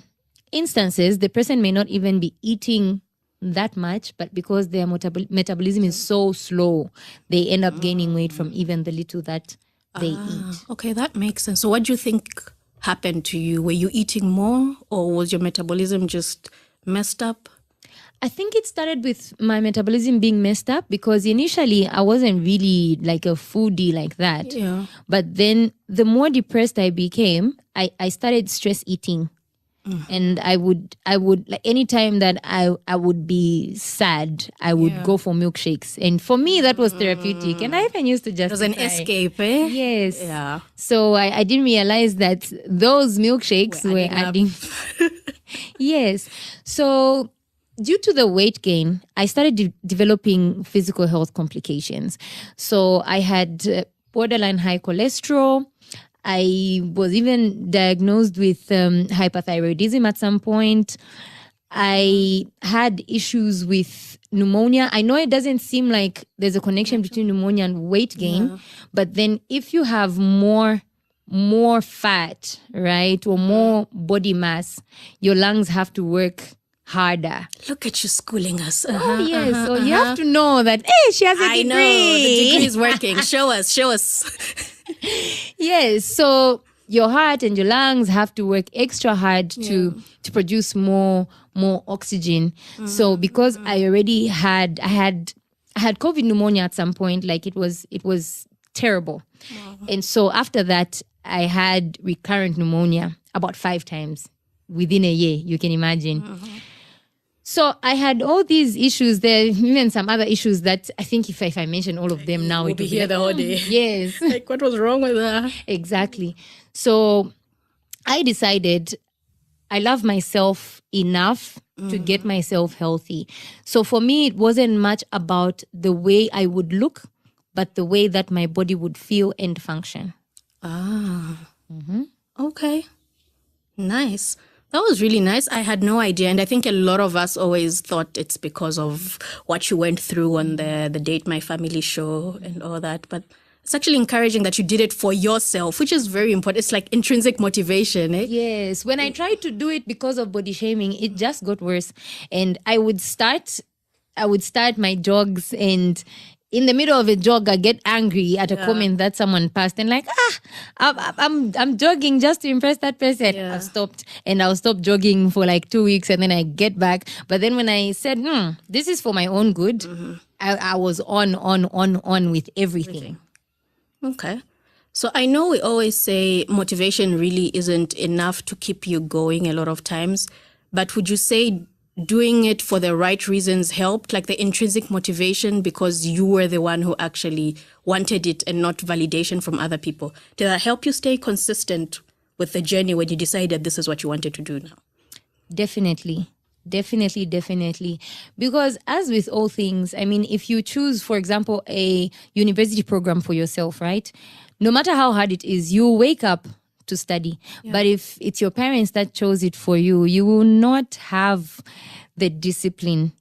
instances, the person may not even be eating that much, but because their metabolism is so slow, they end up gaining weight from even the little that they eat. Okay, that makes sense. So what do you think happened to you? Were you eating more, or was your metabolism just messed up? I think it started with my metabolism being messed up because initially I wasn't really like a foodie like that. Yeah. But then the more depressed I became, I started stress eating. And I would like anytime that I would be sad, I would go for milkshakes. And for me, that was therapeutic. And I even used to just... It was an escape, eh? Yes. Yeah. So I didn't realize that those milkshakes were adding... Yes. So due to the weight gain, I started developing physical health complications. So I had borderline high cholesterol. I was even diagnosed with hyperthyroidism at some point. I had issues with pneumonia. I know it doesn't seem like there's a connection between pneumonia and weight gain, but then if you have more fat, right, or more body mass, your lungs have to work harder. Look at you schooling us. Oh, yes. So you have to know that, hey, she has a degree. I know, the degree is working. Show us. Yes. So your heart and your lungs have to work extra hard to produce more oxygen. So because I had COVID pneumonia at some point, like it was terrible. And so after that, I had recurrent pneumonia about 5 times within a year, you can imagine. So I had all these issues there, even some other issues that I think if I mention all of them now, We'll be here the whole day. Yes. Like, what was wrong with her? Exactly. So I decided I love myself enough to get myself healthy. So for me, it wasn't much about the way I would look, but the way that my body would feel and function. Okay. Nice. That was really nice. I had no idea. And I think a lot of us always thought it's because of what you went through on the Date My Family show and all that. But it's actually encouraging that you did it for yourself, which is very important. It's like intrinsic motivation, eh? Yes. When I tried to do it because of body shaming, it just got worse. And I would start my jogs, and in the middle of a jog, I get angry at a comment that someone passed and like, I'm jogging just to impress that person. Yeah. I've stopped, and I'll stop jogging for like 2 weeks, and then I get back. But then when I said, this is for my own good, I was on with everything. Okay. So I know we always say motivation really isn't enough to keep you going a lot of times, but would you say doing it for the right reasons helped, like the intrinsic motivation because you were the one who actually wanted it and not validation from other people? Did that help you stay consistent with the journey when you decided this is what you wanted to do now? Definitely. Because as with all things, I mean, if you choose, for example, a university program for yourself, right? No matter how hard it is, you wake up to study. But if it's your parents that chose it for you, you will not have the discipline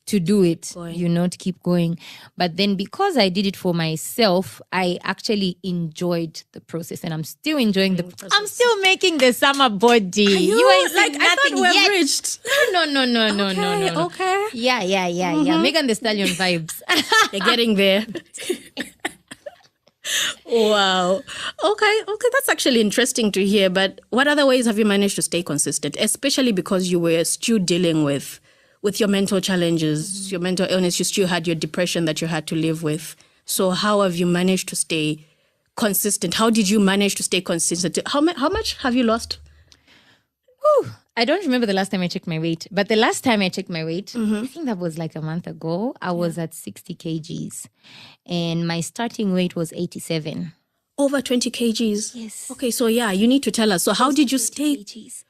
to do it, going. to keep going. But then because I did it for myself, I actually enjoyed the process, and I'm still enjoying the process. I'm still making the summer body. You ain't like, seen I nothing thought we've yet. reached. No. Okay. Yeah. Megan Thee Stallion vibes. They're getting there. Wow. Okay, that's actually interesting to hear. But what other ways have you managed to stay consistent, especially because you were still dealing with your mental challenges, your mental illness, you still had your depression that you had to live with. So how have you managed to stay consistent? How did you manage to stay consistent? How much have you lost? I don't remember the last time I checked my weight, but the last time I checked my weight, I think that was like a month ago, I was at 60 kgs and my starting weight was 87. Over 20 kgs? Yes. Okay, so you need to tell us. So how did you stay? Kgs.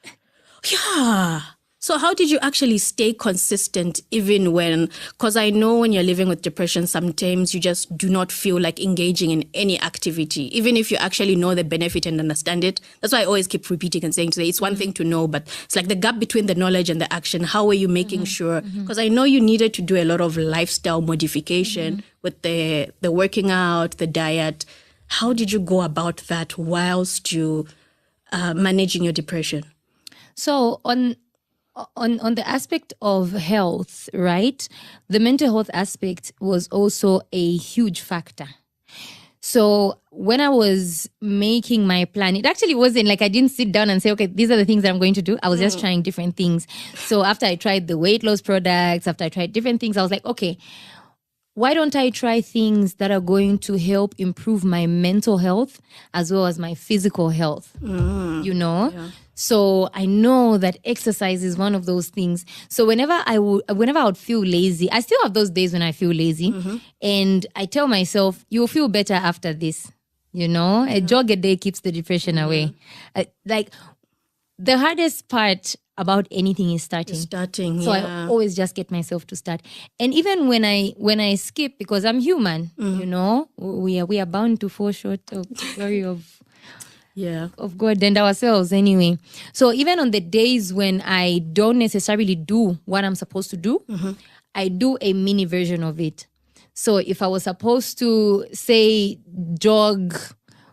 Yeah. So how did you actually stay consistent even when, because I know when you're living with depression, sometimes you just do not feel like engaging in any activity, even if you actually know the benefit and understand it. That's why I always keep repeating and saying today, it's one thing to know, but it's like the gap between the knowledge and the action. How are you making sure? Because I know you needed to do a lot of lifestyle modification with the working out, the diet. How did you go about that whilst you managing your depression? So on the aspect of health, right? The mental health aspect was also a huge factor. So when I was making my plan, it actually wasn't like I didn't sit down and say, okay, these are the things that I'm going to do. I was just trying different things. So after I tried the weight loss products, after I tried different things, I was like, okay, why don't I try things that are going to help improve my mental health as well as my physical health, Yeah. So I know that exercise is one of those things. So whenever I would feel lazy, I still have those days when I feel lazy. And I tell myself, you'll feel better after this. A jog a day keeps the depression away. Like the hardest part about anything is starting. So I always just get myself to start. And even when I skip, because I'm human, we are bound to fall short of the glory of God and ourselves anyway. So even on the days when I don't necessarily do what I'm supposed to do, I do a mini version of it. So if I was supposed to say jog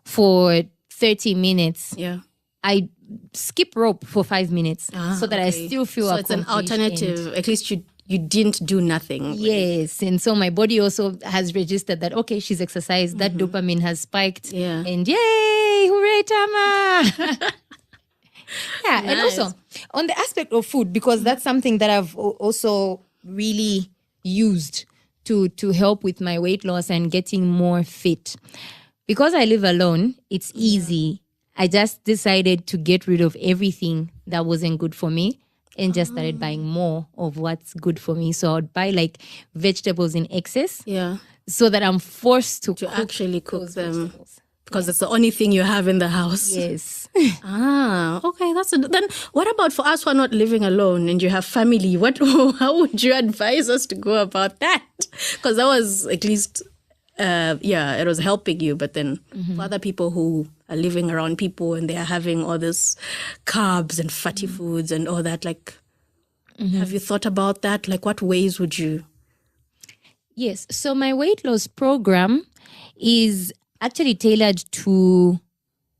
for 30 minutes, I skip rope for 5 minutes so that I still feel accomplished. So it's an alternative. At least you didn't do nothing. Yes. And so my body also has registered that, okay, she's exercised, that dopamine has spiked. Yeah. And yay, hooray, Tama. Nice. And also on the aspect of food, because that's something that I've also really used to help with my weight loss and getting more fit. Because I live alone, it's easy. I just decided to get rid of everything that wasn't good for me and just started buying more of what's good for me. So I'd buy like vegetables in excess so that I'm forced to actually cook them. Vegetables. Because it's the only thing you have in the house. Yes. Okay. Then what about for us who are not living alone and you have family? How would you advise us to go about that? Because that was at least, it was helping you. But then for other people who are living around people and they are having all this carbs and fatty foods and all that, like, have you thought about that? Like, what ways would you? Yes. So my weight loss program is actually tailored to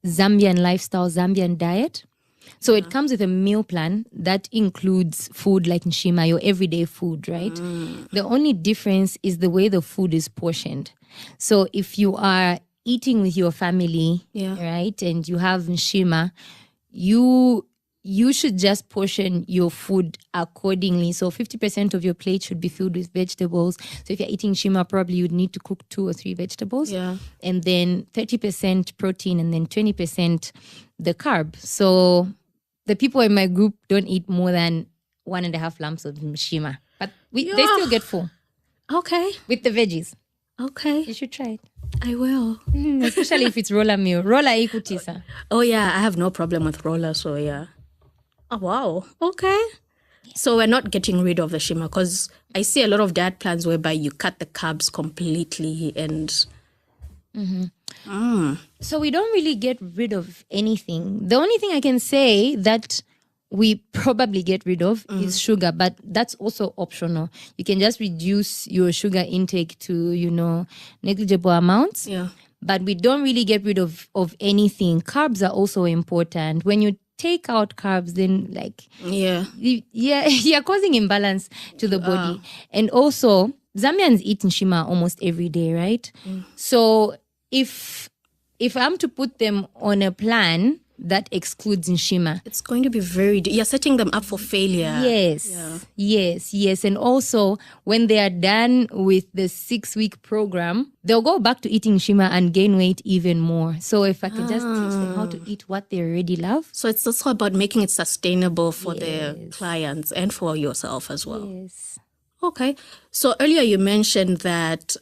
Zambian lifestyle, Zambian diet. So it comes with a meal plan that includes food like nshima, your everyday food, right? The only difference is the way the food is portioned. So if you are eating with your family, right, and you have nshima, you should just portion your food accordingly. So 50% of your plate should be filled with vegetables. So if you're eating nshima, probably you'd need to cook 2 or 3 vegetables. And then 30% protein and then 20% the carb. So the people in my group don't eat more than 1.5 lumps of nshima. But they still get full. Okay. With the veggies. Okay. You should try it. I will. Especially if it's roller meal. Roller ikutisa. Oh, yeah. I have no problem with roller, so yeah. Oh, wow. Okay. So we're not getting rid of the shima because I see a lot of diet plans whereby you cut the carbs completely and... So we don't really get rid of anything. The only thing I can say that we probably get rid of is sugar, but that's also optional. You can just reduce your sugar intake to, negligible amounts. Yeah. But we don't really get rid of anything. Carbs are also important. When you take out carbs, then you're causing imbalance to the body. And also, Zambians eat nshima almost every day, right? So if I'm to put them on a plan that excludes nshima, it's going to be you're setting them up for failure. Yes. And also, when they are done with the 6-week program, they'll go back to eating nshima and gain weight even more. So if I could just teach them how to eat what they already love. So it's also about making it sustainable for the clients and for yourself as well. Yes. Okay. So earlier you mentioned that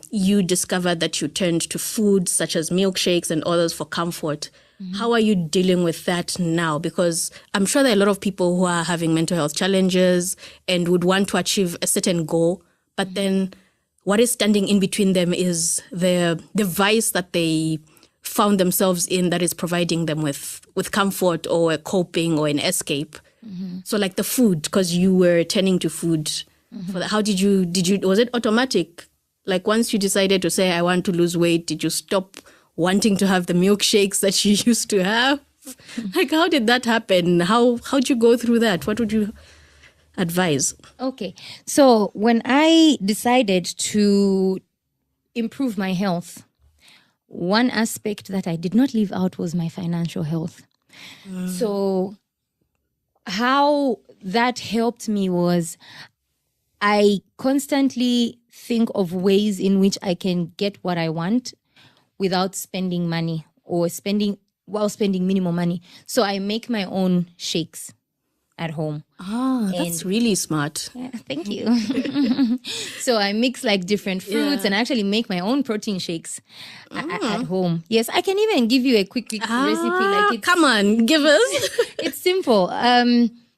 you discovered that you turned to foods such as milkshakes and others for comfort. How are you dealing with that now? Because I'm sure there are a lot of people who are having mental health challenges and would want to achieve a certain goal, but then what is standing in between them is the vice that they found themselves in that is providing them with comfort or a coping or an escape. So like the food, because you were turning to food. For that, how did you, was it automatic? Like once you decided to say, I want to lose weight, did you stop wanting to have the milkshakes that you used to have? Like, how did that happen? How'd you go through that? What would you advise? Okay. So when I decided to improve my health, one aspect that I did not leave out was my financial health. So how that helped me was I constantly think of ways in which I can get what I want without spending money or spending minimum money. So I make my own shakes at home. That's really smart. Yeah, thank you. So I mix like different fruits and actually make my own protein shakes at home. Yes, I can even give you a quick recipe. Like Come on, give us. It's simple.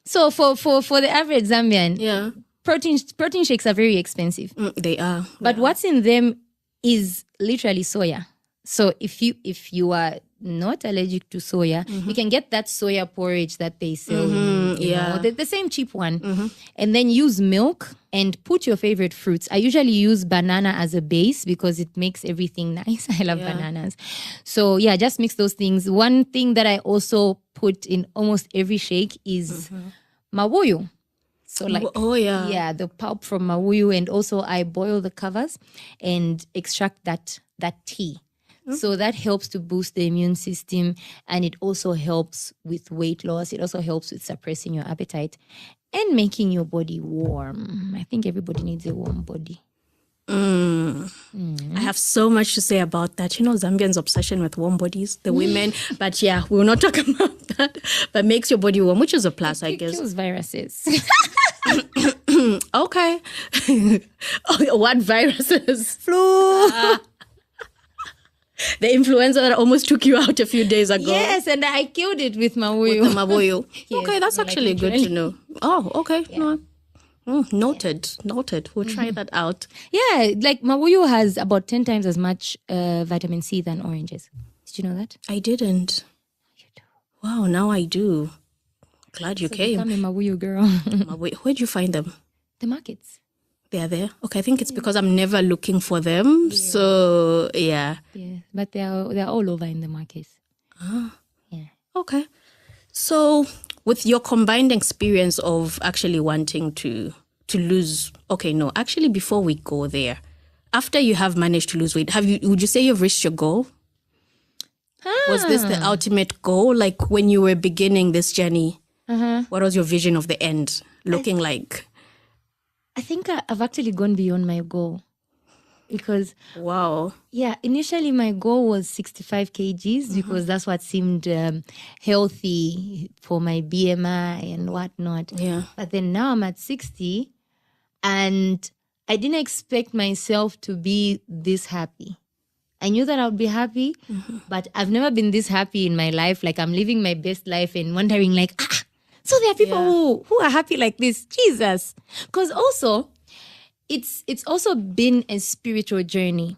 So for the average Zambian, protein shakes are very expensive. They are. But what's in them is literally soya. So if you are not allergic to soya, you can get that soya porridge that they sell. The same cheap one. And then use milk and put your favorite fruits. I usually use banana as a base because it makes everything nice. I love bananas. So just mix those things. One thing that I also put in almost every shake is mawuyu. So the pulp from mawuyu, and also I boil the covers and extract that tea. So that helps to boost the immune system, and it also helps with weight loss. It also helps with suppressing your appetite and making your body warm. I think everybody needs a warm body. I have so much to say about that. Zambians' obsession with warm bodies, the women. But we will not talk about that. But makes your body warm, which is a plus, I guess. It kills viruses. Okay. What viruses? Flu. The influenza that almost took you out a few days ago. Yes, and I killed it with mawuyu. With the mawuyu. Yes, okay, that's actually good to know. Oh, okay. Yeah. Noted. We'll try that out. Yeah, like mawuyu has about 10 times as much vitamin C than oranges. Did you know that? I didn't. You do. Wow, now I do. Glad you came. I'm a mawuyu girl. Where'd you find them? The markets. They are there? Okay, I think it's because I'm never looking for them. Yeah. So, Yeah, but they're all over in the markets. Yeah. Okay. So, with your combined experience of actually wanting to lose... Okay, no. Actually, before we go there, after you have managed to lose weight, would you say you've reached your goal? Was this the ultimate goal? Like, when you were beginning this journey, what was your vision of the end looking like? I think I've actually gone beyond my goal because... Wow. Yeah, initially my goal was 65 kgs because that's what seemed healthy for my BMI and whatnot. Yeah. But then now I'm at 60 and I didn't expect myself to be this happy. I knew that I would be happy, but I've never been this happy in my life. Like I'm living my best life and wondering like, so there are people who are happy like this. Jesus. Because also, it's also been a spiritual journey.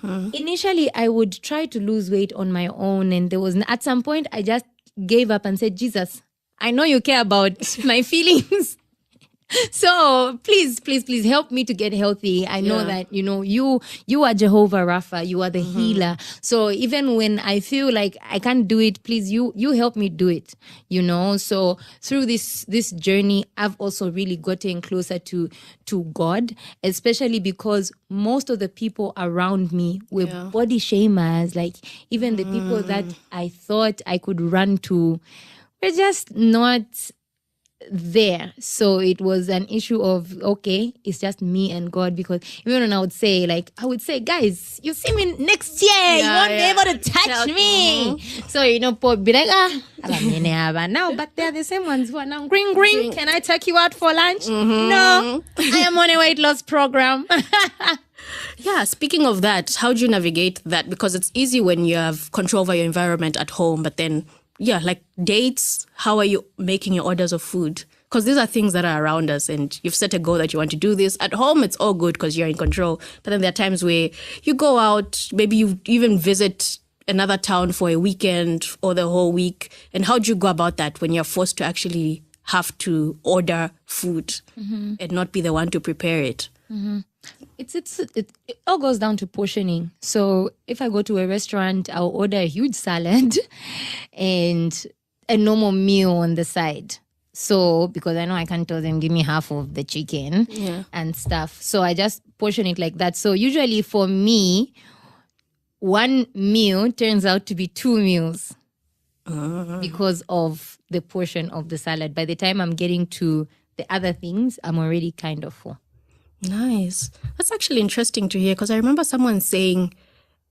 Initially, I would try to lose weight on my own. And there was, at some point, I just gave up and said, Jesus, I know you care about my feelings. So please help me to get healthy. I know that, you are Jehovah Rapha, you are the healer. So even when I feel like I can't do it, please, you help me do it, So through this journey, I've also really gotten closer to God, especially because most of the people around me were body shamers. Like even the people that I thought I could run to were just not there. So it was an issue of, okay, it's just me and God, because even when I would say, guys, you see me next year, you won't be able to touch me. So, Paul be like, now, but they're the same ones who are now green. Can I take you out for lunch? No, I am on a weight loss program. Yeah, speaking of that, how do you navigate that? Because it's easy when you have control over your environment at home, but then like dates, how are you making your orders of food? Because these are things that are around us and you've set a goal that you want to do this. At home, it's all good because you're in control. But then there are times where you go out, maybe you even visit another town for a weekend or the whole week. And how do you go about that when you're forced to actually have to order food and not be the one to prepare it? It all goes down to portioning. So if I go to a restaurant, I'll order a huge salad and a normal meal on the side. So because I know I can't tell them, give me half of the chicken and stuff. So I just portion it like that. So usually for me, one meal turns out to be 2 meals because of the portion of the salad. By the time I'm getting to the other things, I'm already kind of full. Nice. That's actually interesting to hear, because I remember someone saying,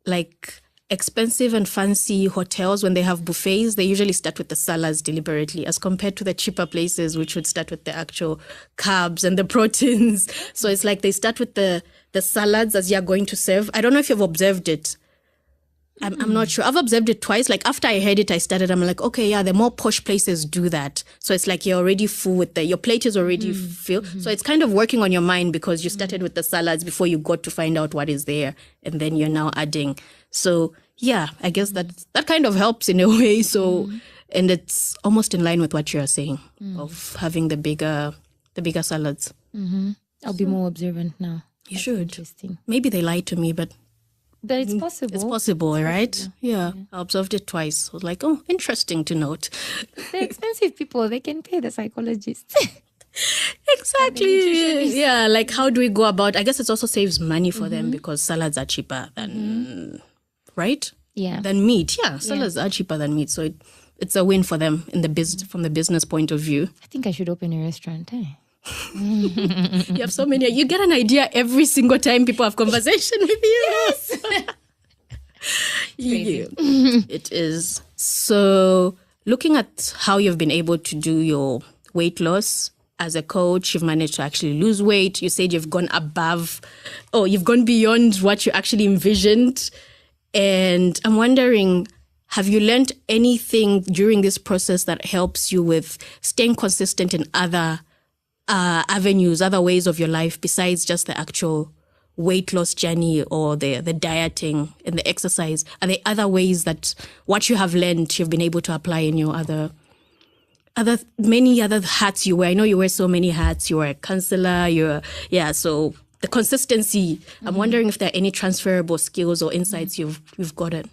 like, expensive and fancy hotels, when they have buffets, they usually start with the salads deliberately, as compared to the cheaper places, which would start with the actual carbs and the proteins. So it's like they start with the salads as you're going to serve. I don't know if you've observed it. I'm not sure. I've observed it twice. Like after I heard it, I'm like, okay, yeah, the more posh places do that. So it's like you're already full with your plate is already full. So it's kind of working on your mind because you started with the salads before you got to find out what is there. And then you're now adding. So yeah, I guess that kind of helps in a way. So, and it's almost in line with what you're saying of having the bigger salads. I'll be more observant now. You should. Interesting. Maybe they lied to me, but it's possible. It's possible, right? Yeah. I observed it twice. I was like, oh, interesting to note. They're expensive people. They can pay the psychologists. Exactly. Yeah. Like, how do we go about? I guess it also saves money for them because salads are cheaper than, right? Yeah. Than meat. Yeah. Salads are cheaper than meat. So it's a win for them from the business point of view. I think I should open a restaurant. You have so many. You get an idea every single time people have conversation with you. Yes. It is. So looking at how you've been able to do your weight loss as a coach, you've managed to actually lose weight. You said you've gone you've gone beyond what you actually envisioned. And I'm wondering, have you learned anything during this process that helps you with staying consistent in other avenues, other ways of your life besides just the actual weight loss journey or the dieting and the exercise? Are there other ways that what you have learned you've been able to apply in your many other hats you wear? I know you wear so many hats. You were a counselor. So the consistency. I'm wondering if there are any transferable skills or insights you've gotten.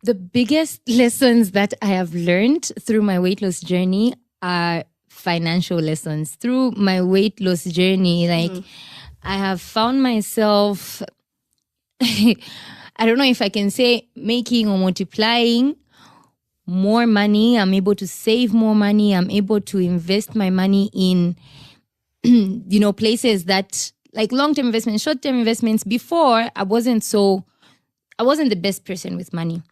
The biggest lessons that I have learned through my weight loss journey are financial lessons. Through my weight loss journey, I have found myself, I don't know if I can say making or multiplying more money. I'm able to save more money. I'm able to invest my money in, places that like long-term investments, short-term investments. Before, I wasn't the best person with money.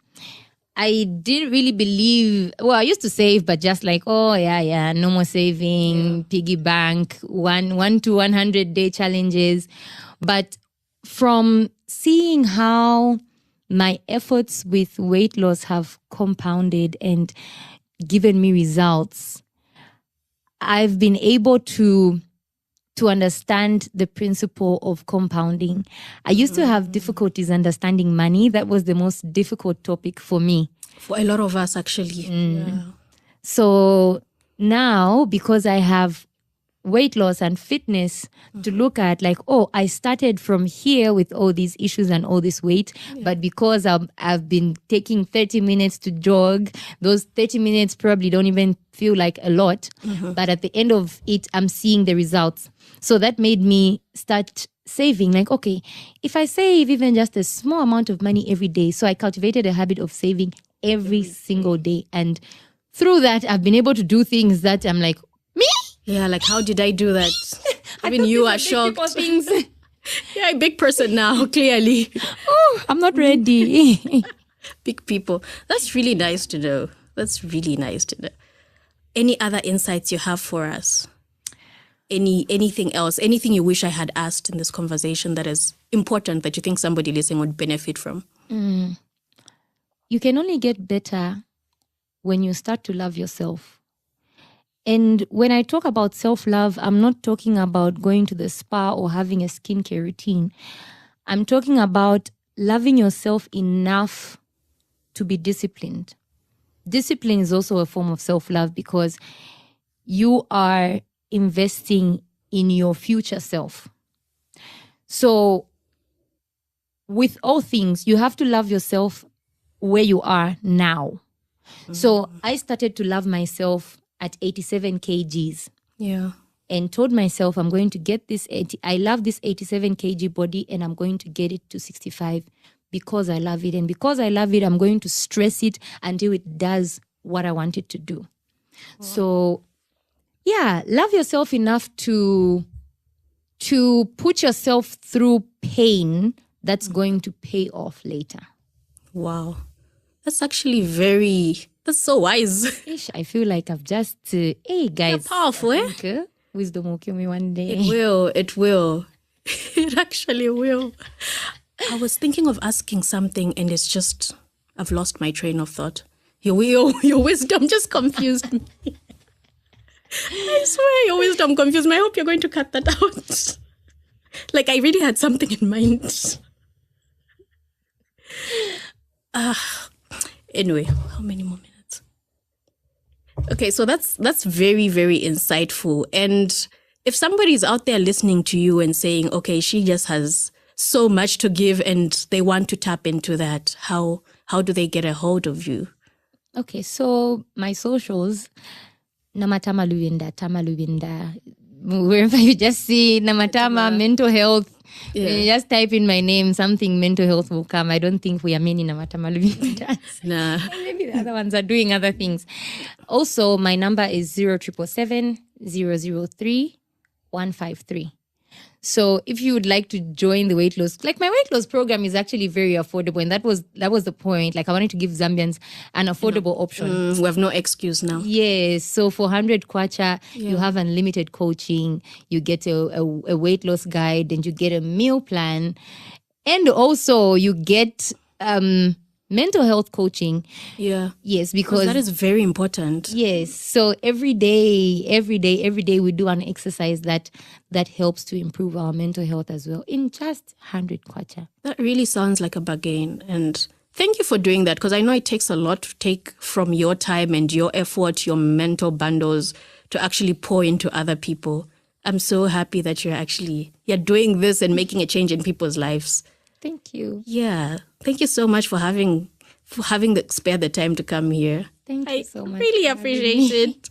I didn't really believe, I used to save, but just like, no more saving, piggy bank, 1 to 100 day challenges. But from seeing how my efforts with weight loss have compounded and given me results, I've been able to to understand the principle of compounding. I used to have difficulties understanding money. That was the most difficult topic for me. For a lot of us, actually. Yeah. So now, because I have weight loss and fitness to look at, like, oh, I started from here with all these issues and all this weight, but because I've been taking 30 minutes to jog, those 30 minutes probably don't even feel like a lot, but at the end of it, I'm seeing the results. So that made me start saving. Like, okay, if I save even just a small amount of money every day, so I cultivated a habit of saving every single day. And through that, I've been able to do things that I'm like, me? Yeah, like, how did I do that? Even you are shocked. Things. Yeah, a big person now, clearly. Oh, I'm not ready. Big people. That's really nice to know. That's really nice to know. Any other insights you have for us? Anything else? Anything you wish I had asked in this conversation that is important that you think somebody listening would benefit from? You can only get better when you start to love yourself. And when I talk about self-love, I'm not talking about going to the spa or having a skincare routine. I'm talking about loving yourself enough to be disciplined. Discipline is also a form of self-love because you are investing in your future self. So with all things, you have to love yourself where you are now. So I started to love myself at 87 kgs. Yeah. And told myself I'm going to get this I love this 87 kg body and I'm going to get it to 65 because I love it. And because I love it, I'm going to stress it until it does what I want it to do. Wow. So yeah, love yourself enough to put yourself through pain that's going to pay off later. Wow. That's actually that's so wise. I feel like I've just, hey guys. You're powerful, Wisdom will kill me one day. It will. It actually will. I was thinking of asking something and it's just, I've lost my train of thought. Your wisdom just confused me. I swear your wisdom confused me. I hope you're going to cut that out. Like, I really had something in mind. Anyway, how many more minutes? Okay, so that's very, very insightful. And if somebody's out there listening to you and saying, okay, she just has so much to give and they want to tap into that, how do they get a hold of you? Okay, so my socials, Namatama Luvinda, wherever you just see Namatama, mental health, you just type in my name, something mental health will come. I don't think we are many Namatama Luvindas. Nah. Maybe the other ones are doing other things. Also, my number is 0777 003 153. So if you would like to join the weight loss, like my weight loss program is actually very affordable. And that was the point. Like I wanted to give Zambians an affordable option. We have no excuse now. Yes. So for 100 kwacha, you have unlimited coaching. You get a weight loss guide and you get a meal plan. And also you get mental health coaching. Yeah. Yes, because that is very important. Yes. So every day we do an exercise that helps to improve our mental health as well in just 100 kwacha. That really sounds like a bargain. And thank you for doing that, because I know it takes a lot to take from your time and your effort, your mental bundles to actually pour into other people. I'm so happy that you're doing this and making a change in people's lives. Thank you. Yeah. Thank you so much for having spared the time to come here. Thank you so much. I really appreciate it.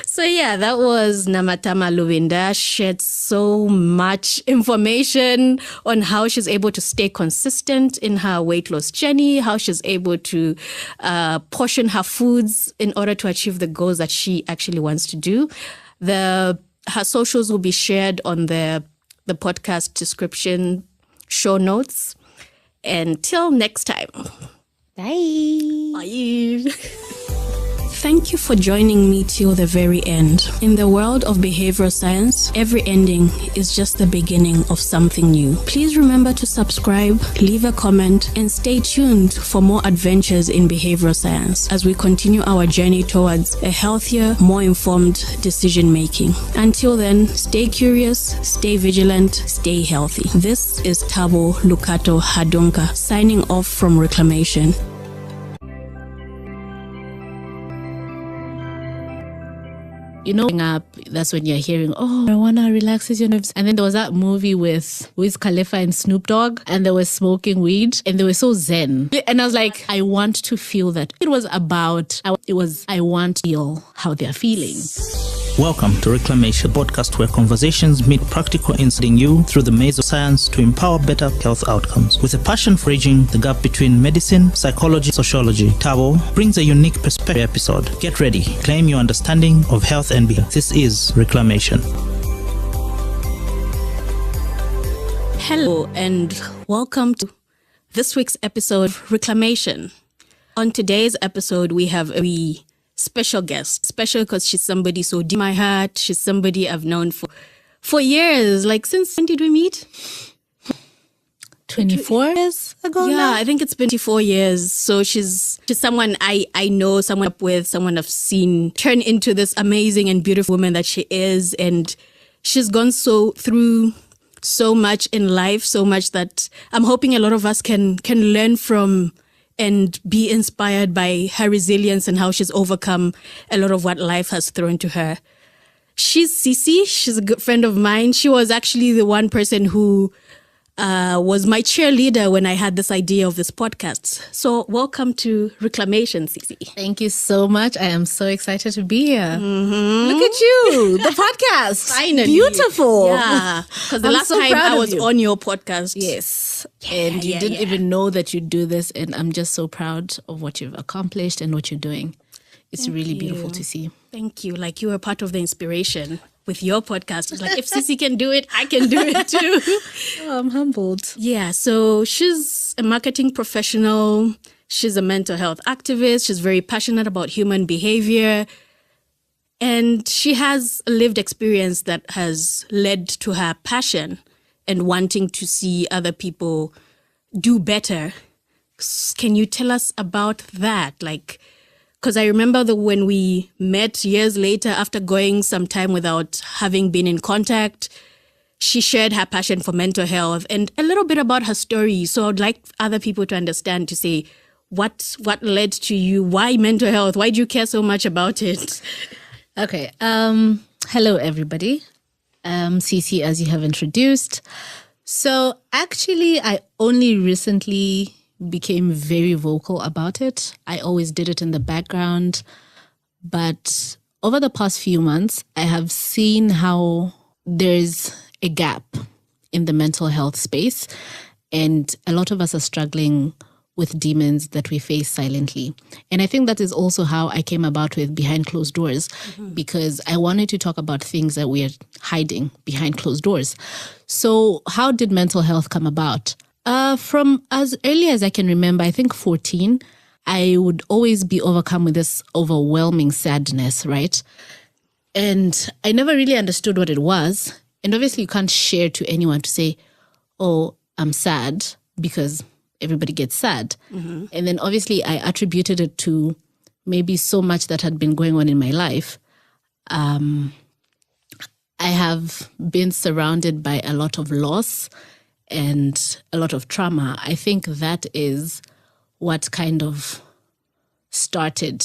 So yeah, that was Namatama Luvinda. Shared so much information on how she's able to stay consistent in her weight loss journey, how she's able to portion her foods in order to achieve the goals that she actually wants to do. Her socials will be shared on the podcast description, show notes. Until next time. Bye. Bye. Thank you for joining me till the very end. In the world of behavioral science, every ending is just the beginning of something new. Please remember to subscribe, leave a comment, and stay tuned for more adventures in behavioral science as we continue our journey towards a healthier, more informed decision making. Until then, stay curious, stay vigilant, stay healthy. This is Tabo, Lukato, Hadunka, signing off from Reclamation. You know, up, that's when you're hearing, oh, marijuana relaxes your nerves. And then there was that movie with Wiz Khalifa and Snoop Dogg, and they were smoking weed, and they were so zen. And I was like, I want to feel that. I want to feel how they're feeling. Welcome to Reclamation, a podcast where conversations meet practical insight in you through the maze of science to empower better health outcomes. With a passion for bridging the gap between medicine, psychology, sociology, Tabo brings a unique perspective episode. Get ready, claim your understanding of health and being. This is Reclamation. Hello and welcome to this week's episode of Reclamation. On today's episode, we have a special guest. Special because she's somebody so dear in my heart. She's somebody I've known for years. Like, since when did we meet? 24 years ago Yeah, now? I think it's been 24 years. So she's someone I know, someone up with, someone I've seen turn into this amazing and beautiful woman that she is. And she's gone through so much in life, so much that I'm hoping a lot of us can learn from and be inspired by her resilience and how she's overcome a lot of what life has thrown to her. She's Sisi. She's a good friend of mine. She was actually the one person who was my cheerleader when I had this idea of this podcast. So welcome to Reclamation, Sisi. Thank you so much. I am so excited to be here. Look at you, the podcast. Finally. Beautiful. Yeah. Because the I'm last so time proud I of was you. on your podcast. Yes. And you didn't even know that you do this. And I'm just so proud of what you've accomplished and what you're doing. It's really beautiful to see. Thank you. Like, you were part of the inspiration with your podcast. It's like, if Sisi can do it, I can do it too. Oh, I'm humbled. Yeah, so she's a marketing professional. She's a mental health activist. She's very passionate about human behavior. And she has a lived experience that has led to her passion and wanting to see other people do better. Can you tell us about that? Like, because I remember that when we met years later, after going some time without having been in contact, she shared her passion for mental health and a little bit about her story. So I'd like other people to understand, to say, what led to you? Why mental health? Why do you care so much about it? Okay. Hello, everybody. Cece, as you have introduced. So actually, I only recently became very vocal about it. I always did it in the background. But over the past few months, I have seen how there's a gap in the mental health space. And a lot of us are struggling with demons that we face silently. And I think that is also how I came about with Behind Closed Doors, because I wanted to talk about things that we are hiding behind closed doors. So how did mental health come about? From as early as I can remember, I think 14, I would always be overcome with this overwhelming sadness, right? And I never really understood what it was. And obviously you can't share to anyone to say, oh, I'm sad, because everybody gets sad. And then obviously I attributed it to maybe so much that had been going on in my life. I have been surrounded by a lot of loss and a lot of trauma. I think that is what kind of started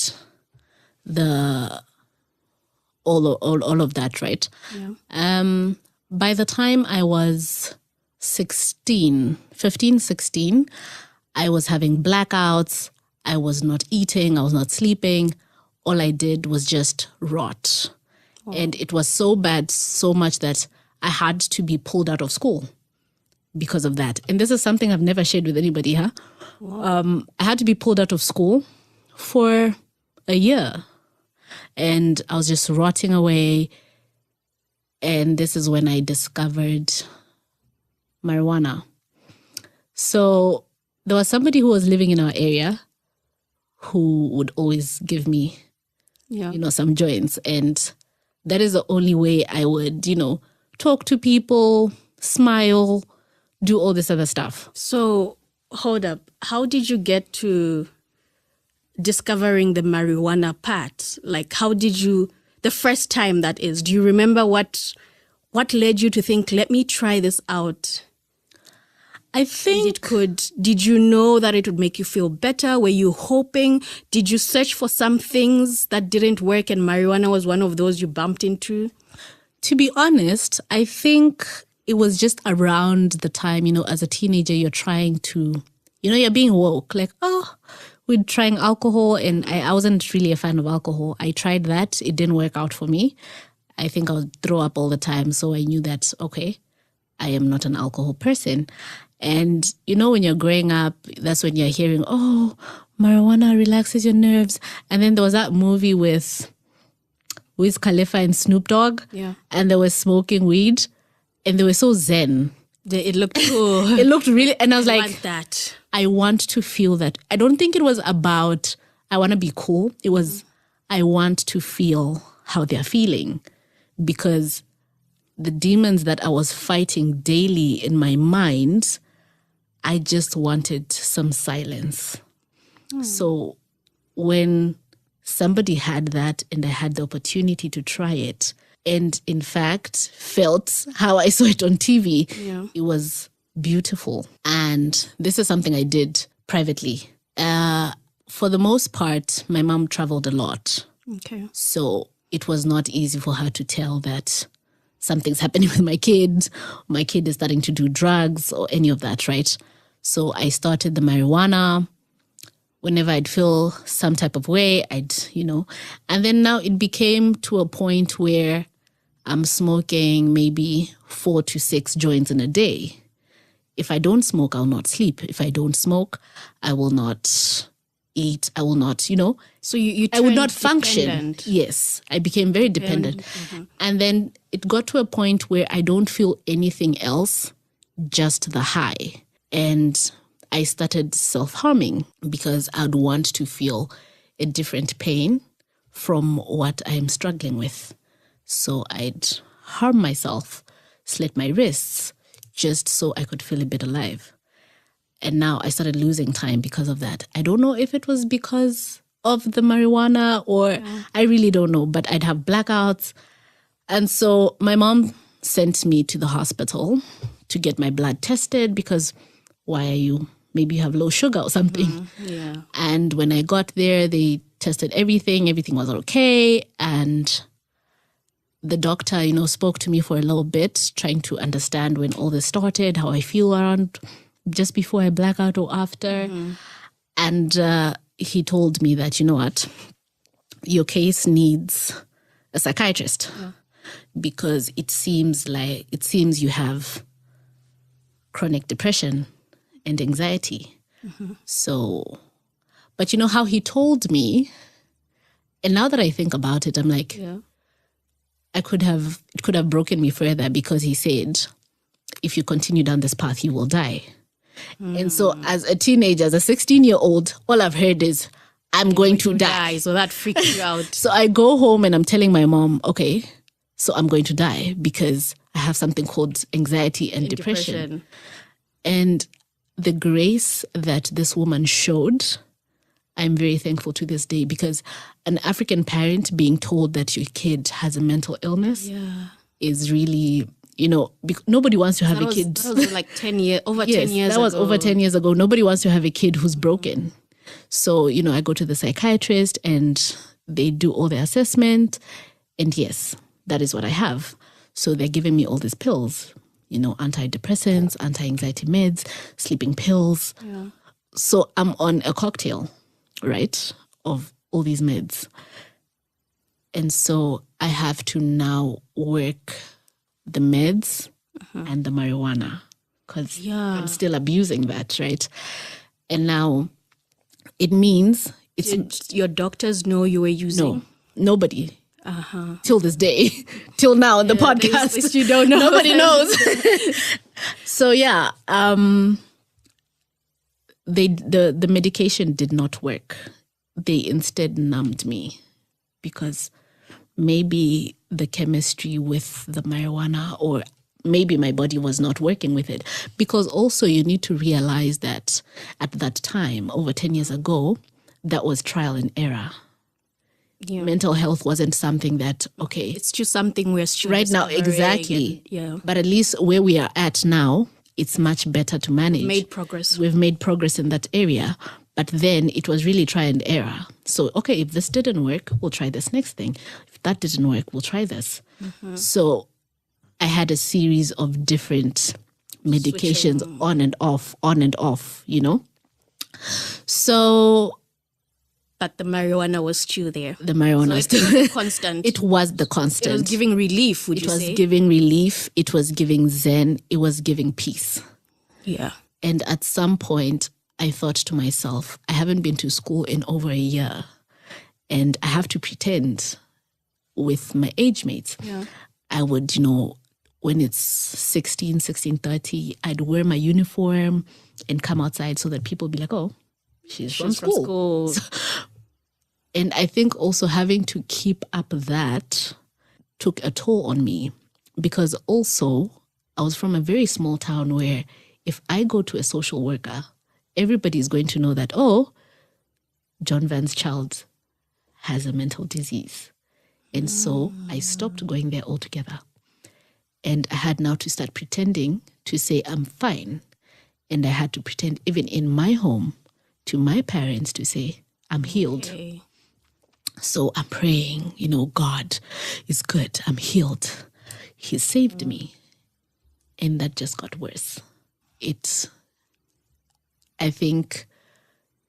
all of that, right? Yeah. By the time I was 15, 16, I was having blackouts. I was not eating. I was not sleeping. All I did was just rot. Oh. And it was so bad, so much that I had to be pulled out of school because of that. And this is something I've never shared with anybody, huh? Wow. I had to be pulled out of school for a year. And I was just rotting away. And this is when I discovered marijuana. So there was somebody who was living in our area who would always give me some joints. And that is the only way I would, talk to people, smile, do all this other stuff. So, hold up. How did you get to discovering the marijuana part? Like, how did you, the first time that is, do you remember what led you to think, let me try this out? I think Did you know that it would make you feel better? Were you hoping? Did you search for some things that didn't work and marijuana was one of those you bumped into? To be honest, I think it was just around the time, as a teenager, you're trying to, you're being woke. Like, we're trying alcohol, and I wasn't really a fan of alcohol. I tried that. It didn't work out for me. I think I would throw up all the time. So I knew that, okay, I am not an alcohol person. And, when you're growing up, that's when you're hearing, oh, marijuana relaxes your nerves. And then there was that movie with Wiz Khalifa and Snoop Dogg. Yeah. And they were smoking weed. And they were so zen. It looked cool. It looked really, and I was like, want that. I want to feel that. I don't think it was about, I want to be cool. It was, I want to feel how they're feeling. Because the demons that I was fighting daily in my mind, I just wanted some silence. So when somebody had that and I had the opportunity to try it, and in fact felt how I saw it on TV, it was beautiful. And this is something I did privately. For the most part, my mom traveled a lot. Okay. So it was not easy for her to tell that something's happening with my kid is starting to do drugs or any of that, right? So I started the marijuana. Whenever I'd feel some type of way, and then now it became to a point where I'm smoking maybe 4 to 6 joints in a day. If I don't smoke, I'll not sleep. If I don't smoke, I will not eat. I will not, So you I would not turned function. dependent. Yes, I became very dependent. And then it got to a point where I don't feel anything else, just the high. And I started self-harming because I'd want to feel a different pain from what I'm struggling with. So I'd harm myself, slit my wrists, just so I could feel a bit alive. And now I started losing time because of that. I don't know if it was because of the marijuana or I really don't know, but I'd have blackouts. And so my mom sent me to the hospital to get my blood tested because maybe you have low sugar or something. Yeah. And when I got there, they tested everything was okay. And the doctor, spoke to me for a little bit, trying to understand when all this started, how I feel around just before I black out or after. And he told me that, what, your case needs a psychiatrist because it seems you have chronic depression and anxiety. So, but how he told me, and now that I think about it, I'm like, it could have broken me further because he said, if you continue down this path, you will die. And so as a teenager, as a 16-year-old, all I've heard is, I'm going to die. So that freaked you out. So I go home and I'm telling my mom, okay, so I'm going to die because I have something called anxiety and depression. And the grace that this woman showed, I'm very thankful to this day because an African parent being told that your kid has a mental illness is really, nobody wants to have a kid. That was like 10 years, over 10 years that was ago. over 10 years ago. Nobody wants to have a kid who's broken. So, I go to the psychiatrist and they do all the assessment. And yes, that is what I have. So they're giving me all these pills, antidepressants, anti-anxiety meds, sleeping pills. Yeah. So I'm on a cocktail, right, of all these meds. And so I have to now work the meds and the marijuana because I'm still abusing that, right? And now it means it's... Your doctors know you were using? No, nobody. Till this day, till now on the podcast. This you don't know. Nobody knows. So the medication did not work. They instead numbed me. because maybe the chemistry with the marijuana, or maybe my body was not working with it. Because also you need to realize that at that time, over 10 years ago, that was trial and error. Yeah. Mental health wasn't something that, okay, It's just something we're still right now, discovering exactly. yeah. But at least where we are at now, it's much better to manage. Made progress. We've made progress in that area. But then it was really try and error. So, okay, if this didn't work, we'll try this next thing. If that didn't work, we'll try this. So I had a series of different medications on and off, you know. So But the marijuana was still there. the marijuana was So it still was constant. It was the constant. It was giving relief, would It you was say? giving relief. It was giving zen. It was giving peace. Yeah. And at some point, I thought to myself, I haven't been to school in over a year, and I have to pretend with my age mates. Yeah. I would, you know, when it's 16:30, I'd wear my uniform and come outside so that people be like, oh, she's from school. And I think also having to keep up that took a toll on me, because also I was from a very small town where if I go to a social worker, everybody's going to know that, oh, John Van's child has a mental disease. And so I stopped going there altogether. And I had now to start pretending to say I'm fine. And I had to pretend even in my home to my parents to say I'm healed. Okay. So I'm praying, you know, God is good. I'm healed. He saved me. And that just got worse. I think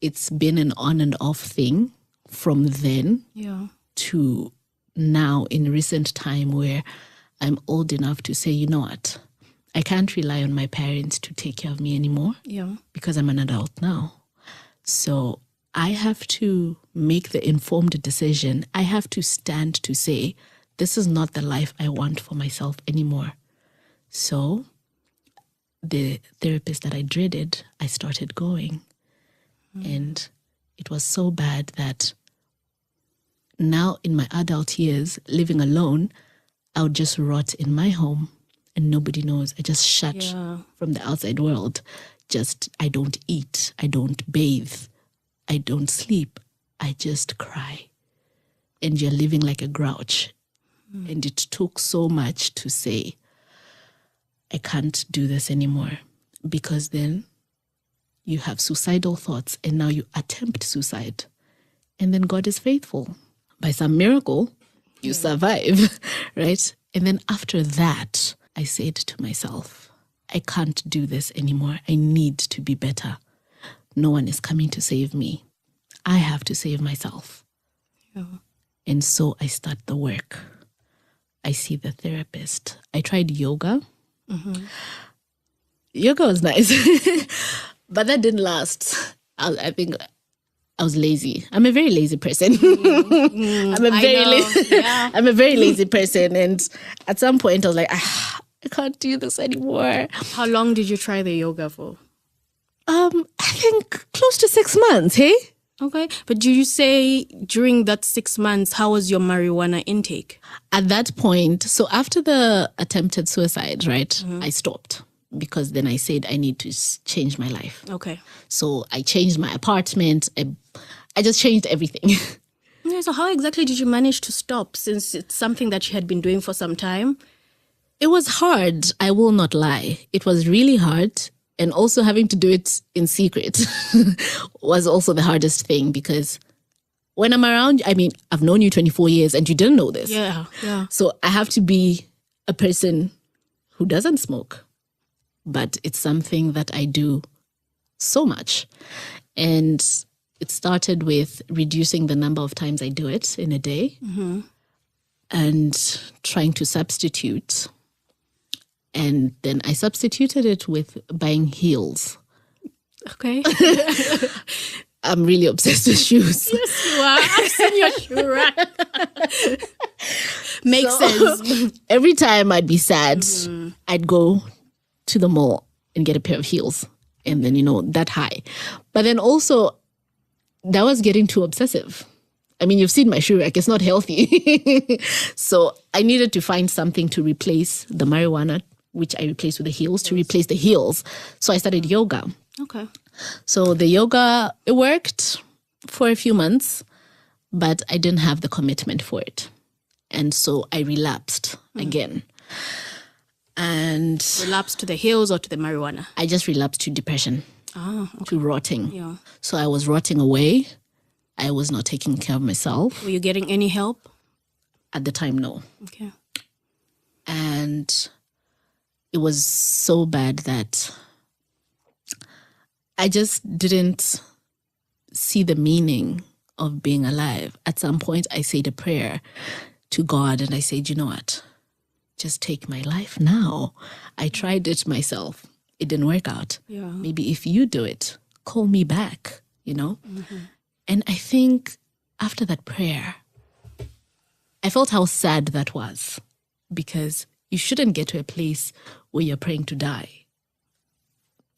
it's been an on and off thing from then Yeah. to now in recent time, where I'm old enough to say, you know what, I can't rely on my parents to take care of me anymore Yeah. because I'm an adult now. So I have to make the informed decision. I have to stand to say, this is not the life I want for myself anymore. So the therapist that I dreaded, I started going. And it was so bad that now in my adult years, living alone, I would just rot in my home and nobody knows. I just shut from the outside world. I don't eat. I don't bathe. I don't sleep. I just cry. And you're living like a grouch. And it took so much to say, I can't do this anymore, because then you have suicidal thoughts and now you attempt suicide. And then God is faithful. By some miracle, you survive, right? And then after that, I said to myself, I can't do this anymore. I need to be better. No one is coming to save me. I have to save myself. Yeah. And so I start the work. I see the therapist. I tried yoga. Yoga was nice, but that didn't last. I think I was lazy. I'm a very lazy person. I'm a very lazy person. And at some point I was like, I can't do this anymore. How long did you try the yoga for? I think close to 6 months, hey? Okay. But do you say during that 6 months, how was your marijuana intake? At that point, so after the attempted suicide, right, I stopped, because then I said I need to change my life. Okay. So I changed my apartment. I just changed everything. Yeah, so how exactly did you manage to stop, since it's something that you had been doing for some time? It was hard. I will not lie. It was really hard. And also having to do it in secret was also the hardest thing, because when I'm around, I mean, I've known you 24 years and you didn't know this. Yeah. So I have to be a person who doesn't smoke, but it's something that I do so much. And it started with reducing the number of times I do it in a day and trying to substitute. And then I substituted it with buying heels. Okay. I'm really obsessed with shoes. Yes, you are. I've seen your shoe rack. Makes sense. Every time I'd be sad, I'd go to the mall and get a pair of heels. And then, that high. But then also, that was getting too obsessive. I mean, you've seen my shoe rack. It's not healthy. So I needed to find something to replace the marijuana, which I replaced with the heels, to replace the heels. So I started yoga. Okay. So the yoga, it worked for a few months, but I didn't have the commitment for it. And so I relapsed again. And Relapsed to the heels or to the marijuana? I just relapsed to depression, to rotting. Yeah. So I was rotting away. I was not taking care of myself. Were you getting any help? At the time, no. Okay. And it was so bad that I just didn't see the meaning of being alive. At some point, I said a prayer to God and I said, you know what? Just take my life now. I tried it myself. It didn't work out. Yeah. Maybe if you do it, call me back, you know? And I think after that prayer, I felt how sad that was, because you shouldn't get to a place where you're praying to die,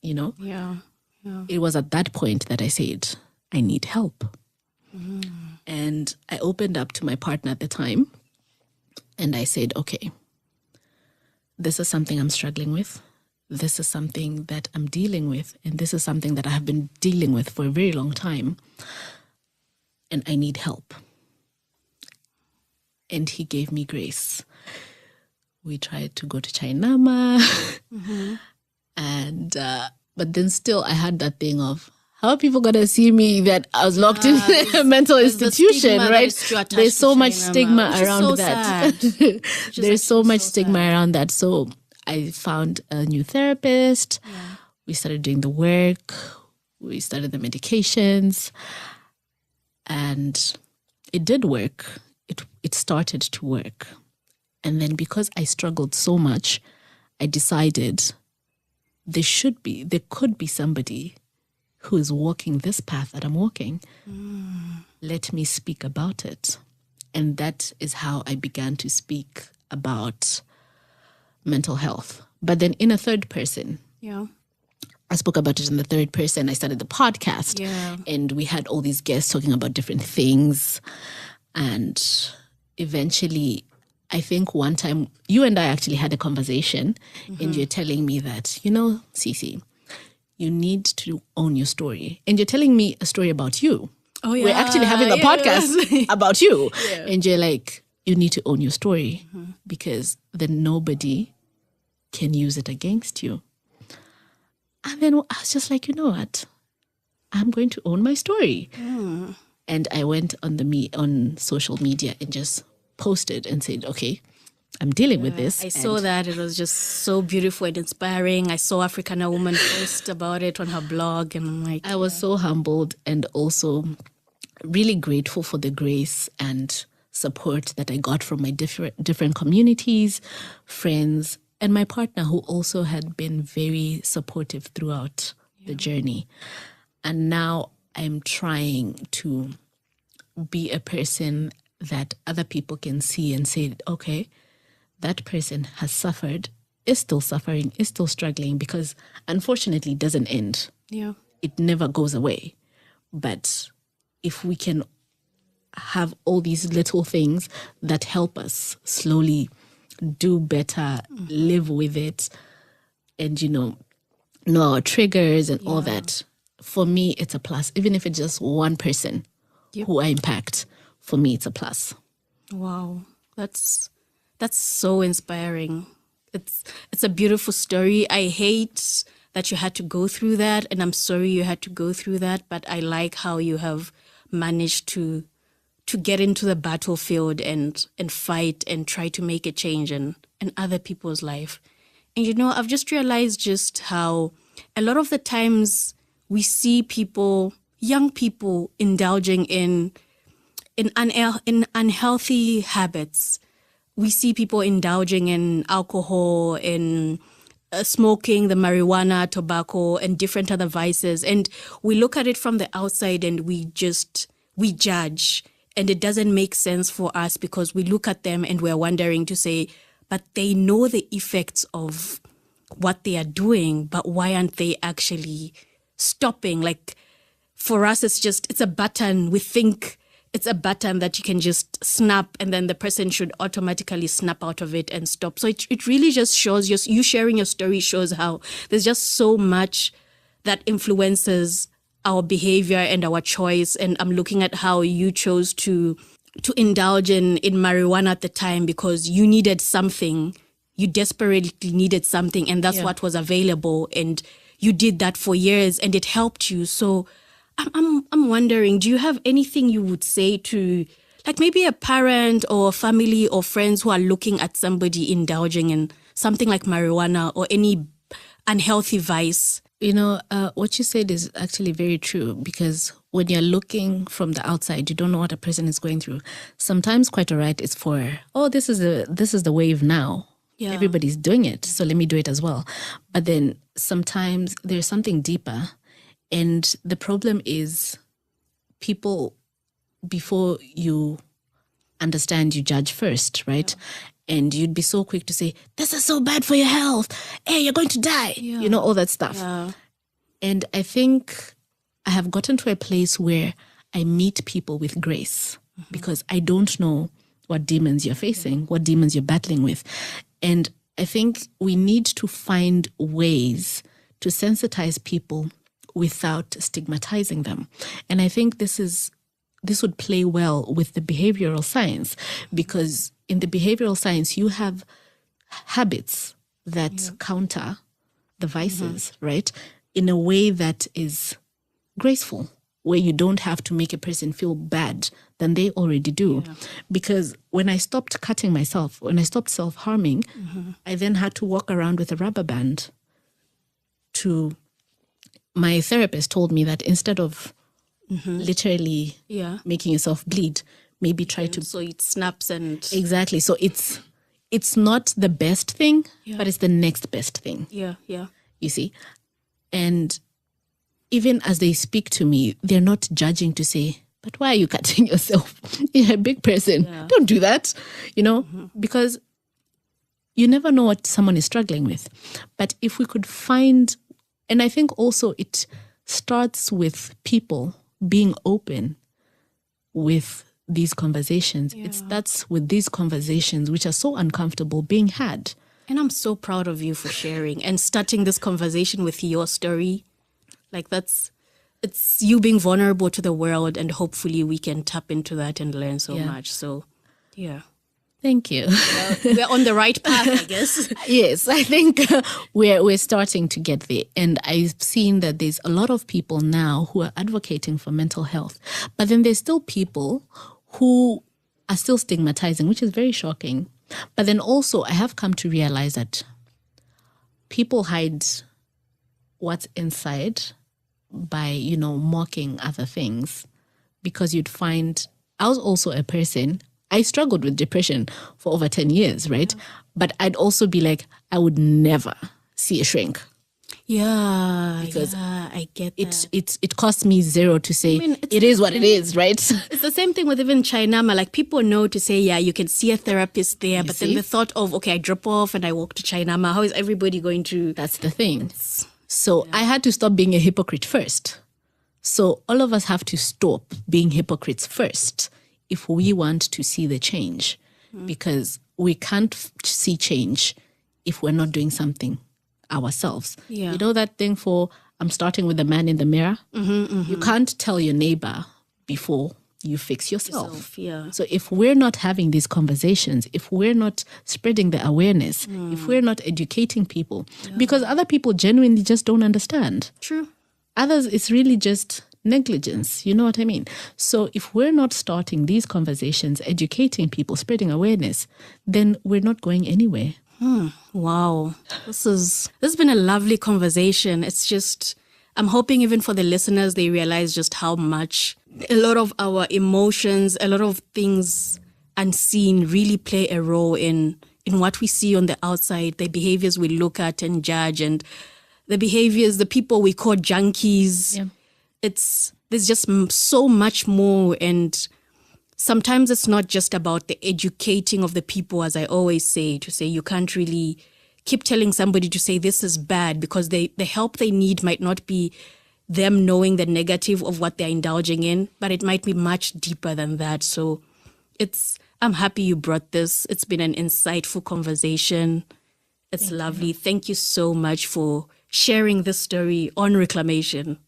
you know? Yeah. Yeah. It was at that point that I said, I need help. And I opened up to my partner at the time and I said, okay, this is something I'm struggling with. This is something that I'm dealing with. And this is something that I have been dealing with for a very long time. And I need help. And he gave me grace. We tried to go to Chainama. And, but then still I had that thing of, how are people going to see me that I was locked in a mental institution, right? There's so much stigma around that. There's so much stigma around that. So I found a new therapist. Yeah. We started doing the work. We started the medications. And it did work. It started to work. And then because I struggled so much, I decided there could be somebody who is walking this path that I'm walking. Let me speak about it. And that is how I began to speak about mental health. But then in a third person. Yeah. I spoke about it in the third person. I started the podcast. Yeah. And we had all these guests talking about different things. And eventually, I think one time, you and I actually had a conversation. And you're telling me that, you know, Cece, you need to own your story. And you're telling me a story about you. Oh, yeah. We're actually having a podcast about you. Yeah. And you're like, you need to own your story because then nobody can use it against you. And then I was just like, you know what? I'm going to own my story. And I went on social media and just posted and said, okay, I'm dealing with this. I saw that. It was just so beautiful and inspiring. I saw African Woman post about it on her blog. And I'm like... I was so humbled and also really grateful for the grace and support that I got from my different communities, friends, and my partner who also had been very supportive throughout the journey. And now I'm trying to be a person that other people can see and say, okay, that person has suffered, is still suffering, is still struggling, because unfortunately it doesn't end. Yeah. It never goes away. But if we can have all these little things that help us slowly do better, live with it, and, you know our triggers and all that, for me, it's a plus. Even if it's just one person who I impact, for me, it's a plus. Wow. That's so inspiring. It's a beautiful story. I hate that you had to go through that, and I'm sorry you had to go through that, but I like how you have managed to get into the battlefield and fight and try to make a change in other people's life. And I've just realized just how a lot of the times we see people, young people, indulging in unhealthy habits. We see people indulging in alcohol, in smoking, the marijuana, tobacco, and different other vices. And we look at it from the outside and we judge. And it doesn't make sense for us because we look at them and we're wondering to say, but they know the effects of what they are doing, but why aren't they actually stopping? Like, for us, it's a button. We think it's a button that you can just snap and then the person should automatically snap out of it and stop. So it really just shows you sharing your story shows how there's just so much that influences our behavior and our choice. And I'm looking at how you chose to indulge in marijuana at the time because you needed something. You desperately needed something, and that's what was available. And you did that for years and it helped you. So I'm wondering, do you have anything you would say to like maybe a parent or family or friends who are looking at somebody indulging in something like marijuana or any unhealthy vice? You know, what you said is actually very true, because when you're looking from the outside, you don't know what a person is going through. Sometimes, quite all right, it's for, this is the wave now. Yeah. Everybody's doing it, so let me do it as well. But then sometimes there's something deeper. And the problem is people, before you understand, you judge first, right? Yeah. And you'd be so quick to say, this is so bad for your health. Hey, you're going to die. Yeah. You know, all that stuff. Yeah. And I think I have gotten to a place where I meet people with grace because I don't know what demons you're facing, what demons you're battling with. And I think we need to find ways to sensitize people without stigmatizing them. And I think this would play well with the behavioral science, because in the behavioral science, you have habits that counter the vices, right? In a way that is graceful, where you don't have to make a person feel bad than they already do. Yeah. Because when I stopped cutting myself, when I stopped self-harming, I then had to walk around with a rubber band my therapist told me that instead of literally making yourself bleed, maybe try to... So it snaps and... Exactly. So it's not the best thing, but it's the next best thing. Yeah, yeah. You see? And even as they speak to me, they're not judging to say, but why are you cutting yourself? You're a big person. Yeah. Don't do that, you know, because you never know what someone is struggling with. But if we could find... And I think also it starts with people being open with these conversations. Yeah. It starts with these conversations, which are so uncomfortable, being had. And I'm so proud of you for sharing and starting this conversation with your story. Like it's you being vulnerable to the world, and hopefully we can tap into that and learn so much. So, yeah. Thank you. We're on the right path, I guess. Yes, I think we're starting to get there. And I've seen that there's a lot of people now who are advocating for mental health. But then there's still people who are still stigmatizing, which is very shocking. But then also I have come to realize that people hide what's inside by, mocking other things. Because you'd find, I was also a person... I struggled with depression for over 10 years, right? Yeah. But I'd also be like, I would never see a shrink. Yeah, because I get that. It cost me zero to say, it is what it is, right? It's the same thing with even Chainama. Like, people know to say, yeah, you can see a therapist there. But then the thought of, okay, I drop off and I walk to Chainama. How is everybody going to... That's the thing. So I had to stop being a hypocrite first. So all of us have to stop being hypocrites first if we want to see the change, because we can't see change if we're not doing something ourselves. Yeah. You know that thing I'm starting with the man in the mirror? You can't tell your neighbor before you fix yourself. Yeah. So if we're not having these conversations, if we're not spreading the awareness, if we're not educating people, because other people genuinely just don't understand. True. Others, it's really just... negligence, you know what I mean? So if we're not starting these conversations, educating people, spreading awareness, then we're not going anywhere. Wow. This has been a lovely conversation. It's just, I'm hoping even for the listeners, they realize just how much a lot of our emotions, a lot of things unseen really play a role in what we see on the outside, the behaviors we look at and judge, and the behaviors, the people we call junkies. Yeah. There's just so much more, and sometimes it's not just about the educating of the people, as I always say, to say you can't really keep telling somebody to say this is bad, because the help they need might not be them knowing the negative of what they're indulging in, but it might be much deeper than that. So I'm happy you brought this. It's been an insightful conversation. It's lovely. Thank you so much for sharing this story on Reclamation.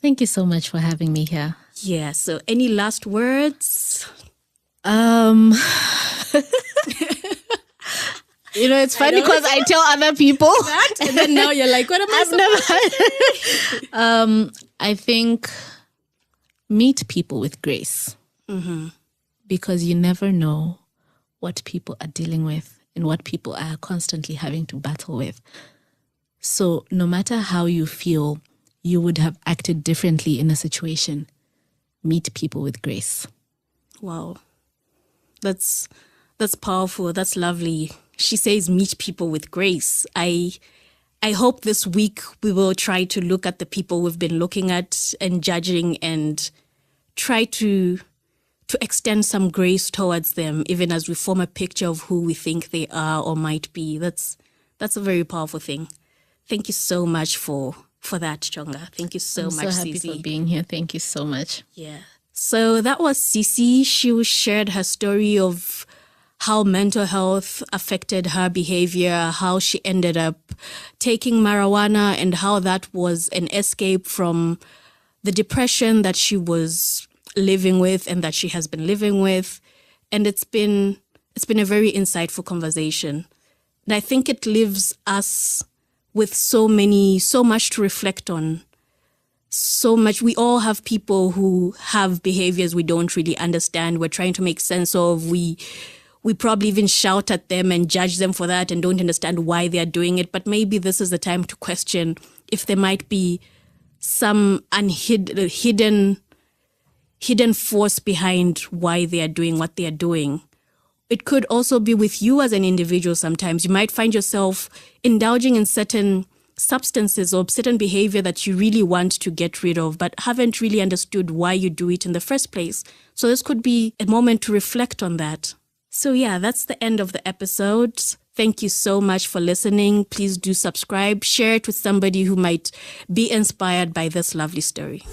Thank you so much for having me here. Yeah, so any last words? It's funny because I tell other people that, and then now you're like, what am I I think meet people with grace. Mm-hmm. Because you never know what people are dealing with and what people are constantly having to battle with. So no matter how you feel you would have acted differently in a situation, meet people with grace. Wow. That's powerful. That's lovely. She says meet people with grace. I hope this week we will try to look at the people we've been looking at and judging and try to extend some grace towards them, even as we form a picture of who we think they are or might be. That's a very powerful thing. Thank you so much for that, Chonga. Thank you so much, I'm so happy Cici. for being here. Thank you so much. Yeah. So that was Cici. She shared her story of how mental health affected her behavior, how she ended up taking marijuana, and how that was an escape from the depression that she was living with and that she has been living with. And it's been a very insightful conversation. And I think it leaves us with so much to reflect on. So much. We all have people who have behaviors we don't really understand. We're trying to make sense of. We probably even shout at them and judge them for that and don't understand why they're doing it. But maybe this is the time to question if there might be some hidden force behind why they are doing what they are doing. It could also be with you as an individual sometimes. You might find yourself indulging in certain substances or certain behavior that you really want to get rid of, but haven't really understood why you do it in the first place. So this could be a moment to reflect on that. So yeah, that's the end of the episode. Thank you so much for listening. Please do subscribe, share it with somebody who might be inspired by this lovely story.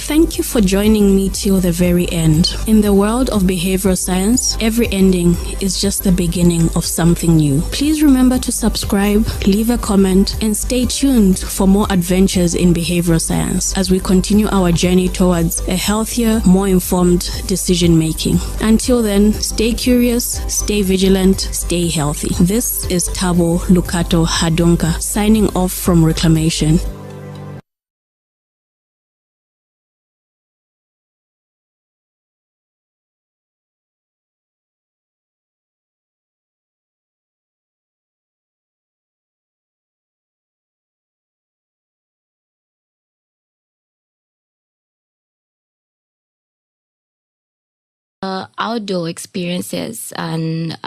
Thank you for joining me till the very end. In the world of behavioral science, every ending is just the beginning of something new. Please remember to subscribe, leave a comment, and stay tuned for more adventures in behavioral science as we continue our journey towards a healthier, more informed decision making. Until then, stay curious, stay vigilant, stay healthy. This is Tabo Lukato Hadunka signing off from Reclamation. Outdoor experiences, and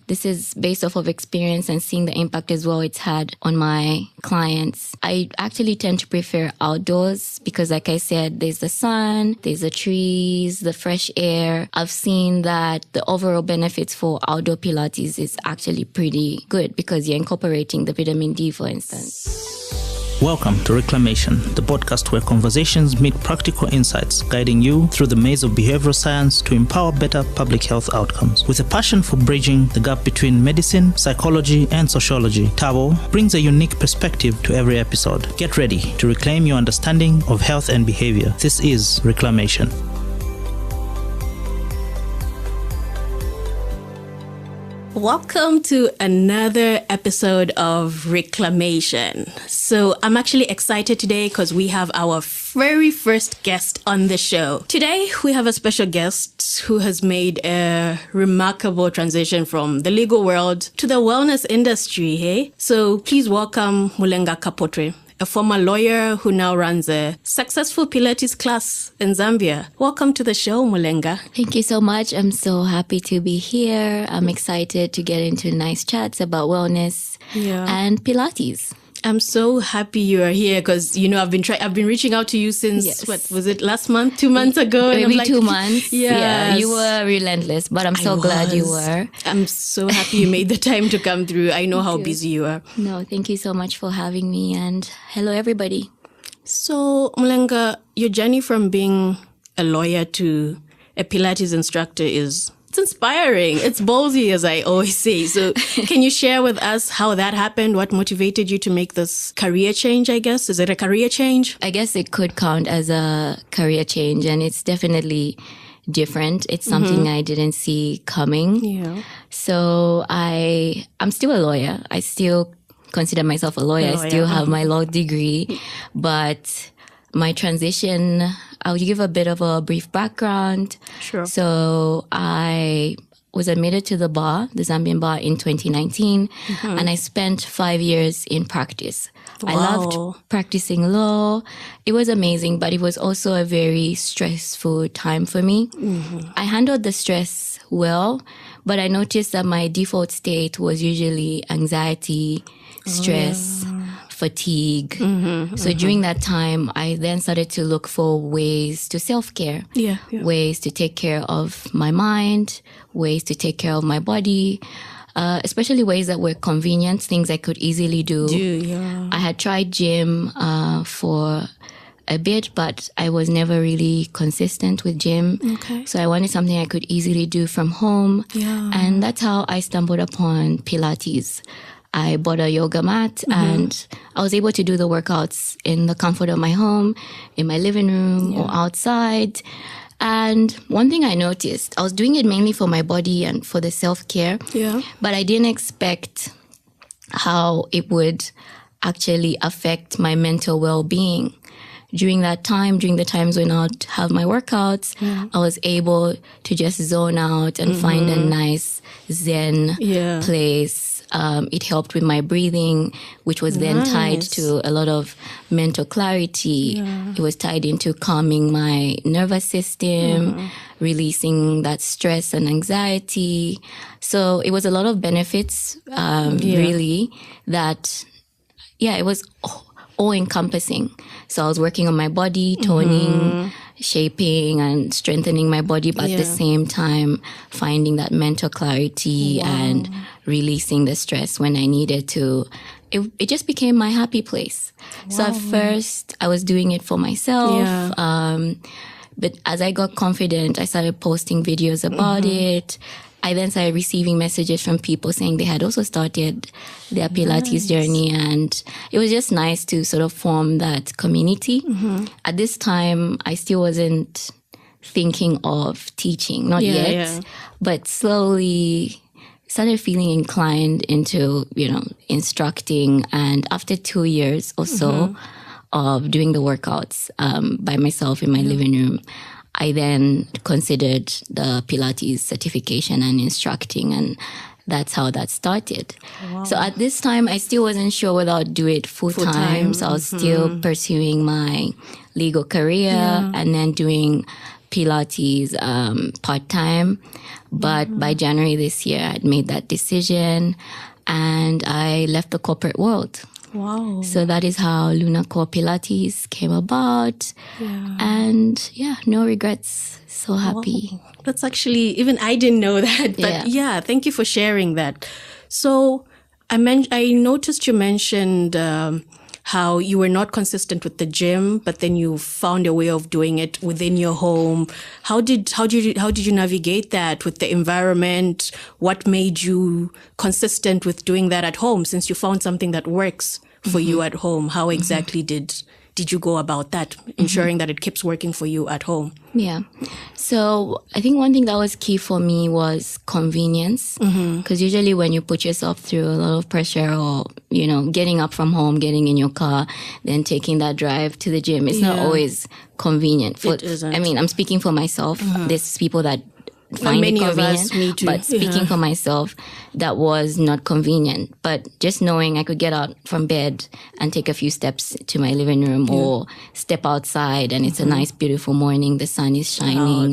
this is based off of experience and seeing the impact as well it's had on my clients. I actually tend to prefer outdoors because, like I said, there's the sun, there's the trees, the fresh air. I've seen that the overall benefits for outdoor Pilates is actually pretty good because you're incorporating the vitamin D, for instance. Welcome to Reclamation, the podcast where conversations meet practical insights, guiding you through the maze of behavioral science to empower better public health outcomes. With a passion for bridging the gap between medicine, psychology, and sociology, Tabo brings a unique perspective to every episode. Get ready to reclaim your understanding of health and behavior. This is Reclamation. Welcome to another episode of Reclamation. So I'm actually excited today because we have our very first guest on the show. Today we have a special guest who has made a remarkable transition from the legal world to the wellness industry. Hey, so please welcome Mulenga Kapotre, a former lawyer who now runs a successful Pilates class in Zambia. Welcome to the show, Mulenga. Thank you so much. I'm so happy to be here. I'm excited to get into nice chats about wellness and Pilates. I'm so happy you are here because, I've been reaching out to you since, what was it, last month, 2 months ago? Maybe 2 months. Yeah, you were relentless, but I'm so glad you were. I'm so happy you made the time to come through. I know how busy you are. No, thank you so much for having me, and hello, everybody. So, Mlenga, your journey from being a lawyer to a Pilates instructor it's inspiring. It's ballsy, as I always say. So can you share with us how that happened? What motivated you to make this career change, I guess? Is it a career change? I guess it could count as a career change, and it's definitely different. It's something I didn't see coming. Yeah. So I'm still a lawyer. I still consider myself a lawyer. I still have my law degree, but my transition, I'll give a bit of a brief background. Sure. So I was admitted to the Zambian bar in 2019, and I spent 5 years in practice. I loved practicing law. It was amazing, but it was also a very stressful time for me. I handled the stress well, but I noticed that my default state was usually anxiety, stress, fatigue. So during that time, I then started to look for ways to self-care, ways to take care of my mind, ways to take care of my body, especially ways that were convenient, things I could easily do. I had tried gym for a bit, but I was never really consistent with gym. So I wanted something I could easily do from home. And that's how I stumbled upon Pilates. I bought a yoga mat and I was able to do the workouts in the comfort of my home, in my living room or outside. And one thing I noticed, I was doing it mainly for my body and for the self-care, but I didn't expect how it would actually affect my mental well-being. During that time, during the times when I'd have my workouts, I was able to just zone out and find a nice Zen place. It helped with my breathing, which was then tied to a lot of mental clarity. It was tied into calming my nervous system, releasing that stress and anxiety. So it was a lot of benefits, really, that, it was all-encompassing. So I was working on my body, toning, shaping and strengthening my body, but at the same time finding that mental clarity and releasing the stress when I needed to. It just became my happy place. So at first I was doing it for myself. But as I got confident, I started posting videos about it. I then started receiving messages from people saying they had also started their Pilates journey. And it was just nice to sort of form that community. At this time, I still wasn't thinking of teaching, not yet, but slowly started feeling inclined into, instructing. And after 2 years or so of doing the workouts by myself in my living room, I then considered the Pilates certification and instructing, and that's how that started. So at this time, I still wasn't sure whether I'd do it full time. So I was still pursuing my legal career and then doing Pilates part-time. But by January this year, I'd made that decision and I left the corporate world. Wow. So that is how Luna Core Pilates came about. And no regrets. So happy. Wow. That's actually, even I didn't know that. But thank you for sharing that. So I noticed you mentioned how you were not consistent with the gym, but then you found a way of doing it within your home. How did you navigate that with the environment? What made you consistent with doing that at home, since you found something that works for you at home? How exactly did you go about that, ensuring that it keeps working for you at home? Yeah. So I think one thing that was key for me was convenience. Because usually when you put yourself through a lot of pressure or, getting up from home, getting in your car, then taking that drive to the gym, it's not always convenient. It isn't. I mean, I'm speaking for myself. There's people that find it convenient, me too. But speaking for myself, that was not convenient. But just knowing I could get out from bed and take a few steps to my living room or step outside and it's a nice, beautiful morning, the sun is shining.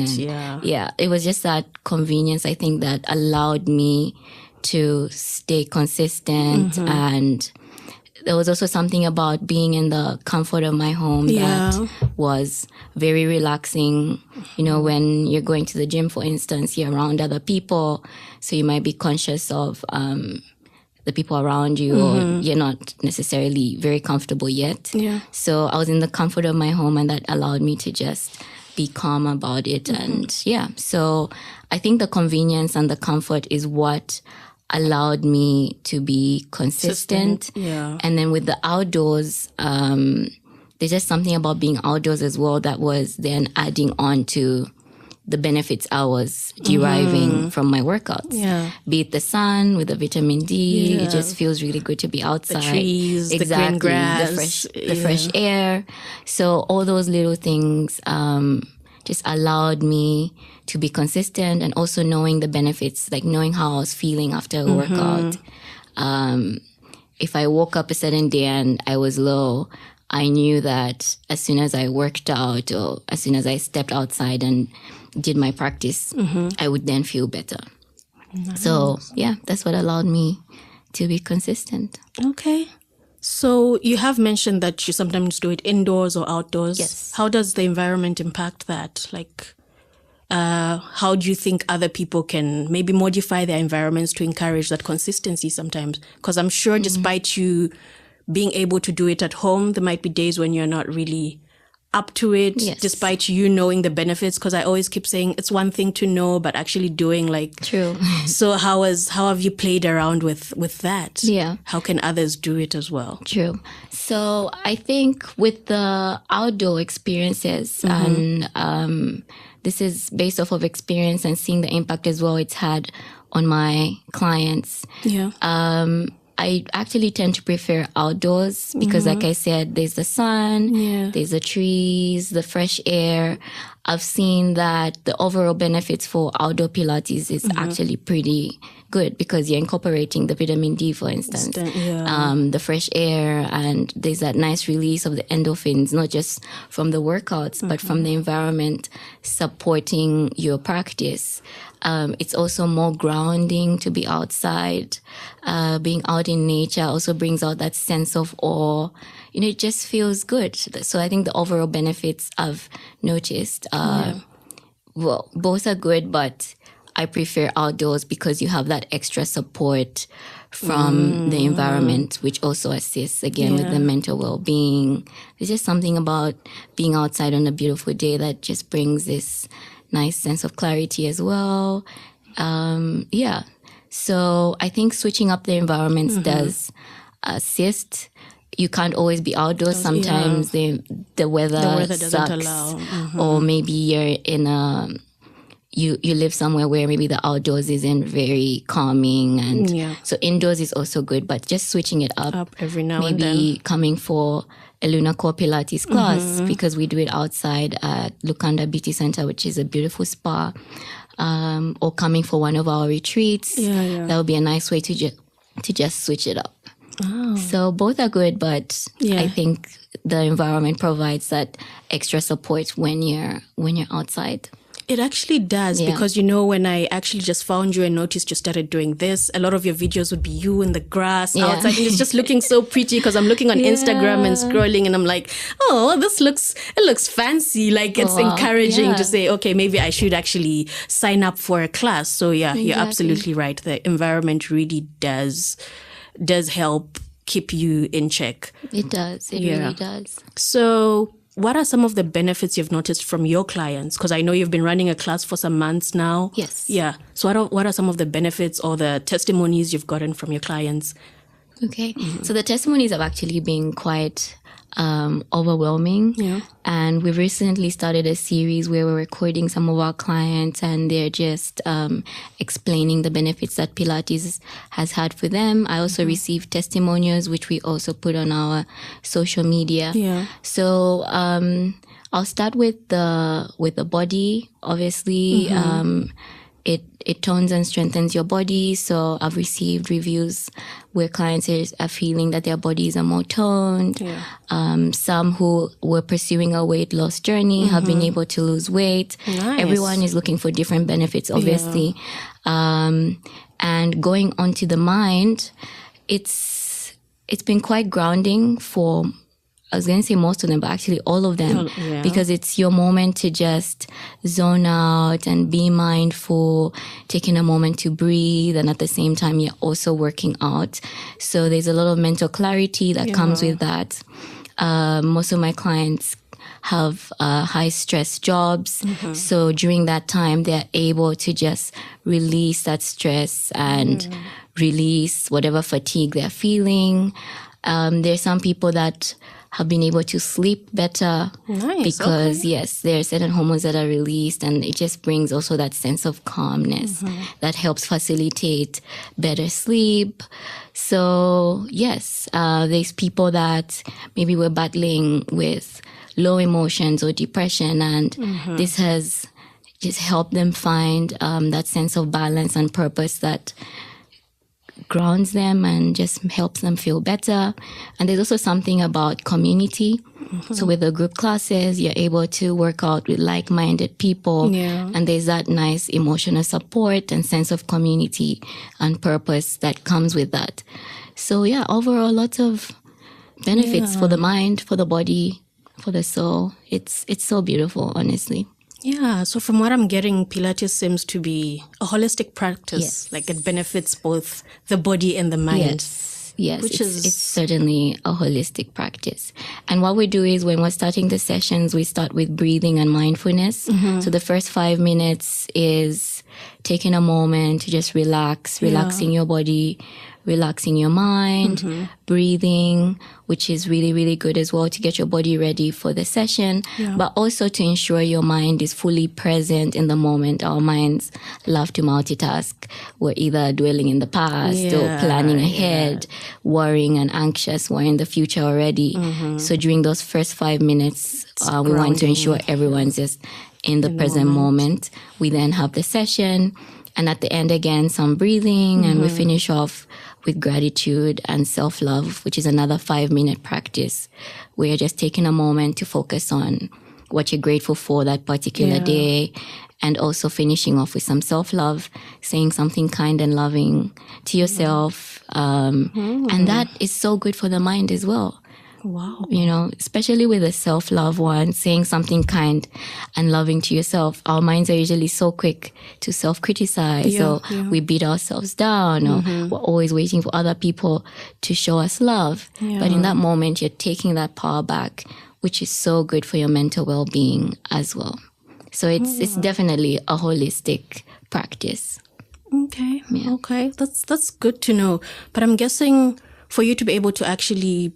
It was just that convenience, I think, that allowed me to stay consistent. And there was also something about being in the comfort of my home that was very relaxing. When you're going to the gym, for instance, you're around other people, so you might be conscious of the people around you, or you're not necessarily very comfortable yet. Yeah. So I was in the comfort of my home, and that allowed me to just be calm about it. And so I think the convenience and the comfort is what allowed me to be consistent. Yeah. And then with the outdoors, there's just something about being outdoors as well that was then adding on to the benefits I was deriving from my workouts. Yeah. Be it the sun with the vitamin D, it just feels really good to be outside. The trees, the green grass. The fresh air. So all those little things just allowed me to be consistent, and also knowing the benefits, like knowing how I was feeling after a workout. If I woke up a certain day and I was low, I knew that as soon as I worked out or as soon as I stepped outside and did my practice, I would then feel better. Nice. So, that's what allowed me to be consistent. Okay. So you have mentioned that you sometimes do it indoors or outdoors. Yes. How does the environment impact that? Like, how do you think other people can maybe modify their environments to encourage that consistency sometimes? Because I'm sure despite you being able to do it at home, there might be days when you're not really up to it, despite you knowing the benefits. Because I always keep saying it's one thing to know, but actually doing, like, true. So how have you played around with that? Yeah. How can others do it as well? True. So I think with the outdoor experiences, and this is based off of experience and seeing the impact as well it's had on my clients. Yeah. I actually tend to prefer outdoors because, like I said, there's the sun, there's the trees, the fresh air. I've seen that the overall benefits for outdoor Pilates is actually pretty good because you're incorporating the vitamin D, for instance, the fresh air, and there's that nice release of the endorphins, not just from the workouts, but from the environment supporting your practice. It's also more grounding to be outside. Being out in nature also brings out that sense of awe. You know, it just feels good. So I think the overall benefits I've noticed, well, both are good, but I prefer outdoors because you have that extra support from the environment, which also assists again with the mental well-being. There's just something about being outside on a beautiful day that just brings this nice sense of clarity as well. So I think switching up the environments does assist. You can't always be outdoors. Sometimes the weather doesn't sucks, allow. or maybe you're in you live somewhere where maybe the outdoors isn't very calming, and so indoors is also good. But just switching it up every now and maybe then. coming for a Lukato Pilates class because we do it outside at Lukato Beauty Center, which is a beautiful spa, or coming for one of our retreats. That would be a nice way to just switch it up. So both are good, but I think the environment provides that extra support when you're outside. It actually does because, you know, when I actually just found you and noticed you started doing this, a lot of your videos would be you in the grass outside, and it's just looking so pretty because I'm looking on Instagram and scrolling and I'm like, oh, it looks fancy. Like it's encouraging to say, okay, maybe I should actually sign up for a class. So you're absolutely right. The environment really does help keep you in check. It does. It really does. So what are some of the benefits you've noticed from your clients? Because I know you've been running a class for some months now. Yes. Yeah. So what are some of the benefits or the testimonies you've gotten from your clients? Okay. So the testimonies have actually been quite overwhelming. Yeah. And we've recently started a series where we're recording some of our clients and they're just explaining the benefits that Pilates has had for them. I also received testimonials, which we also put on our social media. Yeah. So I'll start with the body. Obviously, it tones and strengthens your body. So I've received reviews where clients are feeling that their bodies are more toned. Yeah. Some who were pursuing a weight loss journey have been able to lose weight. Nice. Everyone is looking for different benefits, obviously. Yeah. And going onto the mind, it's been quite grounding for I was going to say most of them, but actually all of them, because it's your moment to just zone out and be mindful, taking a moment to breathe. And at the same time, you're also working out. So there's a lot of mental clarity that comes with that. Most of my clients have high stress jobs. So during that time, they're able to just release that stress and release whatever fatigue they're feeling. There's some people that have been able to sleep better because, yes, there are certain hormones that are released, and it just brings also that sense of calmness that helps facilitate better sleep. So, yes, there's people that maybe were battling with low emotions or depression, and this has just helped them find that sense of balance and purpose that grounds them and just helps them feel better. And there's also something about community. So with the group classes, you're able to work out with like-minded people, and there's that nice emotional support and sense of community and purpose that comes with that. So yeah, overall, lots of benefits for the mind, for the body, for the soul. It's so beautiful, honestly. Yeah, so from what I'm getting, Pilates seems to be a holistic practice. Yes. Like it benefits both the body and the mind. Yes, it's certainly a holistic practice. And what we do is when we're starting the sessions, we start with breathing and mindfulness. So the first 5 minutes is taking a moment to just relaxing your body, relaxing your mind, breathing, which is really, really good as well to get your body ready for the session, but also to ensure your mind is fully present in the moment. Our minds love to multitask. We're either dwelling in the past or planning ahead, worrying and anxious. We're in the future already. So during those first 5 minutes, we want to ensure everyone's just in the present moment. We then have the session. And at the end, again, some breathing, and we finish off with gratitude and self-love, which is another 5-minute practice where you're just taking a moment to focus on what you're grateful for that particular day, and also finishing off with some self-love, saying something kind and loving to yourself. And that is so good for the mind as well. Wow. You know, especially with the self-love one, saying something kind and loving to yourself. Our minds are usually so quick to self-criticize, or we beat ourselves down, or we're always waiting for other people to show us love. But in that moment, you're taking that power back, which is so good for your mental well-being as well. So it's definitely a holistic practice. Okay. Okay. That's good to know. But I'm guessing for you to be able to actually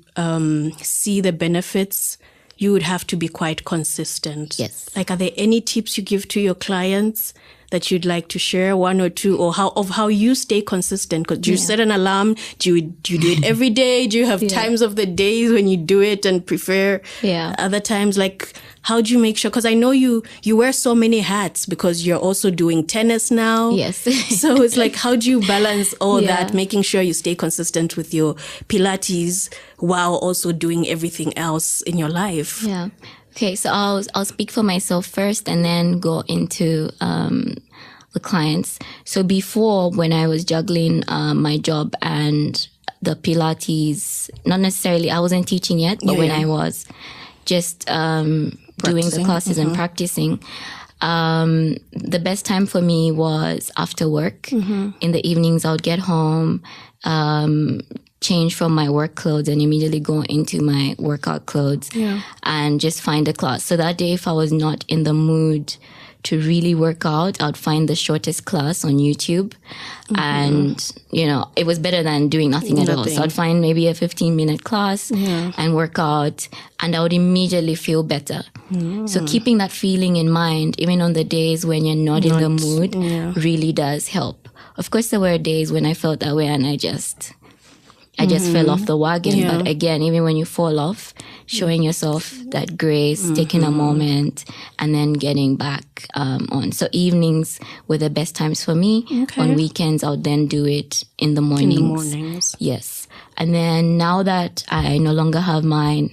see the benefits, you would have to be quite consistent. Yes. Like, are there any tips you give to your clients that you'd like to share, one or two, or how you stay consistent? Because do you set an alarm? Do you do it every day? Do you have times of the days when you do it and prefer other times? Like, how do you make sure? Because I know you wear so many hats because you're also doing tennis now. Yes. So it's like, how do you balance all that, making sure you stay consistent with your Pilates while also doing everything else in your life? Yeah. Okay, so I'll speak for myself first and then go into the clients. So before, when I was juggling my job and the Pilates, not necessarily, I wasn't teaching yet, but when I was just doing the classes and practicing, the best time for me was after work. In the evenings, I would get home, change from my work clothes and immediately go into my workout clothes and just find a class. So that day, if I was not in the mood to really work out, I'd find the shortest class on YouTube. And, you know, it was better than doing nothing at all. So I'd find maybe a 15-minute class and work out, and I would immediately feel better. So keeping that feeling in mind, even on the days when you're not in the mood, really does help. Of course, there were days when I felt that way and I just fell off the wagon. But again, even when you fall off, showing yourself that grace, taking a moment, and then getting back on. So evenings were the best times for me. On weekends, I would then do it in the mornings. Yes. And then now that I no longer have my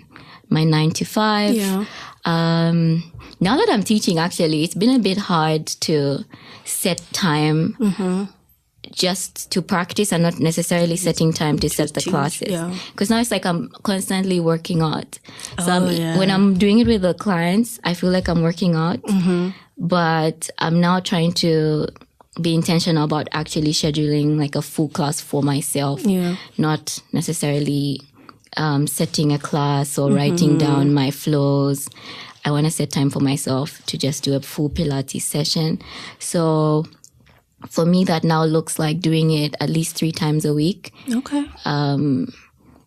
9 to 5, now that I'm teaching, actually, it's been a bit hard to set time just to practice and not necessarily setting time to set the classes. Because now it's like I'm constantly working out. So when I'm doing it with the clients, I feel like I'm working out. But I'm now trying to be intentional about actually scheduling like a full class for myself, not necessarily setting a class or writing down my flows. I want to set time for myself to just do a full Pilates session. So for me, that now looks like doing it at least 3 times a week. Okay.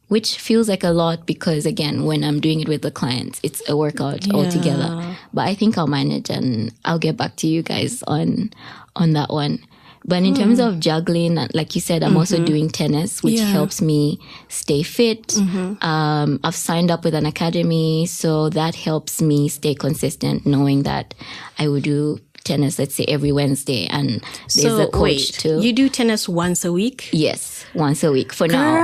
Which feels like a lot because, again, when I'm doing it with the clients, it's a workout altogether. But I think I'll manage, and I'll get back to you guys on that one. But in terms of juggling, like you said, I'm also doing tennis, which helps me stay fit. I've signed up with an academy, so that helps me stay consistent, knowing that I will do tennis, let's say, every Wednesday. And there's a coach too. You do tennis once a week? Yes, once a week for now.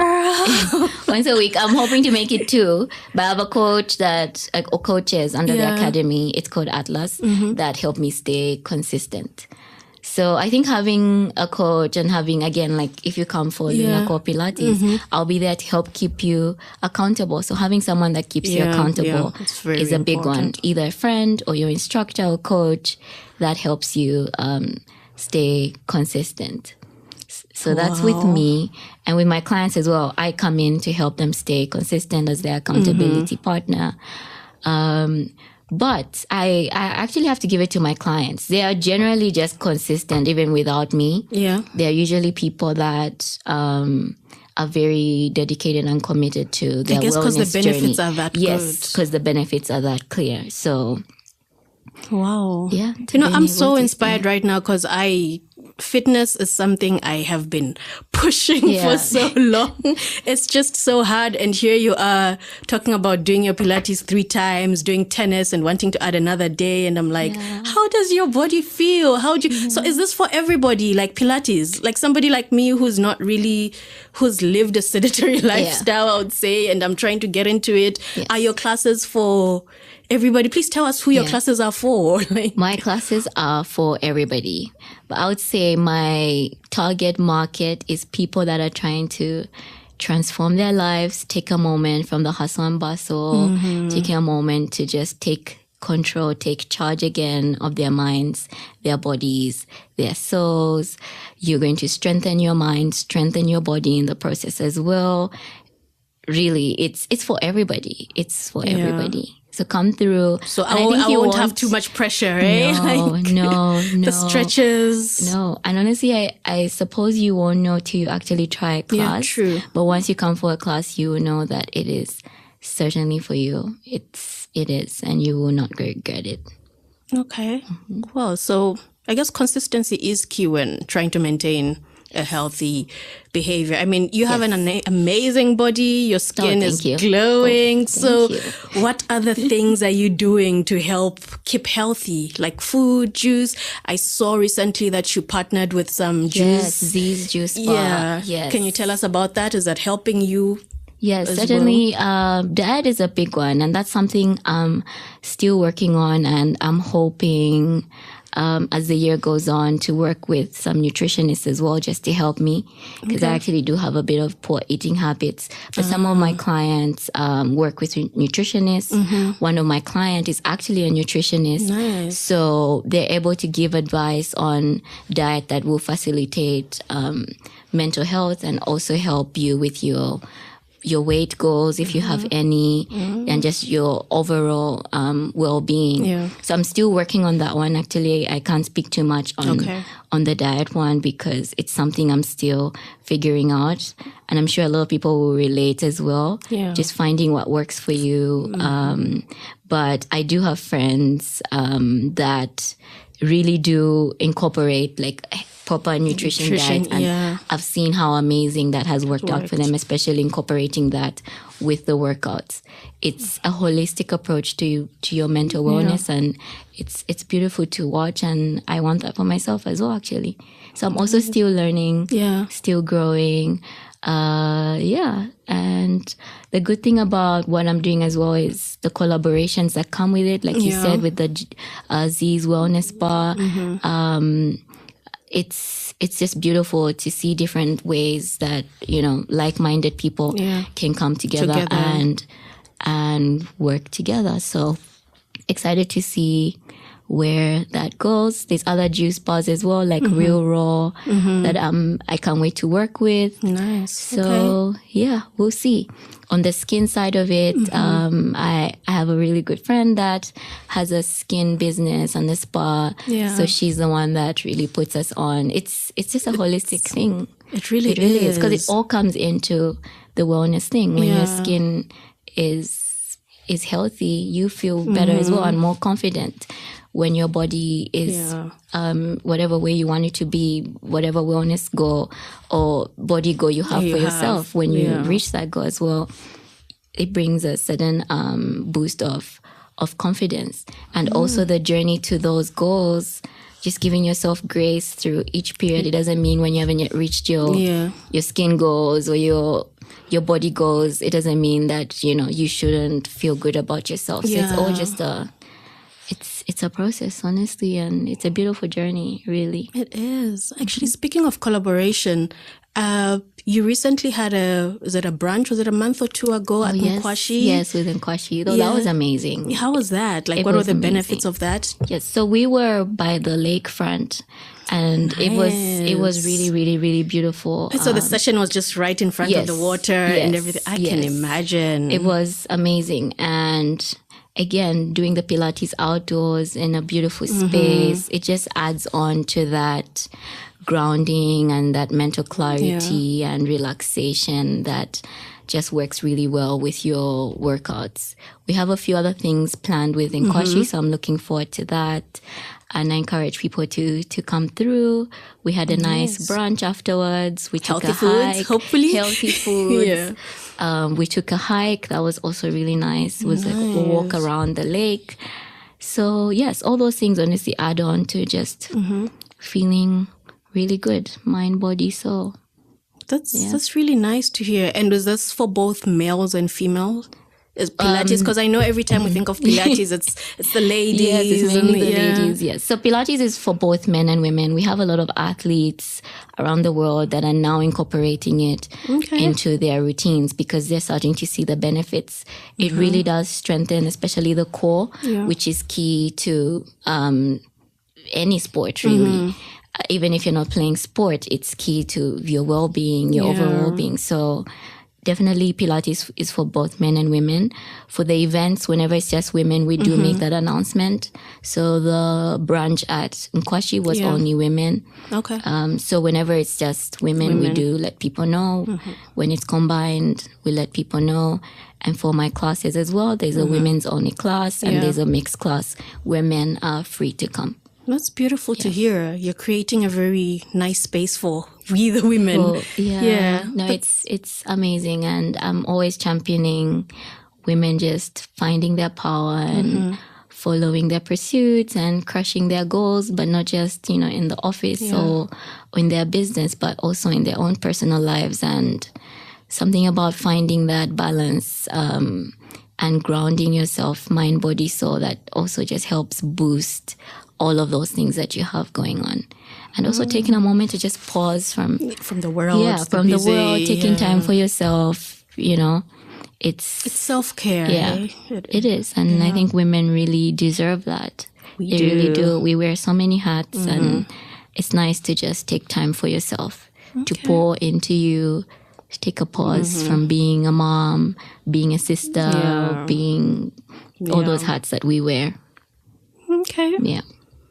Once a week. I'm hoping to make it 2. But I have a coach or coaches under the academy. It's called Atlas that help me stay consistent. So I think having a coach and having, again, like if you come for Lukato Pilates, I'll be there to help keep you accountable. So having someone that keeps you accountable is a big one. Either a friend or your instructor or coach that helps you stay consistent. So that's with me. And with my clients as well, I come in to help them stay consistent as their accountability partner. But I actually have to give it to my clients. They are generally just consistent even without me. Yeah. They're usually people that are very dedicated and committed to their wellness journey. I guess because the benefits are that good. Yes, because the benefits are that clear. So, wow. Yeah. I'm so inspired right now because fitness is something I have been pushing for so long. It's just so hard. And here you are talking about doing your Pilates 3 times, doing tennis and wanting to add another day. And I'm like, how does your body feel? So is this for everybody? Like Pilates, like somebody like me who's lived a sedentary lifestyle, I would say, and I'm trying to get into it. Yes. Are your classes for everybody? Please tell us who your classes are for. My classes are for everybody. But I would say my target market is people that are trying to transform their lives, take a moment from the hustle and bustle, taking a moment to just take control, take charge again of their minds, their bodies, their souls. You're going to strengthen your mind, strengthen your body in the process as well. Really, it's for everybody. It's for everybody. So come through. So I won't have too much pressure, eh? No. The stretches. No. And honestly, I suppose you won't know till you actually try a class. Yeah, true. But once you come for a class, you will know that it is certainly for you. It is, and you will not regret it. Okay. Well, so I guess consistency is key when trying to maintain a healthy behavior. I mean, you have an amazing body. Your skin is glowing. What other things are you doing to help keep healthy? Like food, juice. I saw recently that you partnered with some juice. Yes, Z's Juice Bar. Yeah. Yes. Can you tell us about that? Is that helping you? Yes, certainly. Diet is a big one, and that's something I'm still working on, and I'm hoping as the year goes on to work with some nutritionists as well, just to help me, because I actually do have a bit of poor eating habits. But some of my clients work with nutritionists. One of my clients is actually a nutritionist. Nice. So they're able to give advice on diet that will facilitate mental health and also help you with your weight goals, if you have any, and just your overall well-being. Yeah. So I'm still working on that one. Actually, I can't speak too much on the diet one because it's something I'm still figuring out. And I'm sure a lot of people will relate as well. Yeah. Just finding what works for you. But I do have friends that really do incorporate like proper nutrition diet, and I've seen how amazing that has worked out for them, especially incorporating that with the workouts. It's a holistic approach to your mental wellness, and it's beautiful to watch, and I want that for myself as well, actually. So I'm also still learning, still growing. And the good thing about what I'm doing as well is the collaborations that come with it, like you said, with the Z's Wellness Bar. it's just beautiful to see different ways that, you know, like-minded people can come together and work together. So excited to see where that goes. There's other juice bars as well, like Real Raw, that I can't wait to work with. Nice. So yeah, we'll see. On the skin side of it, I have a really good friend that has a skin business and a spa. Yeah. So she's the one that really puts us on. It's just a holistic thing. It really is. Because it all comes into the wellness thing. When your skin is healthy, you feel better as well and more confident. When your body is whatever way you want it to be, whatever wellness goal or body goal you have for yourself, when you reach that goal as well, it brings a sudden boost of confidence. And also the journey to those goals, just giving yourself grace through each period. It doesn't mean when you haven't yet reached your skin goals or your body goals, it doesn't mean that, you know, you shouldn't feel good about yourself. So it's all just it's a process, honestly, and it's a beautiful journey, really. It is. Actually, speaking of collaboration, you recently had a brunch? Was it a month or two ago at Nkwashi? Yes, with Nkwashi. Though that was amazing. How was that? Like, what were the benefits of that? Yes, so we were by the lakefront. And it was really, really, really beautiful. So the session was just right in front of the water and everything. I can imagine. It was amazing. And again, doing the Pilates outdoors in a beautiful space, it just adds on to that grounding and that mental clarity and relaxation that just works really well with your workouts. We have a few other things planned with Nkwashi, so I'm looking forward to that. And I encourage people to come through. We had a nice brunch afterwards. We took a hike. Hopefully. Healthy foods. We took a hike. That was also really nice. It was like a walk around the lake. So yes, all those things honestly add on to just feeling really good, mind, body, soul. That's really nice to hear. And was this for both males and females? Is Pilates, because I know every time we think of Pilates, it's the ladies. Yes, it's mainly the ladies, yes. So Pilates is for both men and women. We have a lot of athletes around the world that are now incorporating it into their routines because they're starting to see the benefits. It really does strengthen, especially the core, which is key to any sport, really. Even if you're not playing sport, it's key to your well-being, your overall well-being. So definitely Pilates is for both men and women. For the events, whenever it's just women, we do make that announcement. So the brunch at Nkwashi was only women. Okay. So whenever it's just women, we do let people know. When it's combined, we let people know. And for my classes as well, there's a women's only class and there's a mixed class where men are free to come. That's beautiful to hear. You're creating a very nice space for we the women. Well, No, it's amazing. And I'm always championing women just finding their power and following their pursuits and crushing their goals, but not just, in the office or in their business, but also in their own personal lives. And something about finding that balance and grounding yourself, mind, body, soul, that also just helps boost all of those things that you have going on. And also taking a moment to just pause from the world. Yeah, from the world, taking time for yourself, It's self-care. Yeah, it is. And I think women really deserve that. They really do. We wear so many hats and it's nice to just take time for yourself, to pour into you, to take a pause from being a mom, being a sister, being all those hats that we wear. Okay. Yeah.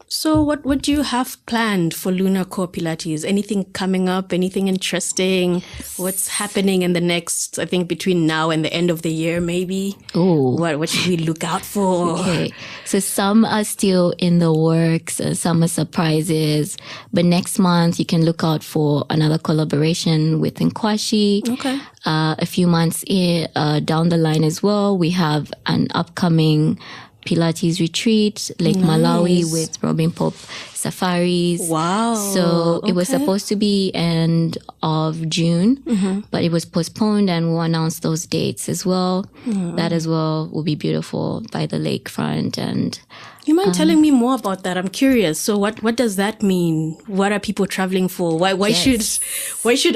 So what do you have planned for Lunar Core Pilates? Anything coming up? Anything interesting? What's happening in the next, I think, between now and the end of the year, maybe? Oh. What should we look out for? Okay. So some are still in the works, some are surprises. But next month, you can look out for another collaboration with Nkwashi. Okay. A few months down the line as well, we have an upcoming Pilates retreat, Lake Malawi with Robin Pope Safaris. Wow. So it was supposed to be end of June, but it was postponed and we'll announce those dates as well. That as well will be beautiful by the lakefront and You mind telling me more about that? I'm curious. So what does that mean? What are people traveling for? Why should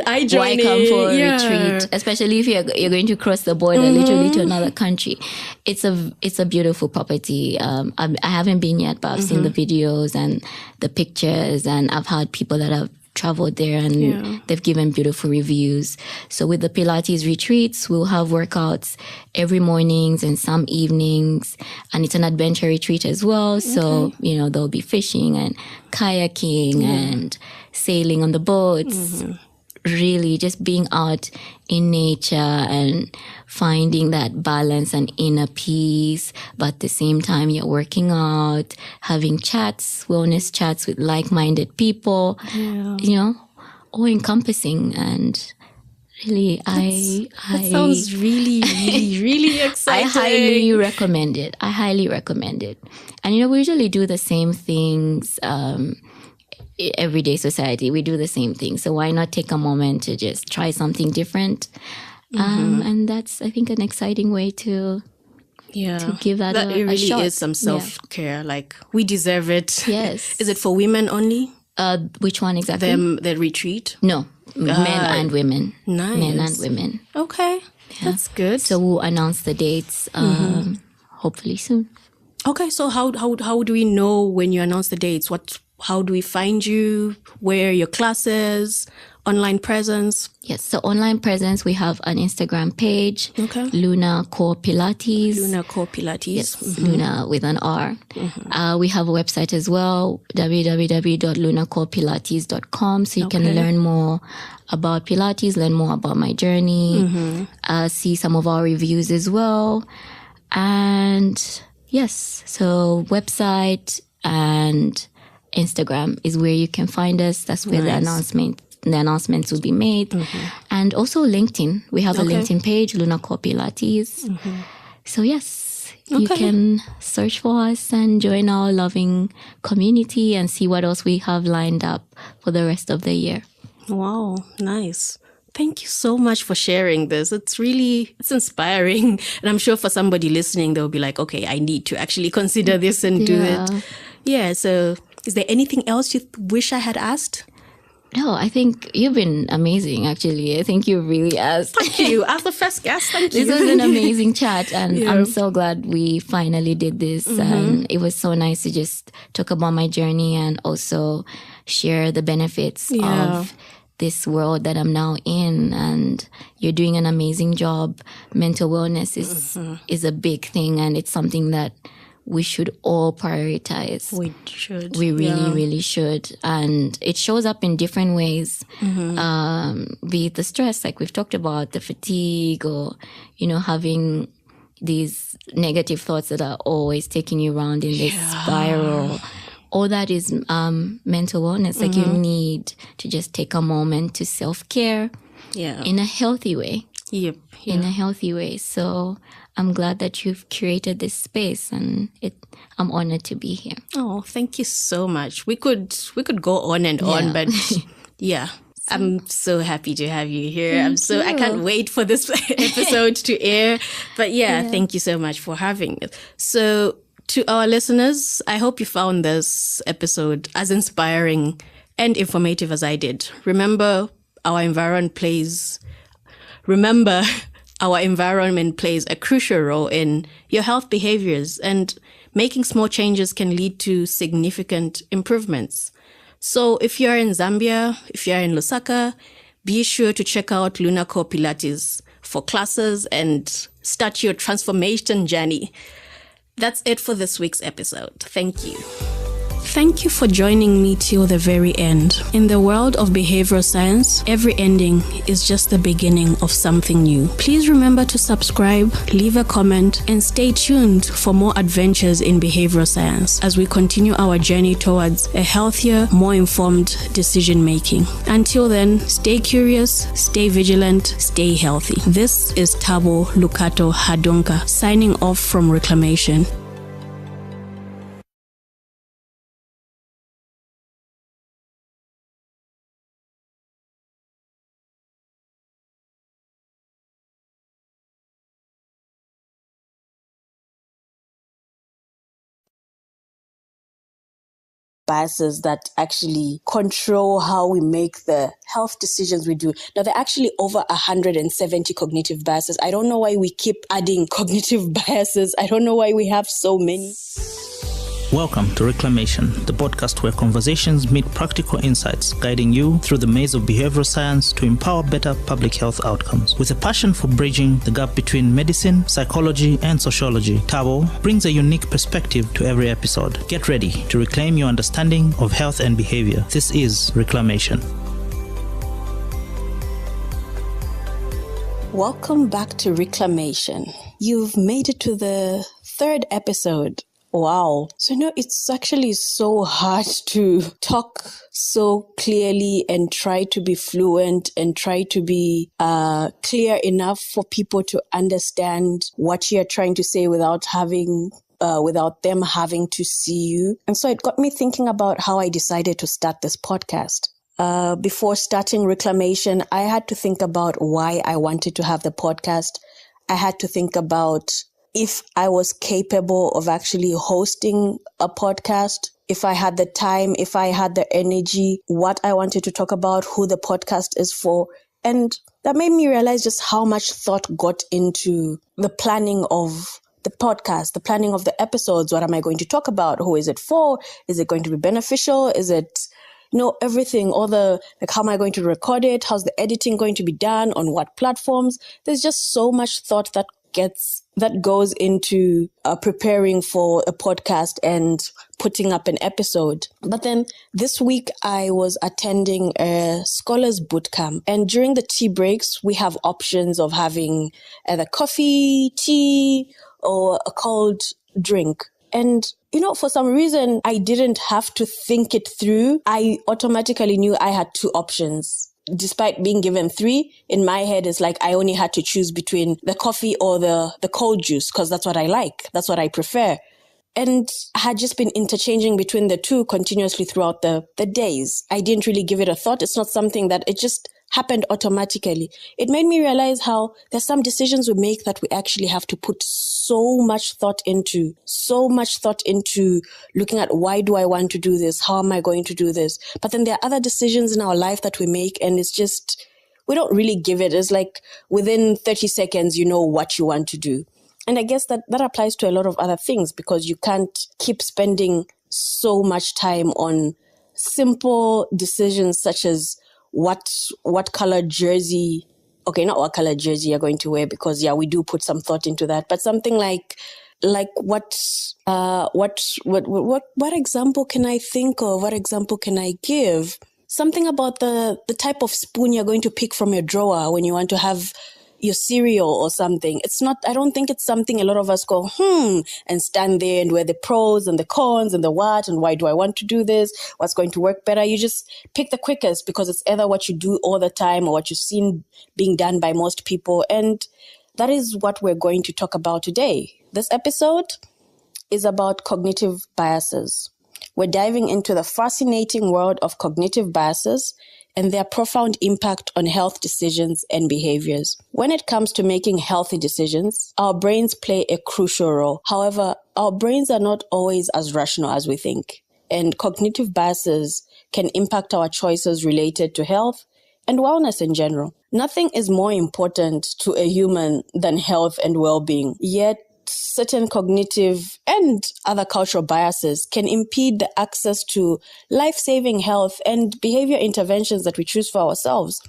I join? Why come for a retreat? Especially if you're going to cross the border literally to another country. It's a beautiful property. I haven't been yet, but I've seen the videos and the pictures, and I've had people that have traveled there and they've given beautiful reviews. So with the Pilates retreats, we'll have workouts every mornings and some evenings, and it's an adventure retreat as well. So, there'll be fishing and kayaking and sailing on the boats. Really just being out in nature and finding that balance and inner peace, but at the same time you're working out, having chats, wellness chats with like-minded people, all encompassing. And really, that sounds really, really, really exciting. I highly recommend it. And we usually do the same things. Everyday society, we do the same thing. So why not take a moment to just try something different? And that's, I think, an exciting way to give that a really shot. Is some self-care. Like, we deserve it. Yes. Is it for women only? Which one exactly? The retreat? No, men and women. Nice. Men and women. Okay, that's good. So we'll announce the dates hopefully soon. Okay, so how do we know when you announce the dates? How do we find you? Where are your classes? Online presence? Yes, so online presence, we have an Instagram page, Luna Core Pilates. Luna Core Pilates. Yes, Luna with an R. We have a website as well, www.lunacorepilates.com, so you can learn more about Pilates, learn more about my journey, see some of our reviews as well. And yes, so website and Instagram is where you can find us. That's where the announcements will be made. And also LinkedIn. We have a LinkedIn page, Luna Core Pilates. So yes, you can search for us and join our loving community and see what else we have lined up for the rest of the year. Wow, nice. Thank you so much for sharing this. It's inspiring. And I'm sure for somebody listening, they'll be like, okay, I need to actually consider this and do it. Yeah, so is there anything else you wish I had asked? No, I think you've been amazing, actually. I think you really asked. Thank you. As the first guest, thank you. This was an amazing chat, and I'm so glad we finally did this. And it was so nice to just talk about my journey and also share the benefits of this world that I'm now in. And you're doing an amazing job. Mental wellness is a big thing, and it's something that we should all prioritize. We should. We really should. And it shows up in different ways. Be it the stress, like we've talked about, the fatigue, or, having these negative thoughts that are always taking you around in this spiral. All that is mental wellness. Like, you need to just take a moment to self-care in a healthy way. Yep. Yeah. In a healthy way. So I'm glad that you've curated this space, and I'm honored to be here. Oh, thank you so much. We could go on and on, but I'm so happy to have you here. I can't wait for this episode to air. But thank you so much for having it. So to our listeners, I hope you found this episode as inspiring and informative as I did. Remember, our environment plays a crucial role in your health behaviors, and making small changes can lead to significant improvements. So if you're in Zambia, if you're in Lusaka, be sure to check out Luna Core Pilates for classes and start your transformation journey. That's it for this week's episode. Thank you. Thank you for joining me till the very end. In the world of behavioral science, every ending is just the beginning of something new. Please remember to subscribe, leave a comment, and stay tuned for more adventures in behavioral science as we continue our journey towards a healthier, more informed decision making. Until then, stay curious, stay vigilant, stay healthy. This is Tabo Lukato Hadonka signing off from Reclamation. biases that actually control how we make the health decisions we do. Now, there are actually over 170 cognitive biases. I don't know why we keep adding cognitive biases. I don't know why we have so many. Welcome to Reclamation, the podcast where conversations meet practical insights, guiding you through the maze of behavioral science to empower better public health outcomes. With a passion for bridging the gap between medicine, psychology, and sociology, Tabo brings a unique perspective to every episode. Get ready to reclaim your understanding of health and behavior. This is Reclamation. Welcome back to Reclamation. You've made it to the third episode. Wow. So, it's actually so hard to talk so clearly and try to be fluent and try to be clear enough for people to understand what you're trying to say without them having to see you. And so it got me thinking about how I decided to start this podcast. Before starting Reclamation, I had to think about why I wanted to have the podcast. I had to think about if I was capable of actually hosting a podcast, if I had the time, if I had the energy, what I wanted to talk about, who the podcast is for. And that made me realize just how much thought got into the planning of the podcast, the planning of the episodes. What am I going to talk about? Who is it for? Is it going to be beneficial? Is it, everything, all the, how am I going to record it? How's the editing going to be done? On what platforms? There's just so much thought that goes into preparing for a podcast and putting up an episode. But then this week I was attending a scholars bootcamp, and during the tea breaks we have options of having either coffee, tea, or a cold drink. And for some reason I didn't have to think it through. I automatically knew I had two options. Despite being given three, in my head, it's like I only had to choose between the coffee or the cold juice, because that's what I like. That's what I prefer. And I had just been interchanging between the two continuously throughout the days. I didn't really give it a thought. It's not something that it just happened automatically. It made me realize how there's some decisions we make that we actually have to put so much thought into looking at, why do I want to do this? How am I going to do this? But then there are other decisions in our life that we make, and it's just, we don't really give it. It's like within 30 seconds, you know what you want to do. And I guess that applies to a lot of other things, because you can't keep spending so much time on simple decisions such as what color jersey, not what color jersey you're going to wear, because we do put some thought into that, but something like what example can I think of? What example can I give? Something about the type of spoon you're going to pick from your drawer when you want to have your cereal or something. I don't think it's something a lot of us go, and stand there and weigh the pros and the cons and the what and why do I want to do this? What's going to work better? You just pick the quickest, because it's either what you do all the time or what you've seen being done by most people. And that is what we're going to talk about today. This episode is about cognitive biases. We're diving into the fascinating world of cognitive biases and their profound impact on health decisions and behaviors. When it comes to making healthy decisions, our brains play a crucial role. However, our brains are not always as rational as we think, and cognitive biases can impact our choices related to health and wellness in general. Nothing is more important to a human than health and well-being, yet certain cognitive and other cultural biases can impede the access to life-saving health and behavior interventions that we choose for ourselves.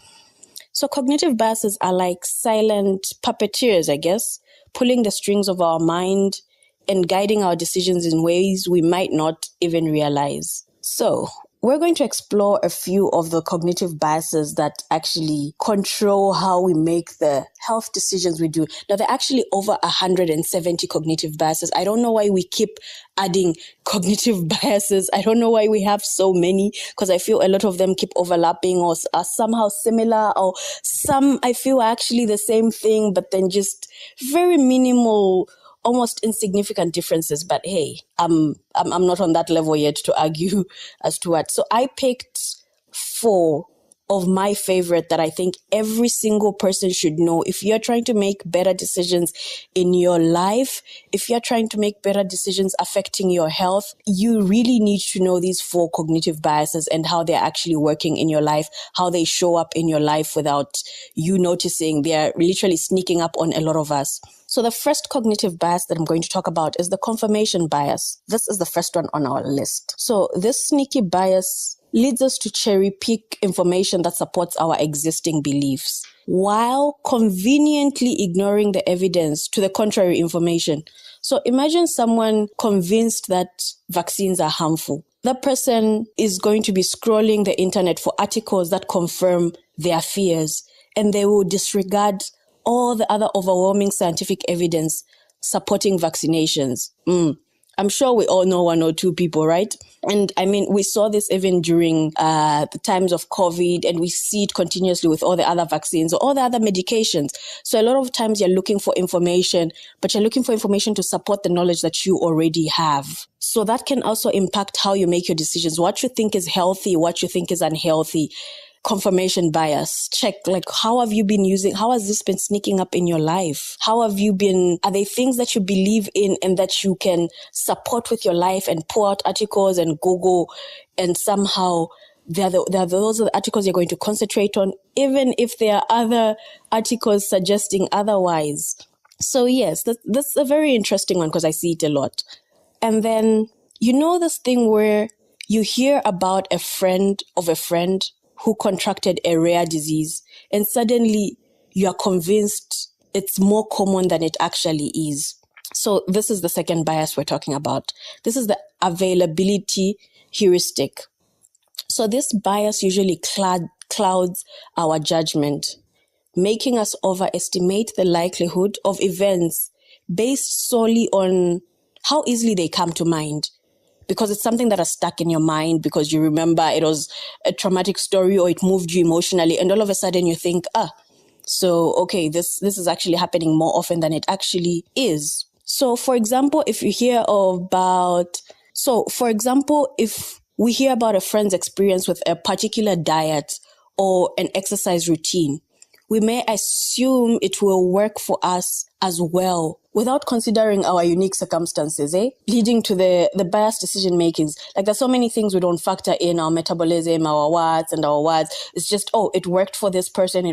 So cognitive biases are like silent puppeteers, I guess, pulling the strings of our mind and guiding our decisions in ways we might not even realize. So we're going to explore a few of the cognitive biases that actually control how we make the health decisions we do. Now, there are actually over 170 cognitive biases. I don't know why we keep adding cognitive biases. I don't know why we have so many, because I feel a lot of them keep overlapping or are somehow similar, or some I feel are actually the same thing, but then just very minimal, almost insignificant differences. But hey, I'm not on that level yet to argue as to what. So I picked 4 of my favorite that I think every single person should know. If you're trying to make better decisions in your life, if you're trying to make better decisions affecting your health, you really need to know these 4 cognitive biases and how they're actually working in your life, how they show up in your life without you noticing. They're literally sneaking up on a lot of us. So the first cognitive bias that I'm going to talk about is the confirmation bias. This is the first one on our list. So this sneaky bias leads us to cherry pick information that supports our existing beliefs, while conveniently ignoring the evidence to the contrary information. So imagine someone convinced that vaccines are harmful. That person is going to be scrolling the internet for articles that confirm their fears, and they will disregard all the other overwhelming scientific evidence supporting vaccinations. I'm sure we all know 1 or 2 people, right? And I mean, we saw this even during the times of COVID, and we see it continuously with all the other vaccines or all the other medications. So a lot of times you're looking for information, but you're looking for information to support the knowledge that you already have. So that can also impact how you make your decisions, what you think is healthy, what you think is unhealthy. Confirmation bias. Check, like, how has this been sneaking up in your life? Are they things that you believe in and that you can support with your life and pull out articles and Google, and somehow those are the articles you're going to concentrate on, even if there are other articles suggesting otherwise. So yes, that's a very interesting one because I see it a lot. And then, this thing where you hear about a friend of a friend who contracted a rare disease, and suddenly you are convinced it's more common than it actually is. So this is the second bias we're talking about. This is the availability heuristic. So this bias usually clouds our judgment, making us overestimate the likelihood of events based solely on how easily they come to mind. Because it's something that is stuck in your mind because you remember it was a traumatic story or it moved you emotionally, and all of a sudden you think, so okay, this is actually happening more often than it actually is. So for example, if we hear about a friend's experience with a particular diet or an exercise routine, we may assume it will work for us as well without considering our unique circumstances, leading to the biased decision makings. Like, there's so many things we don't factor in: our metabolism, our watts. It's just, it worked for this person,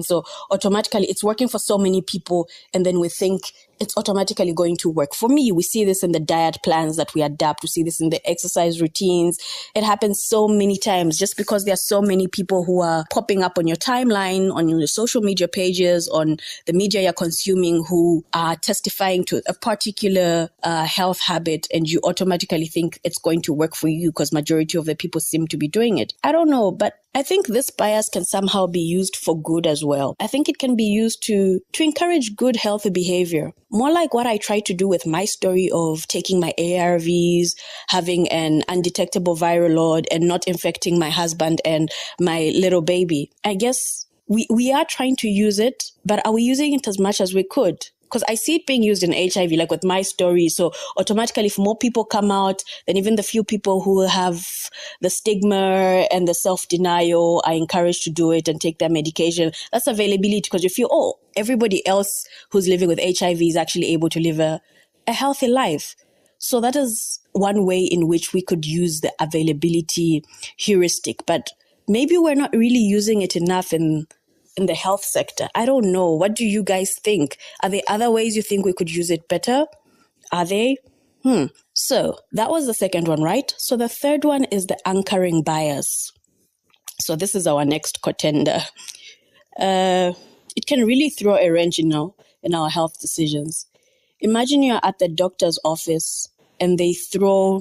so automatically it's working for so many people, and then we think it's automatically going to work for me. We see this in the diet plans that we adapt. We see this in the exercise routines. It happens so many times just because there are so many people who are popping up on your timeline, on your social media pages, on the media you're consuming, who are testifying to a particular health habit, and you automatically think it's going to work for you because majority of the people seem to be doing it. I don't know, but I think this bias can somehow be used for good as well. I think it can be used to encourage good, healthy behavior. More like what I tried to do with my story of taking my ARVs, having an undetectable viral load, and not infecting my husband and my little baby. I guess we are trying to use it, but are we using it as much as we could? Because I see it being used in HIV, like with my story. So automatically, if more people come out, then even the few people who have the stigma and the self-denial are encouraged to do it and take their medication. That's availability, because you feel, everybody else who's living with HIV is actually able to live a healthy life. So that is one way in which we could use the availability heuristic. But maybe we're not really using it enough in the health sector. I don't know. What do you guys think? Are there other ways you think we could use it better? Are they? So that was the second one, right? So the third one is the anchoring bias. So this is our next contender. It can really throw a wrench, in our health decisions. Imagine you're at the doctor's office and they throw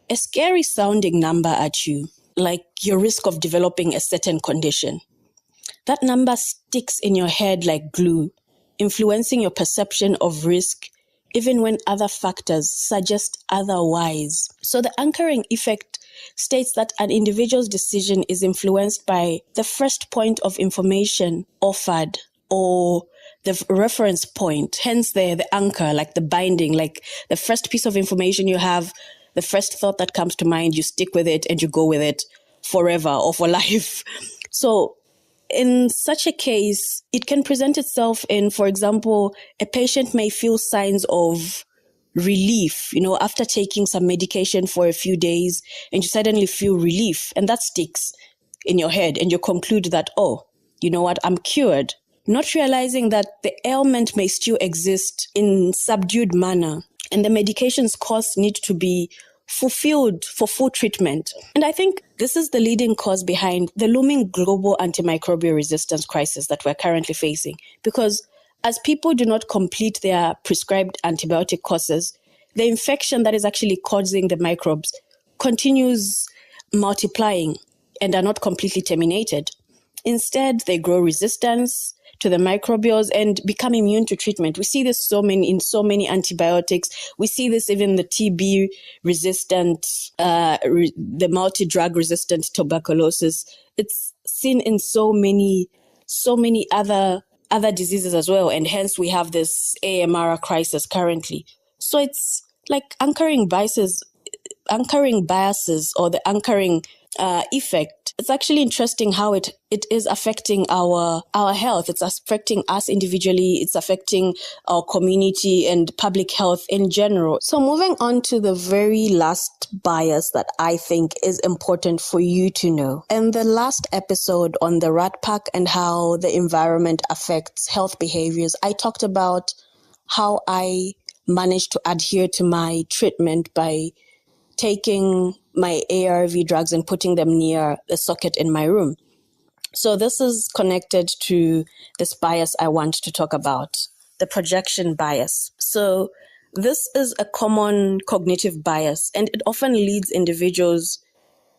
a scary sounding number at you, like your risk of developing a certain condition. That number sticks in your head like glue, influencing your perception of risk, even when other factors suggest otherwise. So the anchoring effect states that an individual's decision is influenced by the first point of information offered, or the reference point, hence the anchor, like the binding, like the first piece of information you have, the first thought that comes to mind, you stick with it and you go with it forever or for life. So in such a case, it can present itself in, for example, a patient may feel signs of relief, after taking some medication for a few days, and you suddenly feel relief, and that sticks in your head, and you conclude that, oh, you know what, I'm cured, not realizing that the ailment may still exist in subdued manner, and the medication's course need to be fulfilled for full treatment. And I think this is the leading cause behind the looming global antimicrobial resistance crisis that we're currently facing. Because as people do not complete their prescribed antibiotic courses, the infection that is actually causing the microbes continues multiplying and are not completely terminated. Instead, they grow resistance to the microbials and become immune to treatment. We see this in so many antibiotics. We see this even the TB resistant, the multi-drug resistant tuberculosis. It's seen in so many other diseases as well. And hence we have this AMR crisis currently. So it's like anchoring biases or the anchoring effect. It's actually interesting how it is affecting our health. It's affecting us individually. It's affecting our community and public health in general. So moving on to the very last bias that I think is important for you to know. In the last episode on the rat pack and how the environment affects health behaviors, I talked about how I managed to adhere to my treatment by taking my ARV drugs and putting them near the socket in my room. So this is connected to this bias I want to talk about, the projection bias. So this is a common cognitive bias, and it often leads individuals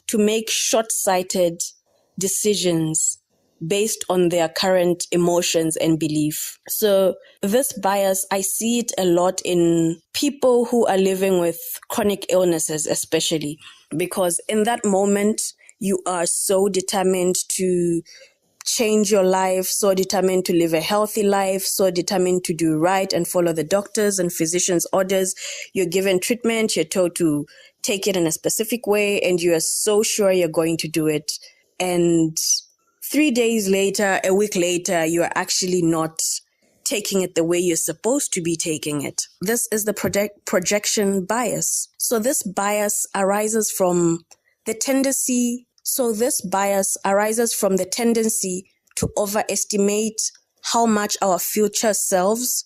to make short-sighted decisions based on their current emotions and belief. So this bias, I see it a lot in people who are living with chronic illnesses, especially because in that moment, you are so determined to change your life, so determined to live a healthy life, so determined to do right and follow the doctors' and physicians' orders. You're given treatment, you're told to take it in a specific way, and you are so sure you're going to do it. And 3 days later, a week later, you are actually not taking it the way you're supposed to be taking it. This is the projection bias. So this bias arises from the tendency to overestimate how much our future selves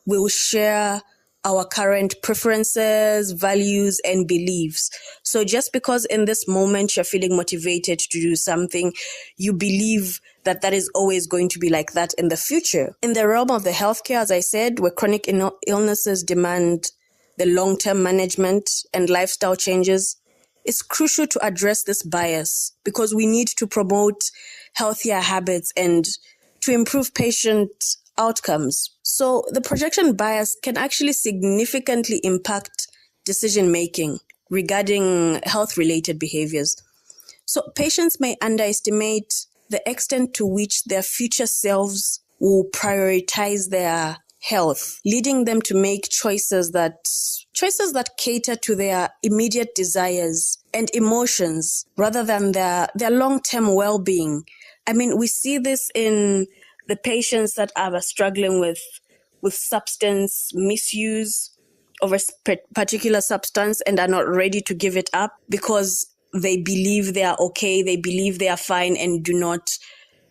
will share our current preferences, values, and beliefs. So just because in this moment you're feeling motivated to do something, you believe that that is always going to be like that in the future. In the realm of the healthcare, as I said, where chronic illnesses demand the long-term management and lifestyle changes, it's crucial to address this bias because we need to promote healthier habits and to improve patient outcomes. So the projection bias can actually significantly impact decision-making regarding health-related behaviors. So patients may underestimate the extent to which their future selves will prioritize their health, leading them to make choices that cater to their immediate desires and emotions rather than their long-term well-being. I mean, we see this in the patients that are struggling with substance misuse of a particular substance and are not ready to give it up because they believe they are okay, they believe they are fine, and do not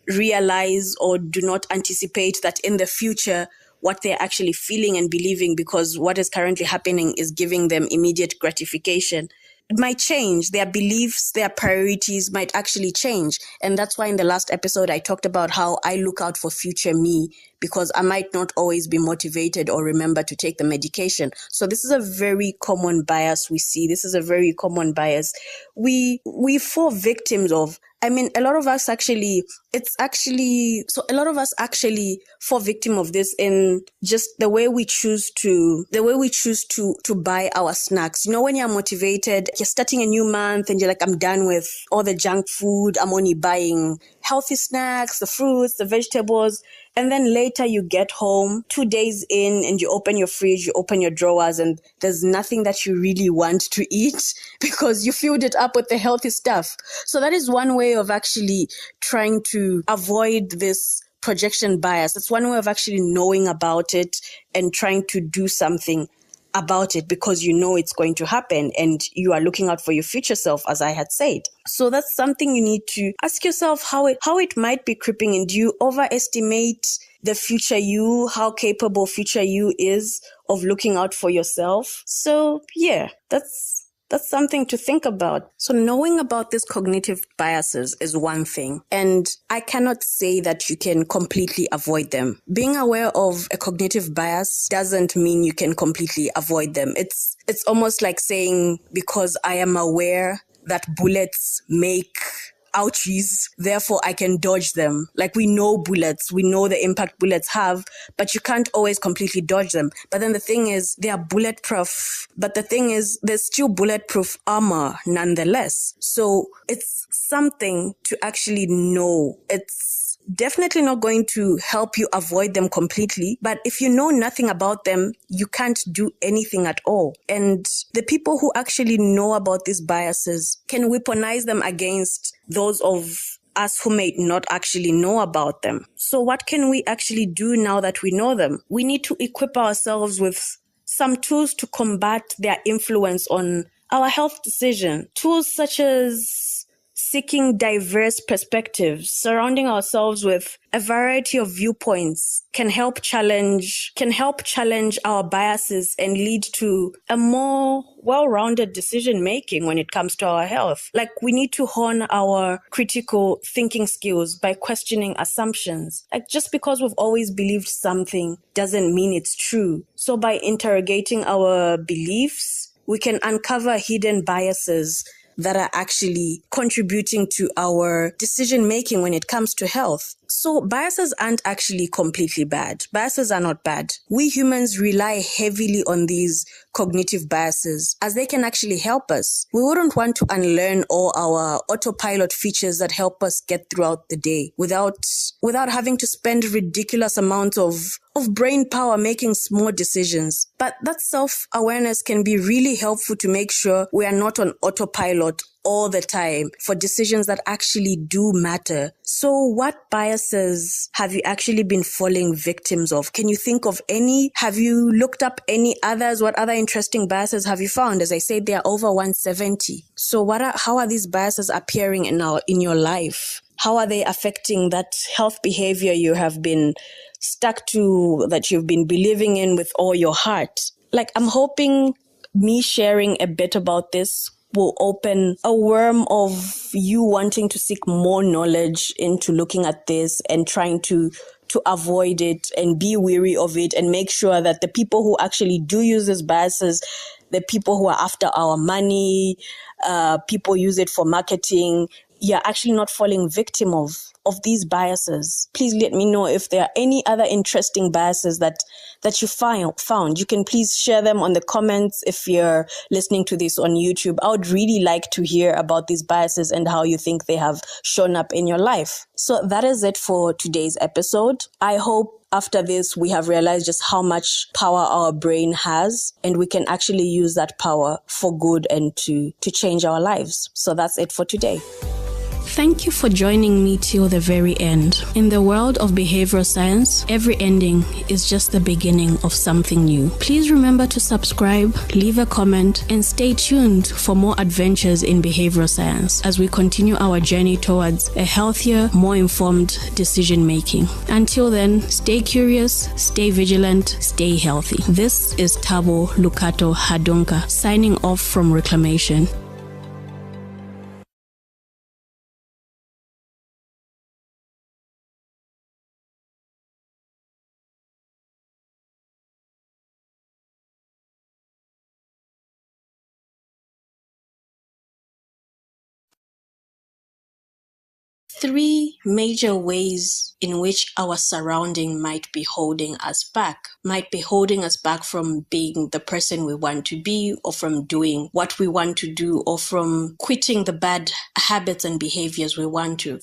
realize or do not anticipate that in the future what they're actually feeling and believing, because what is currently happening is giving them immediate gratification. It might change. Their beliefs, their priorities might actually change. And that's why in the last episode, I talked about how I look out for future me because I might not always be motivated or remember to take the medication. So this is a very common bias we see. This is a very common bias we fall victims of. I mean, a lot of us actually fall victim of this in just the way we choose to buy our snacks. You know, when you're motivated, you're starting a new month and you're like, I'm done with all the junk food. I'm only buying healthy snacks, the fruits, the vegetables. And then later you get home 2 days in and you open your fridge, you open your drawers, and there's nothing that you really want to eat because you filled it up with the healthy stuff. So that is one way of actually trying to avoid this projection bias. It's one way of actually knowing about it and trying to do something about it because you know it's going to happen and you are looking out for your future self, as I had said. So that's something you need to ask yourself how it might be creeping in. Do you overestimate the future you, how capable future you is of looking out for yourself? So yeah, that's something to think about. So knowing about these cognitive biases is one thing, and I cannot say that you can completely avoid them. Being aware of a cognitive bias doesn't mean you can completely avoid them. It's almost like saying, because I am aware that bullets make ouchies, therefore I can dodge them. Like, we know bullets, we know the impact bullets have, but you can't always completely dodge them. But then the thing is, they are bulletproof. But the thing is, there's still bulletproof armor nonetheless. So it's something to actually know. It's definitely not going to help you avoid them completely. But if you know nothing about them, you can't do anything at all. And the people who actually know about these biases can weaponize them against those of us who may not actually know about them. So what can we actually do now that we know them? We need to equip ourselves with some tools to combat their influence on our health decision. Tools such as seeking diverse perspectives, surrounding ourselves with a variety of viewpoints can help challenge our biases and lead to a more well-rounded decision-making when it comes to our health. Like, we need to hone our critical thinking skills by questioning assumptions. Like, just because we've always believed something doesn't mean it's true. So by interrogating our beliefs, we can uncover hidden biases that are actually contributing to our decision-making when it comes to health. So biases aren't actually completely bad. Biases are not bad. We humans rely heavily on these cognitive biases as they can actually help us. We wouldn't want to unlearn all our autopilot features that help us get throughout the day without having to spend ridiculous amounts of brain power making small decisions. But that self-awareness can be really helpful to make sure we are not on autopilot all the time for decisions that actually do matter. So what biases have you actually been falling victims of? Can you think of any? Have you looked up any others? What other interesting biases have you found? As I said, there are over 170. So how are these biases appearing in your life? How are they affecting that health behavior you have been stuck to, that you've been believing in with all your heart? Like, I'm hoping me sharing a bit about this will open a worm of you wanting to seek more knowledge into looking at this and trying to avoid it and be weary of it, and make sure that the people who actually do use these biases, the people who are after our money, people use it for marketing, you're actually not falling victim of these biases. Please let me know if there are any other interesting biases that you found. You can please share them on the comments if you're listening to this on YouTube. I would really like to hear about these biases and how you think they have shown up in your life. So that is it for today's episode. I hope after this, we have realized just how much power our brain has, and we can actually use that power for good and to change our lives. So that's it for today. Thank you for joining me till the very end. In the world of behavioral science, every ending is just the beginning of something new. Please remember to subscribe, leave a comment, and stay tuned for more adventures in behavioral science as we continue our journey towards a healthier, more informed decision making. Until then, stay curious, stay vigilant, stay healthy. This is Tabo Lukato Hadonka signing off from Reclamation. Three major ways in which our surrounding might be holding us back from being the person we want to be, or from doing what we want to do, or from quitting the bad habits and behaviors we want to.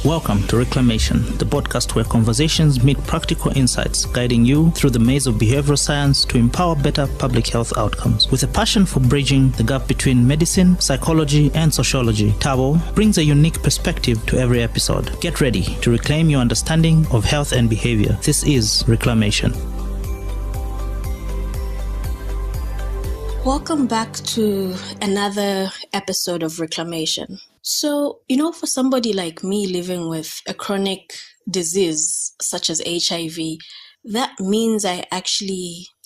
Welcome to Reclamation, the podcast where conversations meet practical insights, guiding you through the maze of behavioral science to empower better public health outcomes. With a passion for bridging the gap between medicine, psychology, and sociology, Tabo brings a unique perspective to every episode. Get ready to reclaim your understanding of health and behavior. This is Reclamation. Welcome back to another episode of Reclamation. So, for somebody like me living with a chronic disease such as HIV, that means I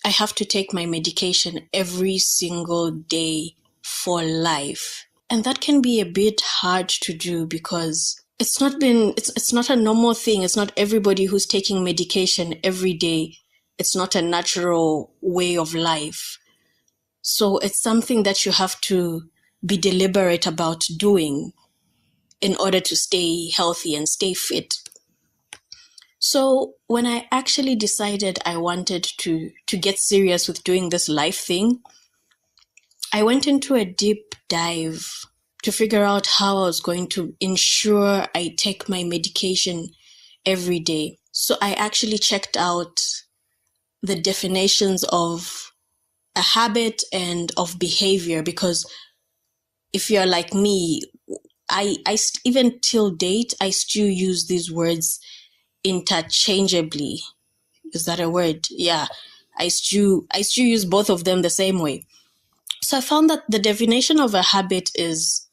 have to take my medication every single day for life. And that can be a bit hard to do because it's not a normal thing. It's not everybody who's taking medication every day. It's not a natural way of life. So it's something that you have to be deliberate about doing in order to stay healthy and stay fit. So when I actually decided I wanted to get serious with doing this life thing, I went into a deep dive to figure out how I was going to ensure I take my medication every day. So I actually checked out the definitions of a habit and of behavior, because if you're like me, I even till date, I still use these words interchangeably. Is that a word? Yeah. I still use both of them the same way. So I found that the definition of a habit is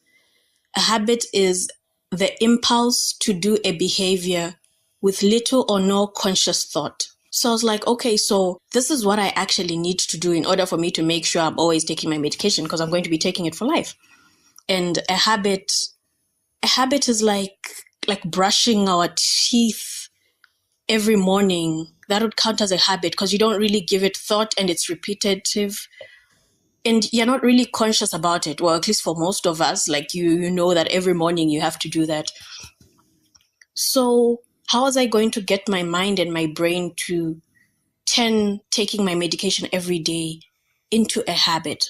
the impulse to do a behavior with little or no conscious thought. So I was like, okay, so this is what I actually need to do in order for me to make sure I'm always taking my medication, because I'm going to be taking it for life. And a habit is like brushing our teeth every morning. That would count as a habit because you don't really give it thought and it's repetitive. And you're not really conscious about it. Well, at least for most of us, like you know that every morning you have to do that. So how was I going to get my mind and my brain to turn taking my medication every day into a habit?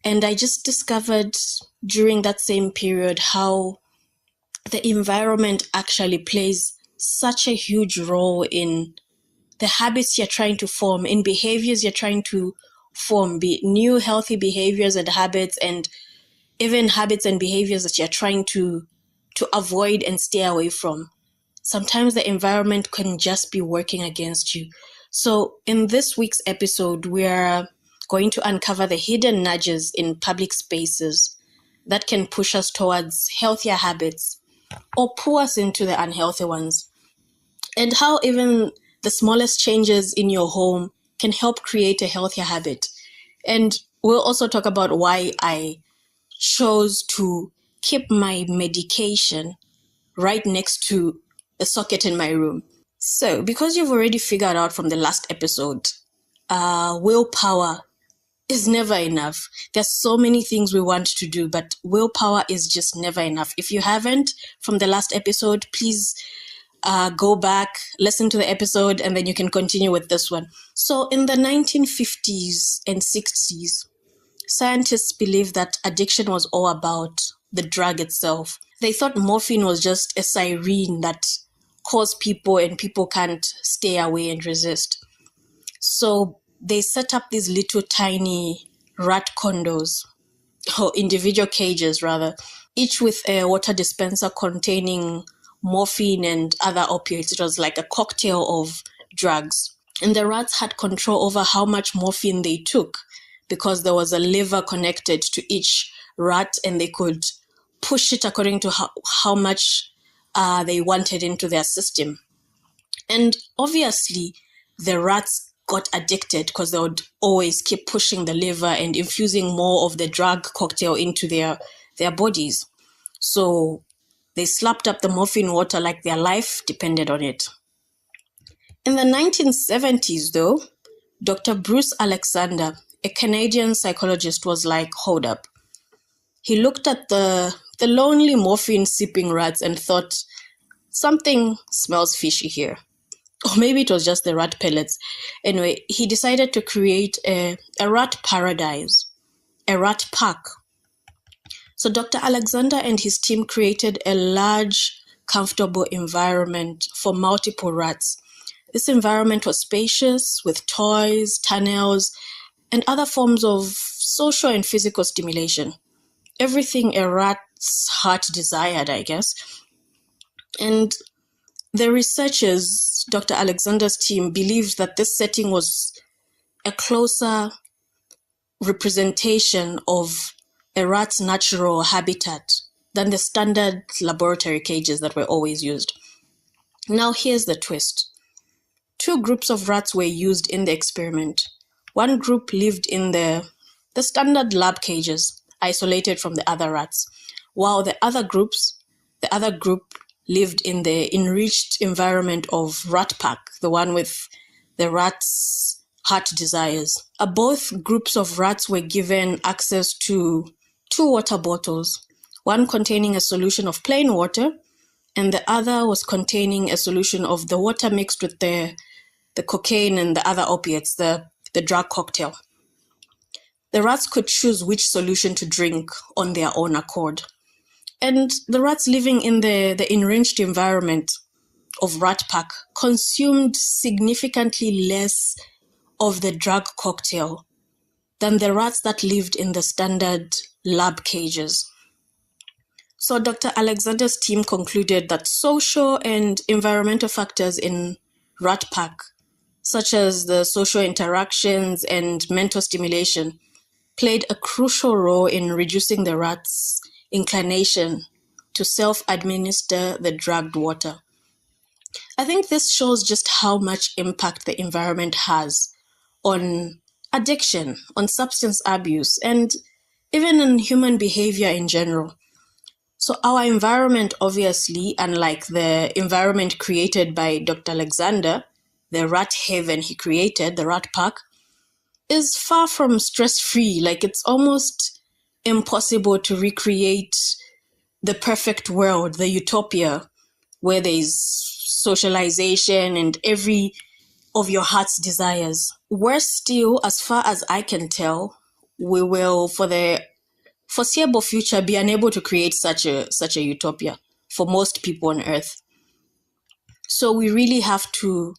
And I just discovered during that same period how the environment actually plays such a huge role in the habits you're trying to form, in behaviors you're trying to form, be it new healthy behaviors and habits, and even habits and behaviors that you're trying to avoid and stay away from. Sometimes the environment can just be working against you. So in this week's episode, we're going to uncover the hidden nudges in public spaces that can push us towards healthier habits or pull us into the unhealthy ones, and how even the smallest changes in your home can help create a healthier habit. And we'll also talk about why I chose to keep my medication right next to the socket in my room. So because you've already figured out from the last episode, willpower is never enough. There's so many things we want to do, but willpower is just never enough. If you haven't from the last episode, please go back, listen to the episode, and then you can continue with this one. So in the 1950s and 60s, scientists believed that addiction was all about the drug itself. They thought morphine was just a siren that caused people and people can't stay away and resist. So they set up these little tiny rat condos, or individual cages rather, each with a water dispenser containing morphine and other opioids. It was like a cocktail of drugs. And the rats had control over how much morphine they took, because there was a lever connected to each rat and they could push it according to how much they wanted into their system. And obviously, the rats got addicted because they would always keep pushing the lever and infusing more of the drug cocktail into their bodies. So they slapped up the morphine water like their life depended on it. In the 1970s, though, Dr. Bruce Alexander, a Canadian psychologist, was like, hold up. He looked at the lonely morphine-sipping rats and thought, something smells fishy here. Or maybe it was just the rat pellets. Anyway, he decided to create a rat paradise, a rat park. So Dr. Alexander and his team created a large, comfortable environment for multiple rats. This environment was spacious with toys, tunnels, and other forms of social and physical stimulation. Everything a rat's heart desired, I guess. And the researchers, Dr. Alexander's team, believed that this setting was a closer representation of a rat's natural habitat than the standard laboratory cages that were always used. Now here's the twist. 2 groups of rats were used in the experiment. One group lived in the standard lab cages, isolated from the other rats, while the other group lived in the enriched environment of Rat Pack, the one with the rats' heart desires. Both groups of rats were given access to 2 water bottles, one containing a solution of plain water, and the other was containing a solution of the water mixed with the cocaine and the other opiates, the drug cocktail. The rats could choose which solution to drink on their own accord. And the rats living in the enriched environment of Rat Pack consumed significantly less of the drug cocktail than the rats that lived in the standard lab cages. So Dr. Alexander's team concluded that social and environmental factors in Rat Pack, such as the social interactions and mental stimulation, played a crucial role in reducing the rats' inclination to self-administer the drugged water. I think this shows just how much impact the environment has on addiction, on substance abuse, and even on human behavior in general. So our environment, obviously, unlike the environment created by Dr. Alexander, the rat haven he created, the Rat Pack, is far from stress-free. Like, it's almost impossible to recreate the perfect world, the utopia, where there's socialization and every of your heart's desires. Worse still, as far as I can tell, we will, for the foreseeable future, be unable to create such a utopia for most people on Earth. So we really have to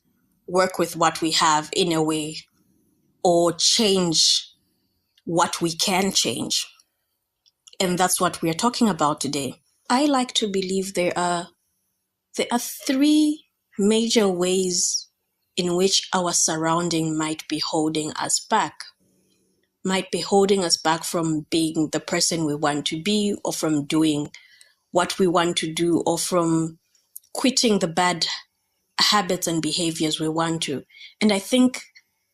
work with what we have in a way, or change what we can change. And that's what we're talking about today. I like to believe there are 3 major ways in which our surrounding might be holding us back. Might be holding us back from being the person we want to be, or from doing what we want to do, or from quitting the bad habits and behaviors we want to. And I think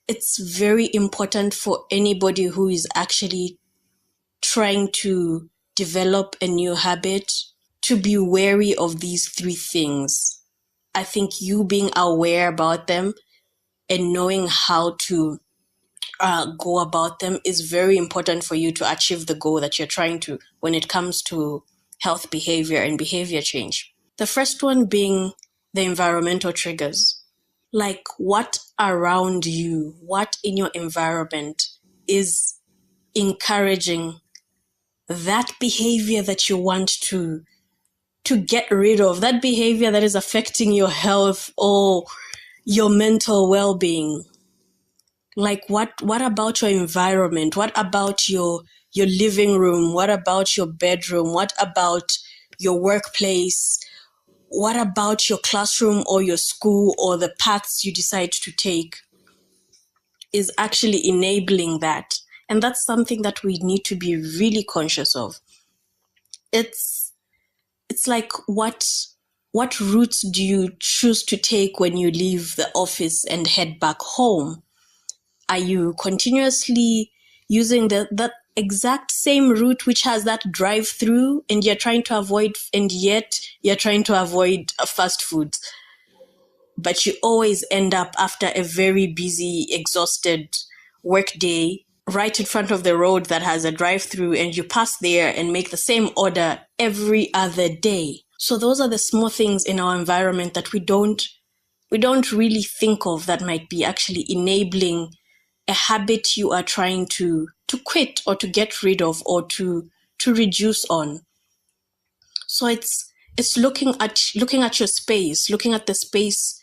it's very important for anybody who is actually trying to develop a new habit to be wary of these 3 things. I think you being aware about them and knowing how to go about them is very important for you to achieve the goal that you're trying to when it comes to health behavior and behavior change. The first one being the environmental triggers. Like, what around you, what in your environment is encouraging that behavior that you want to get rid of, that behavior that is affecting your health or your mental well-being. Like, what about your environment? What about your living room? What about your bedroom? What about your workplace? What about your classroom or your school, or the paths you decide to take is actually enabling that? And that's something that we need to be really conscious of. It's like, what routes do you choose to take when you leave the office and head back home? Are you continuously using that exact same route which has that drive-through, and yet you're trying to avoid fast food? But you always end up, after a very busy, exhausted work day, right in front of the road that has a drive-through, and you pass there and make the same order every other day. So those are the small things in our environment that we don't really think of, that might be actually enabling a habit you are trying to quit, or to get rid of, or to to reduce on. So it's looking at your space, looking at the space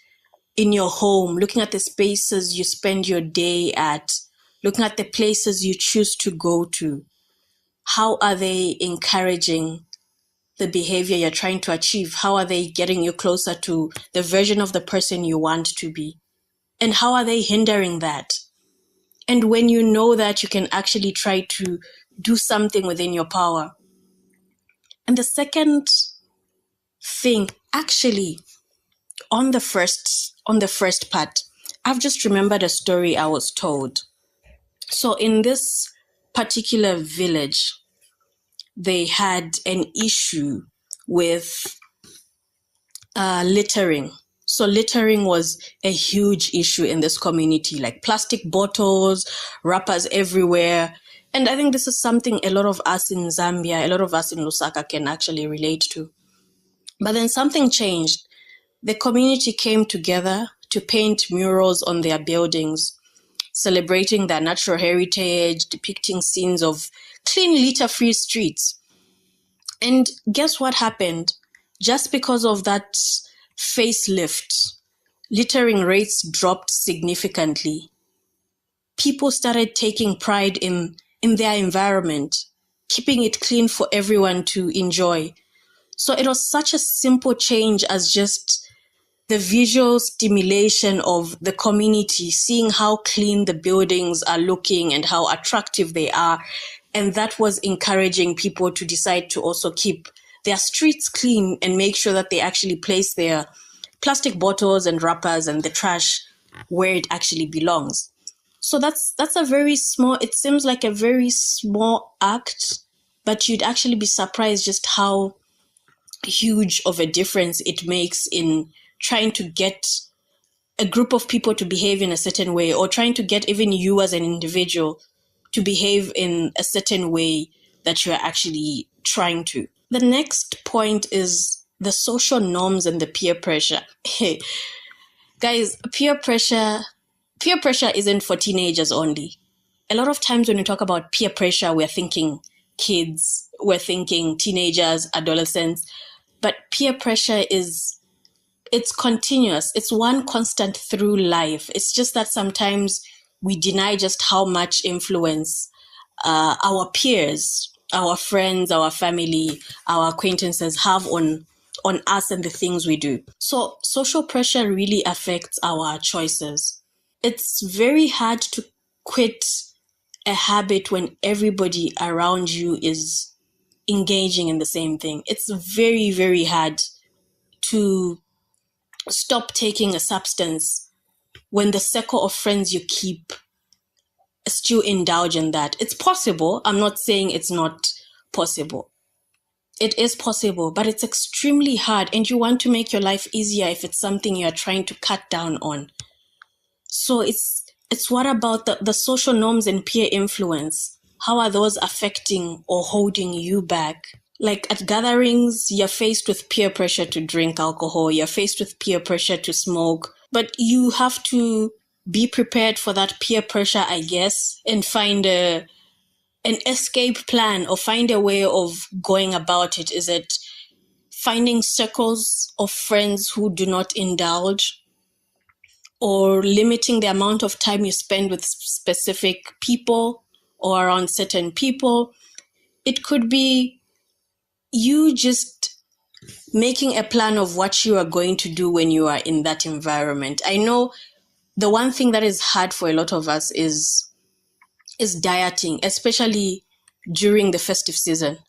in your home, looking at the spaces you spend your day at, looking at the places you choose to go to. How are they encouraging the behavior you're trying to achieve? How are they getting you closer to the version of the person you want to be? And how are they hindering that? And when you know that, you can actually try to do something within your power. And the second thing, actually, on the first part, I've just remembered a story I was told. So in this particular village, they had an issue with littering. So littering was a huge issue in this community, like plastic bottles, wrappers everywhere. And I think this is something a lot of us in Zambia, a lot of us in Lusaka can actually relate to. But then something changed. The community came together to paint murals on their buildings, celebrating their natural heritage, depicting scenes of clean, litter-free streets. And guess what happened? Just because of that facelift, littering rates dropped significantly. People started taking pride in their environment, keeping it clean for everyone to enjoy. So it was such a simple change as just the visual stimulation of the community, seeing how clean the buildings are looking and how attractive they are. And that was encouraging people to decide to also keep their streets clean and make sure that they actually place their plastic bottles and wrappers and the trash where it actually belongs. So that's a very small, it seems like a very small act, but you'd actually be surprised just how huge of a difference it makes in trying to get a group of people to behave in a certain way, or trying to get even you as an individual to behave in a certain way that you're actually trying to. The next point is the social norms and the peer pressure. Hey, guys, peer pressure isn't for teenagers only. A lot of times when we talk about peer pressure, we're thinking kids, we're thinking teenagers, adolescents, but peer pressure it's continuous. It's one constant through life. It's just that sometimes we deny just how much influence our peers, our friends, our family, our acquaintances have on us and the things we do. So social pressure really affects our choices. It's very hard to quit a habit when everybody around you is engaging in the same thing. It's very, very hard to stop taking a substance when the circle of friends you keep still indulge in that. It's possible. I'm not saying it's not possible. It is possible, but it's extremely hard, and you want to make your life easier if it's something you're trying to cut down on. So it's what about the social norms and peer influence? How are those affecting or holding you back? Like at gatherings, you're faced with peer pressure to drink alcohol, you're faced with peer pressure to smoke, but you have to be prepared for that peer pressure, I guess, and find an escape plan or find a way of going about it. Is it finding circles of friends who do not indulge, or limiting the amount of time you spend with specific people or around certain people? It could be you just making a plan of what you are going to do when you are in that environment. I know the one thing that is hard for a lot of us is dieting, especially during the festive season.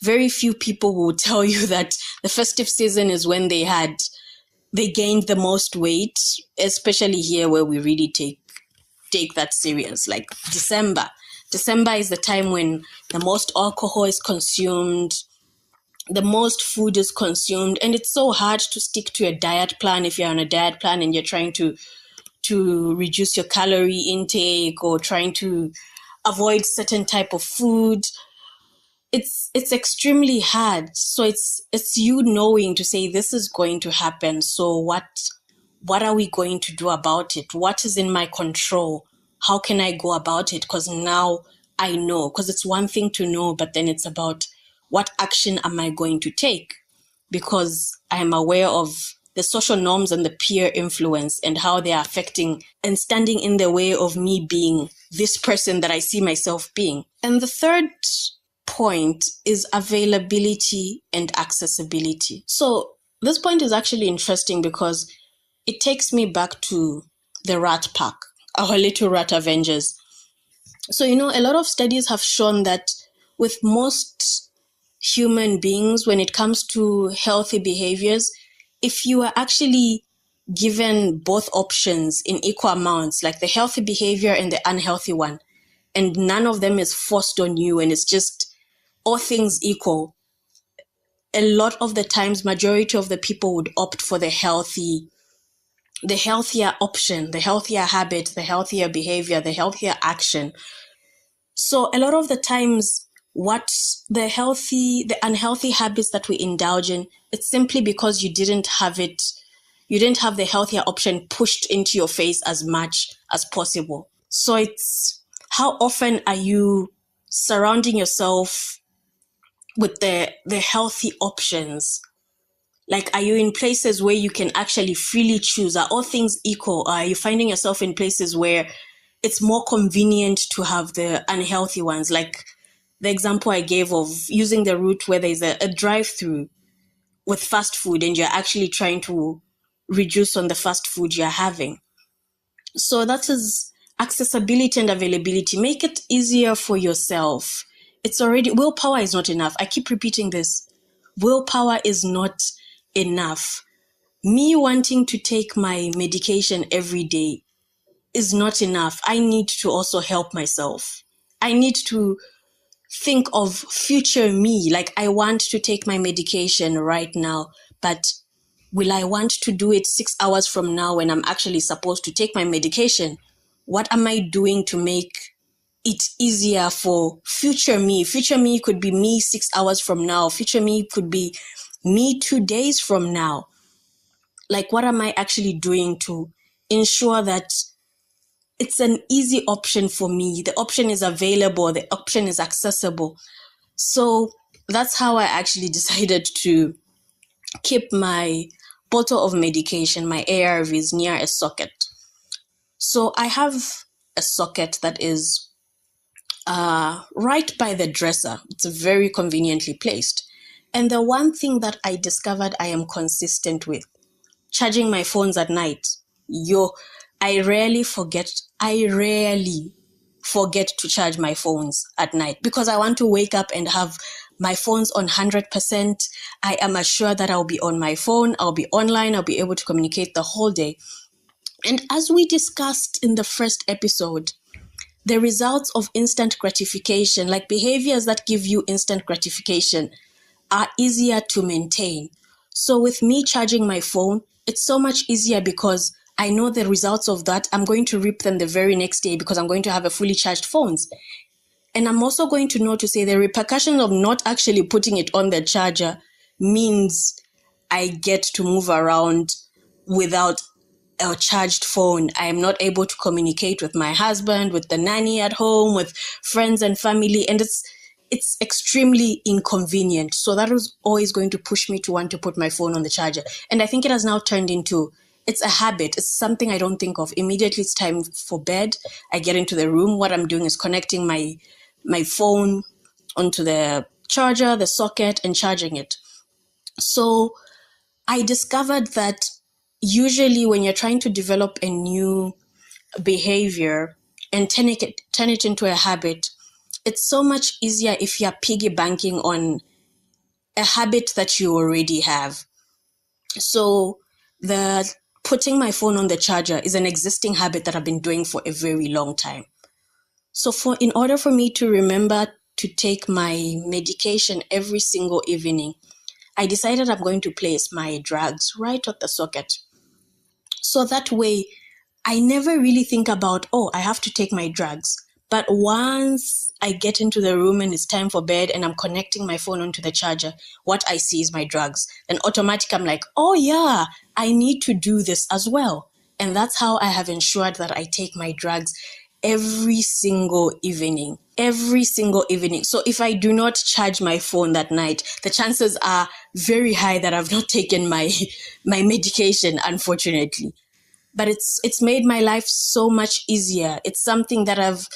Very few people will tell you that the festive season is when they gained the most weight, especially here where we really take that serious. Like December is the time when the most alcohol is consumed, the most food is consumed, and it's so hard to stick to a diet plan if you're on a diet plan and you're trying to reduce your calorie intake or trying to avoid certain type of food. It's extremely hard. So it's you knowing to say this is going to happen. So what are we going to do about it? What is in my control? How can I go about it? Because now I know, because it's one thing to know, but then it's about what action am I going to take? Because I am aware of the social norms and the peer influence and how they are affecting and standing in the way of me being this person that I see myself being. And the third point is availability and accessibility. So this point is actually interesting because it takes me back to the rat pack, our little rat avengers. So, a lot of studies have shown that with most human beings, when it comes to healthy behaviors, if you are actually given both options in equal amounts, like the healthy behavior and the unhealthy one, and none of them is forced on you and it's just all things equal, a lot of the times, majority of the people would opt for the healthier option, the healthier habit, the healthier behavior, the healthier action. So a lot of the times, what the unhealthy habits that we indulge in, it's simply because you didn't have the healthier option pushed into your face as much as possible. So it's how often are you surrounding yourself with the healthy options? Like, are you in places where you can actually freely choose? Are all things equal? Or are you finding yourself in places where it's more convenient to have the unhealthy ones? Like the example I gave of using the route where there's a drive-through with fast food and you're actually trying to reduce on the fast food you're having. So that is accessibility and availability. Make it easier for yourself. Willpower is not enough. I keep repeating this. Willpower is not enough. Me wanting to take my medication every day is not enough. I need to also help myself. I need to think of future me. Like, I want to take my medication right now, but will I want to do it 6 hours from now when I'm actually supposed to take my medication? What am I doing to make it easier for future me? Future me could be me 6 hours from now. Future me could be me 2 days from now. Like, what am I actually doing to ensure that it's an easy option for me? The option is available. The option is accessible. So that's how I actually decided to keep my bottle of medication, my ARVs, near a socket. So I have a socket that is right by the dresser. It's very conveniently placed. And the one thing that I discovered I am consistent with, charging my phones at night. I rarely forget to charge my phones at night because I want to wake up and have my phone's on 100%. I am assured that I'll be on my phone, I'll be online, I'll be able to communicate the whole day. And as we discussed in the first episode, the results of instant gratification, like behaviors that give you instant gratification, are easier to maintain. So with me charging my phone, it's so much easier because I know the results of that. I'm going to reap them the very next day because I'm going to have a fully charged phones. And I'm also going to know to say the repercussion of not actually putting it on the charger means I get to move around without a charged phone. I am not able to communicate with my husband, with the nanny at home, with friends and family. And it's extremely inconvenient. So that was always going to push me to want to put my phone on the charger. And I think it has now turned into, it's a habit. It's something I don't think of. Immediately it's time for bed. I get into the room. What I'm doing is connecting my phone onto the charger, the socket, and charging it. So I discovered that usually when you're trying to develop a new behavior and turn it into a habit, it's so much easier if you're piggy banking on a habit that you already have. So the putting my phone on the charger is an existing habit that I've been doing for a very long time. So in order for me to remember to take my medication every single evening, I decided I'm going to place my drugs right at the socket. So that way, I never really think about, I have to take my drugs. But once I get into the room and it's time for bed and I'm connecting my phone onto the charger, what I see is my drugs. Then automatically I'm like, oh yeah, I need to do this as well. And that's how I have ensured that I take my drugs every single evening. every single evening. So if I do not charge my phone that night, the chances are very high that I've not taken my medication, unfortunately. But it's made my life so much easier. It's something that I've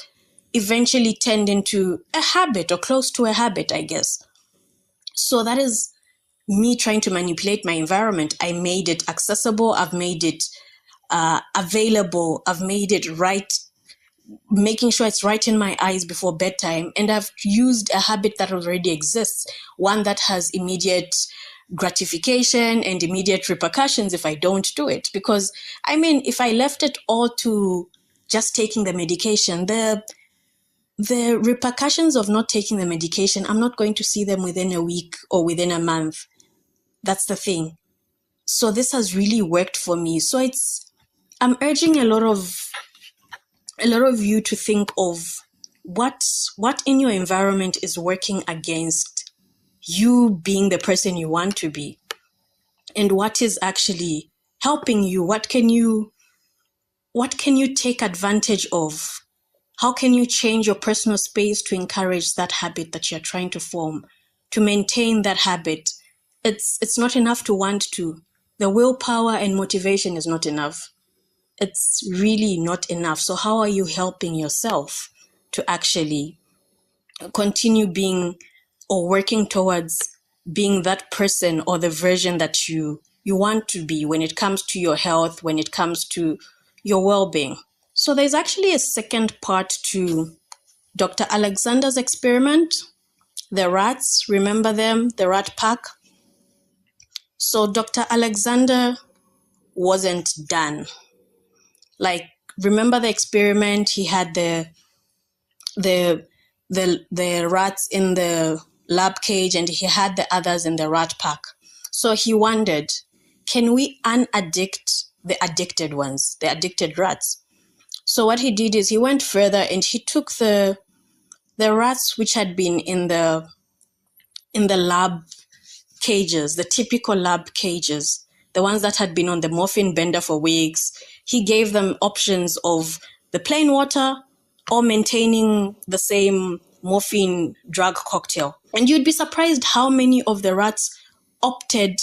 eventually turned into a habit, or close to a habit, I guess. So that is me trying to manipulate my environment. I made it accessible. I've made it available. I've made it right, making sure it's right in my eyes before bedtime. And I've used a habit that already exists, one that has immediate gratification and immediate repercussions if I don't do it. Because, I mean, if I left it all to just taking the medication, the repercussions of not taking the medication, I'm not going to see them within a week or within a month. That's the thing. So this has really worked for me. So I'm urging a lot of you to think of what in your environment is working against you being the person you want to be, and what is actually helping you. What can you take advantage of? How can you change your personal space to encourage that habit that you're trying to form, to maintain that habit? It's not enough to want to. The willpower and motivation is not enough. It's really not enough. So how are you helping yourself to actually continue being or working towards being that person or the version that you want to be when it comes to your health, when it comes to your well-being? So there's actually a second part to Dr. Alexander's experiment. The rats, remember them, the rat pack? So Dr. Alexander wasn't done. Like, remember the experiment? He had the rats in the lab cage and he had the others in the rat pack. So he wondered, can we unaddict the addicted ones, the addicted rats? So what he did is he went further and he took the rats which had been in the lab cages, the typical lab cages, the ones that had been on the morphine bender for weeks. He gave them options of the plain water or maintaining the same morphine drug cocktail. And you'd be surprised how many of the rats opted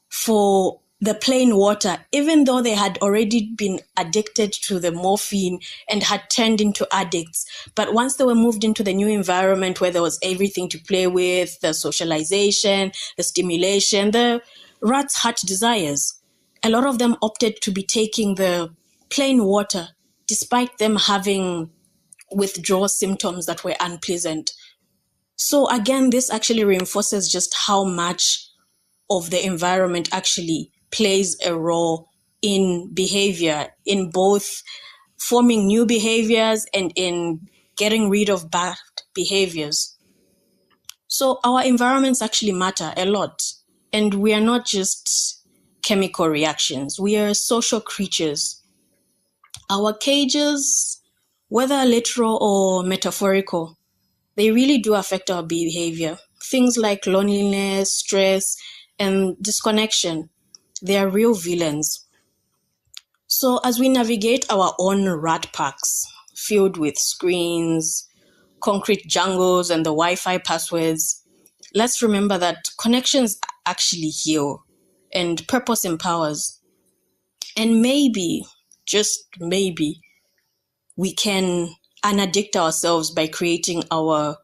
for the plain water, even though they had already been addicted to the morphine and had turned into addicts. But once they were moved into the new environment where there was everything to play with, the socialization, the stimulation, the rats' heart desires, a lot of them opted to be taking the plain water, despite them having withdrawal symptoms that were unpleasant. So again, this actually reinforces just how much of the environment actually plays a role in behavior, in both forming new behaviors and in getting rid of bad behaviors. So our environments actually matter a lot. And we are not just chemical reactions. We are social creatures. Our cages, whether literal or metaphorical, they really do affect our behavior. Things like loneliness, stress, and disconnection, they are real villains. So as we navigate our own rat packs filled with screens, concrete jungles, and the Wi-Fi passwords, let's remember that connections actually heal and purpose empowers. And maybe, just maybe, we can unaddict ourselves by creating our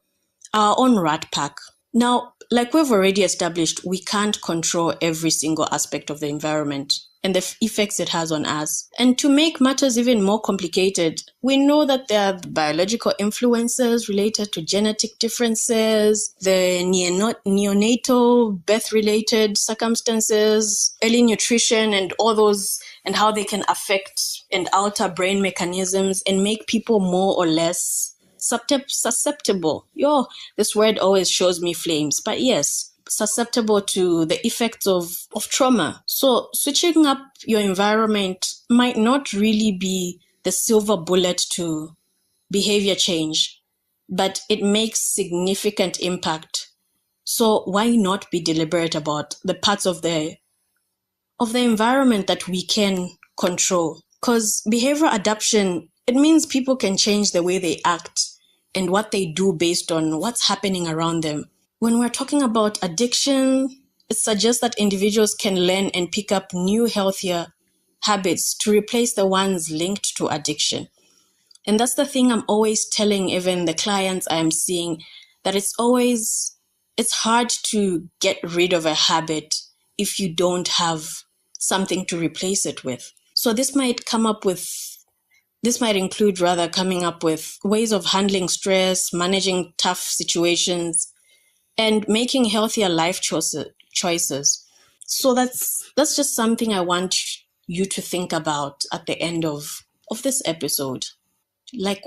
own rat pack. Now, like we've already established, we can't control every single aspect of the environment and the effects it has on us. And to make matters even more complicated, we know that there are biological influences related to genetic differences, the neonatal birth-related circumstances, early nutrition, and all those, and how they can affect and alter brain mechanisms and make people more or less susceptible. This word always shows me flames, but yes, susceptible to the effects of trauma. So switching up your environment might not really be the silver bullet to behavior change, but it makes significant impact. So why not be deliberate about the parts of the environment that we can control? Because behavioral adaptation, it means people can change the way they act and what they do based on what's happening around them. When we're talking about addiction, it suggests that individuals can learn and pick up new, healthier habits to replace the ones linked to addiction. And that's the thing I'm always telling even the clients I'm seeing, that it's hard to get rid of a habit if you don't have something to replace it with. So this might include coming up with ways of handling stress, managing tough situations, and making healthier life choices. So that's just something I want you to think about at the end of this episode. Like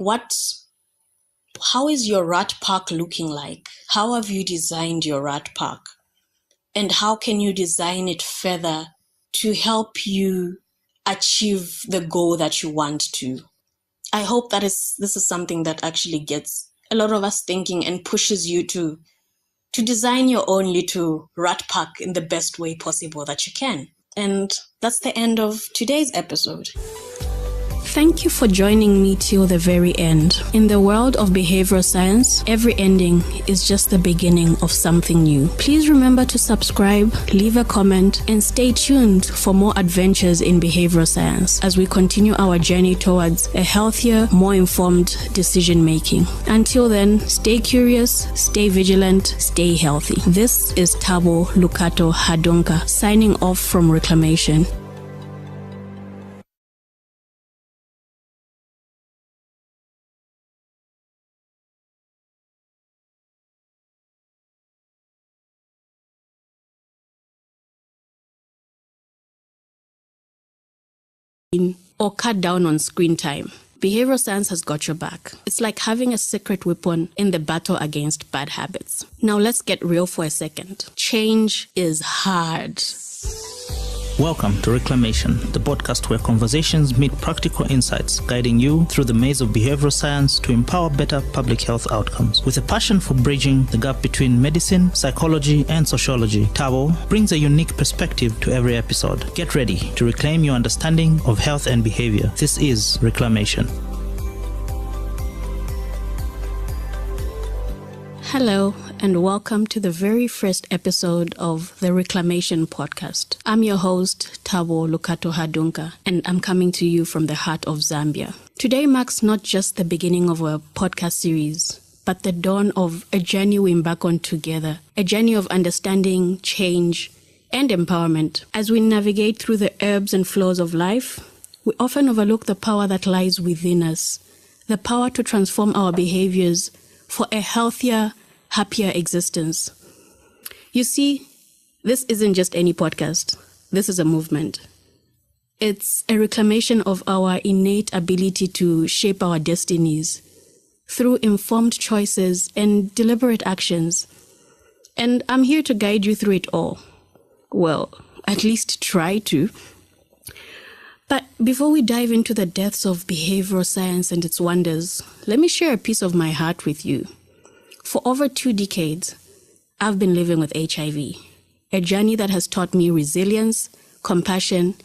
how is your rat park looking like? How have you designed your rat park? And how can you design it further to help you achieve the goal that you want to? I hope this is something that actually gets a lot of us thinking and pushes you to design your own little rat park in the best way possible that you can. And that's the end of today's episode. Thank you for joining me till the very end. In the world of behavioral science, every ending is just the beginning of something new. Please remember to subscribe, leave a comment, and stay tuned for more adventures in behavioral science as we continue our journey towards a healthier, more informed decision making. Until then, stay curious, stay vigilant, stay healthy. This is Tabo Lukato Hadonka signing off from Reclamation. Or cut down on screen time. Behavioral science has got your back. It's like having a secret weapon in the battle against bad habits. Now let's get real for a second. Change is hard. Welcome to Reclamation, the podcast where conversations meet practical insights, guiding you through the maze of behavioral science to empower better public health outcomes. With a passion for bridging the gap between medicine, psychology, and sociology, Tabo brings a unique perspective to every episode. Get ready to reclaim your understanding of health and behavior. This is Reclamation. Hello, and welcome to the very first episode of the Reclamation podcast. I'm your host, Tabo Lukato Hadunka, and I'm coming to you from the heart of Zambia. Today marks not just the beginning of a podcast series, but the dawn of a journey we embark on together, a journey of understanding, change, and empowerment. As we navigate through the ebbs and flows of life, we often overlook the power that lies within us, the power to transform our behaviors for a healthier, happier existence. You see, this isn't just any podcast. This is a movement. It's a reclamation of our innate ability to shape our destinies through informed choices and deliberate actions. And I'm here to guide you through it all. Well, at least try to. But before we dive into the depths of behavioral science and its wonders, let me share a piece of my heart with you. For over 2 decades, I've been living with HIV, a journey that has taught me resilience, compassion,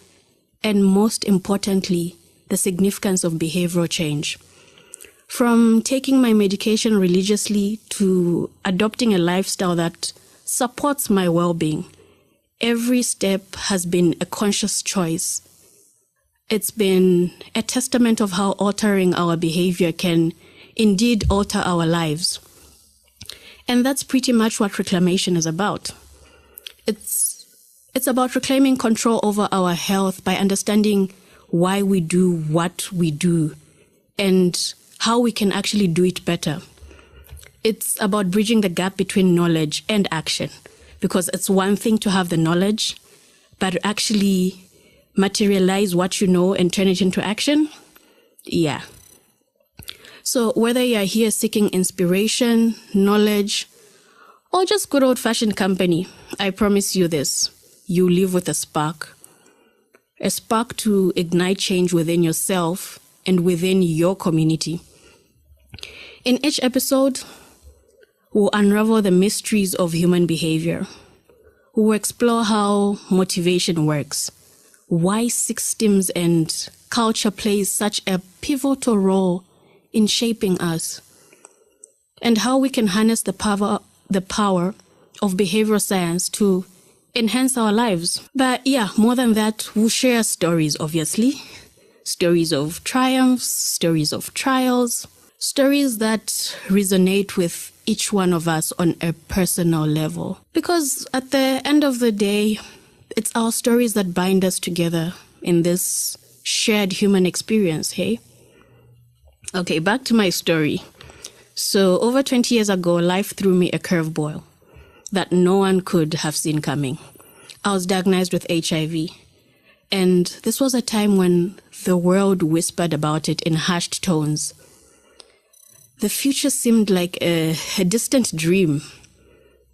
and most importantly, the significance of behavioral change. From taking my medication religiously to adopting a lifestyle that supports my well-being, every step has been a conscious choice. It's been a testament of how altering our behavior can indeed alter our lives. And that's pretty much what Reclamation is about. It's about reclaiming control over our health by understanding why we do what we do and how we can actually do it better. It's about bridging the gap between knowledge and action, because it's one thing to have the knowledge, but actually materialize what you know and turn it into action? Yeah. So whether you're here seeking inspiration, knowledge, or just good old-fashioned company, I promise you this: you live with a spark to ignite change within yourself and within your community. In each episode, we'll unravel the mysteries of human behavior. We'll explore how motivation works, why systems and culture plays such a pivotal role in shaping us, and how we can harness the power of behavioral science to enhance our lives. But yeah, more than that, we'll share stories, obviously. Stories of triumphs, stories of trials, stories that resonate with each one of us on a personal level. Because at the end of the day, it's our stories that bind us together in this shared human experience, hey? Okay, back to my story. So over 20 years ago, life threw me a curveball that no one could have seen coming. I was diagnosed with HIV. And this was a time when the world whispered about it in hushed tones. The future seemed like a distant dream.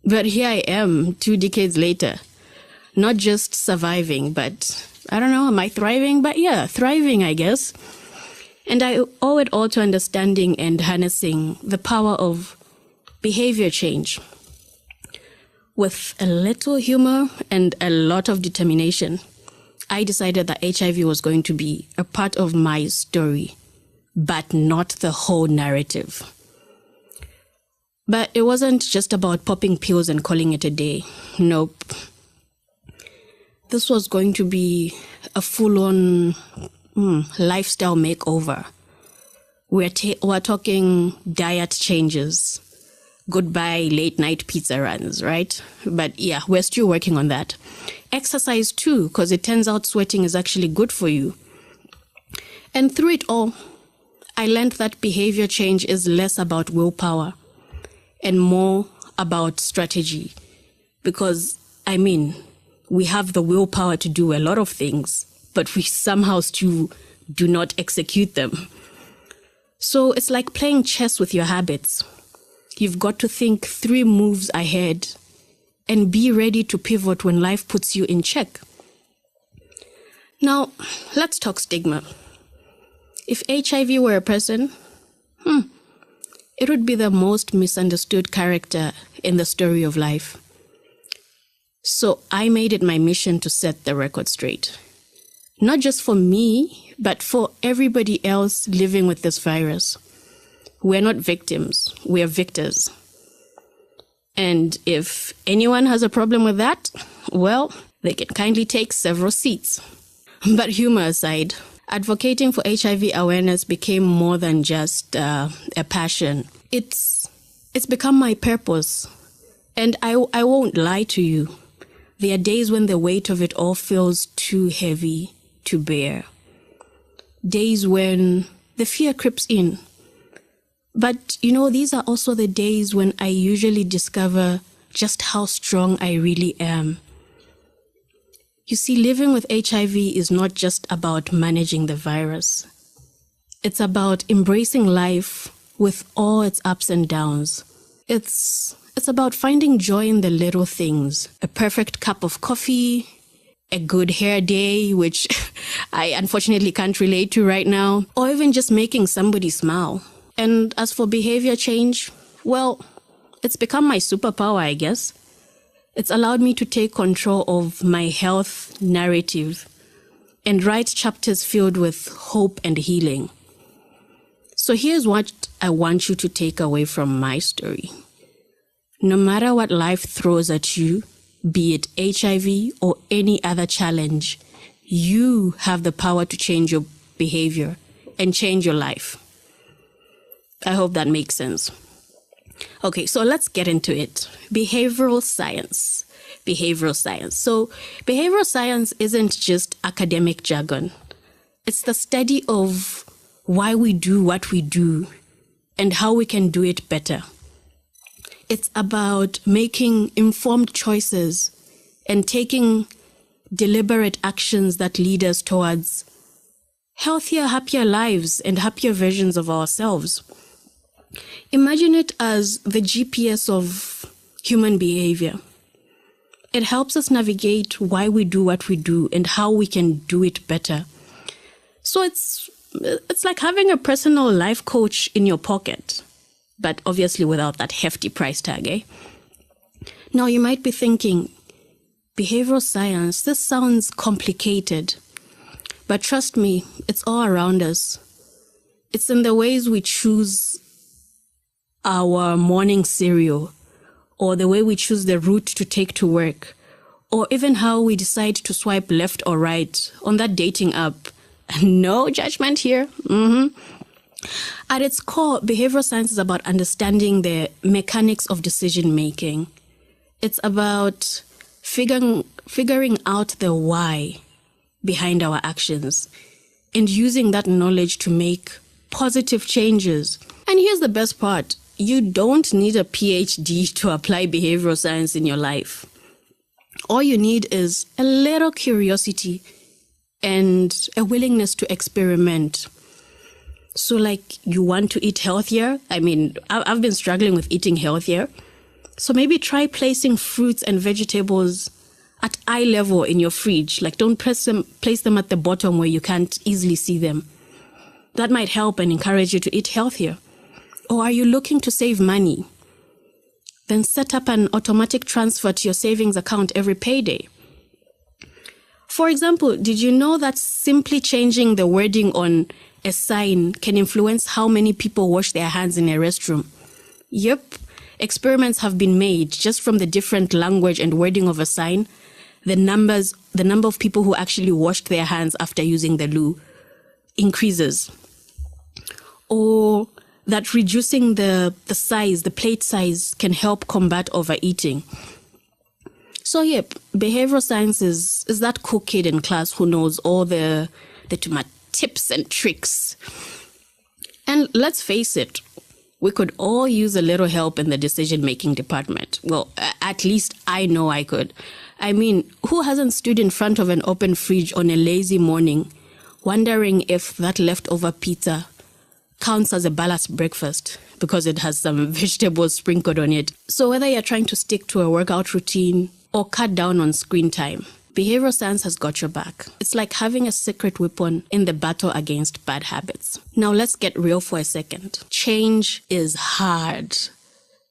But here I am, 2 decades later. Not just surviving, but I don't know, am I thriving? But yeah, thriving, I guess. And I owe it all to understanding and harnessing the power of behavior change. With a little humor and a lot of determination, I decided that HIV was going to be a part of my story, but not the whole narrative. But it wasn't just about popping pills and calling it a day. Nope. This was going to be a full-on lifestyle makeover. We're talking diet changes, goodbye late-night pizza runs, right? But yeah, we're still working on that. Exercise too, because it turns out sweating is actually good for you. And through it all, I learned that behavior change is less about willpower and more about strategy. Because, we have the willpower to do a lot of things, but we somehow still do not execute them. So it's like playing chess with your habits. You've got to think 3 moves ahead and be ready to pivot when life puts you in check. Now, let's talk stigma. If HIV were a person, it would be the most misunderstood character in the story of life. So I made it my mission to set the record straight. Not just for me, but for everybody else living with this virus. We're not victims, we're victors. And if anyone has a problem with that, well, they can kindly take several seats. But humor aside, advocating for HIV awareness became more than just a passion. It's become my purpose. And I won't lie to you. There are days when the weight of it all feels too heavy to bear. Days when the fear creeps in. But, these are also the days when I usually discover just how strong I really am. You see, living with HIV is not just about managing the virus. It's about embracing life with all its ups and downs. It's about finding joy in the little things. A perfect cup of coffee, a good hair day, which I unfortunately can't relate to right now, or even just making somebody smile. And as for behavior change, well, it's become my superpower, I guess. It's allowed me to take control of my health narrative and write chapters filled with hope and healing. So here's what I want you to take away from my story. No matter what life throws at you, be it HIV or any other challenge, you have the power to change your behavior and change your life. I hope that makes sense. Okay, so let's get into it. Behavioral science. So behavioral science isn't just academic jargon. It's the study of why we do what we do and how we can do it better. It's about making informed choices and taking deliberate actions that lead us towards healthier, happier lives and happier versions of ourselves. Imagine it as the GPS of human behavior. It helps us navigate why we do what we do and how we can do it better. So it's like having a personal life coach in your pocket, but obviously without that hefty price tag, eh? Now you might be thinking, behavioral science, this sounds complicated. But trust me, it's all around us. It's in the ways we choose our morning cereal, or the way we choose the route to take to work, or even how we decide to swipe left or right on that dating app. No judgment here. At its core, behavioral science is about understanding the mechanics of decision making. It's about figuring out the why behind our actions and using that knowledge to make positive changes. And here's the best part. You don't need a PhD to apply behavioral science in your life. All you need is a little curiosity and a willingness to experiment. So like you want to eat healthier? I mean, I've been struggling with eating healthier. So maybe try placing fruits and vegetables at eye level in your fridge. Like don't place them at the bottom where you can't easily see them. That might help and encourage you to eat healthier. Or are you looking to save money? Then set up an automatic transfer to your savings account every payday. For example, did you know that simply changing the wording on a sign can influence how many people wash their hands in a restroom? Yep, experiments have been made just from the different language and wording of a sign. The number of people who actually washed their hands after using the loo increases. Or that reducing the plate size can help combat overeating. So yep, behavioral science is that cool kid in class who knows all the tips and tricks. And let's face it, we could all use a little help in the decision-making department. Well, at least I know I could. I mean, who hasn't stood in front of an open fridge on a lazy morning, wondering if that leftover pizza counts as a balanced breakfast because it has some vegetables sprinkled on it? So whether you're trying to stick to a workout routine or cut down on screen time, behavioral science has got your back. It's like having a secret weapon in the battle against bad habits. Now let's get real for a second. Change is hard.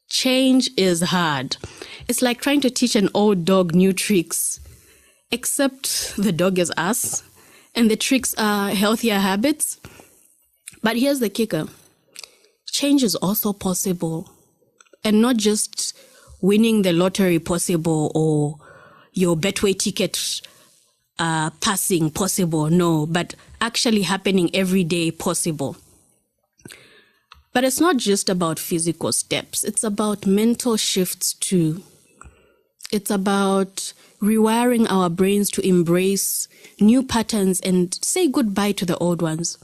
Change is hard. It's like trying to teach an old dog new tricks, except the dog is us and the tricks are healthier habits. But here's the kicker. Change is also possible, and not just winning the lottery possible or your Betway ticket passing possible. No, but actually happening every day possible. But it's not just about physical steps. It's about mental shifts too. It's about rewiring our brains to embrace new patterns and say goodbye to the old ones.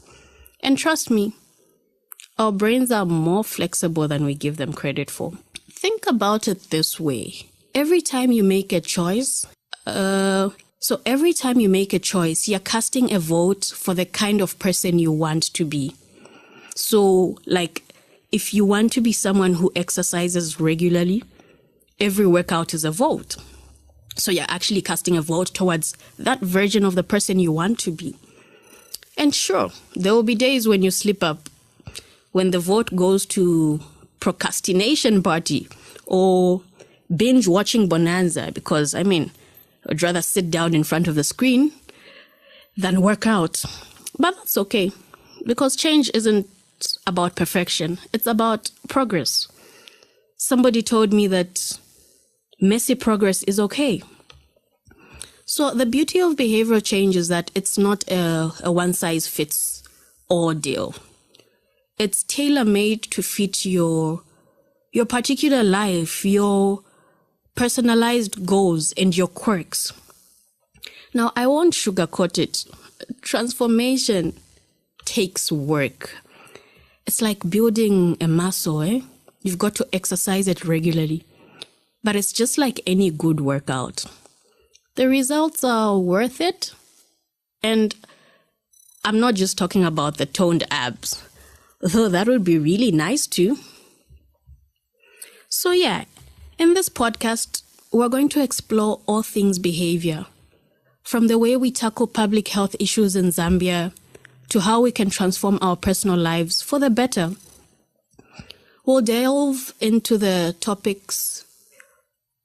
And trust me, our brains are more flexible than we give them credit for. Think about it this way. Every time you make a choice, you're casting a vote for the kind of person you want to be. So, like, if you want to be someone who exercises regularly, every workout is a vote. So you're actually casting a vote towards that version of the person you want to be. And sure, there will be days when you slip up, when the vote goes to procrastination party or binge watching Bonanza, because, I mean, I'd rather sit down in front of the screen than work out. But that's okay, because change isn't about perfection. It's about progress. Somebody told me that messy progress is okay. So the beauty of behavioral change is that it's not a one-size-fits-all deal. It's tailor-made to fit your particular life, your personalized goals, and your quirks. Now, I won't sugarcoat it. Transformation takes work. It's like building a muscle, eh? You've got to exercise it regularly. But it's just like any good workout. The results are worth it. And I'm not just talking about the toned abs, though that would be really nice too. So yeah, in this podcast, we're going to explore all things behavior, from the way we tackle public health issues in Zambia to how we can transform our personal lives for the better. We'll delve into topics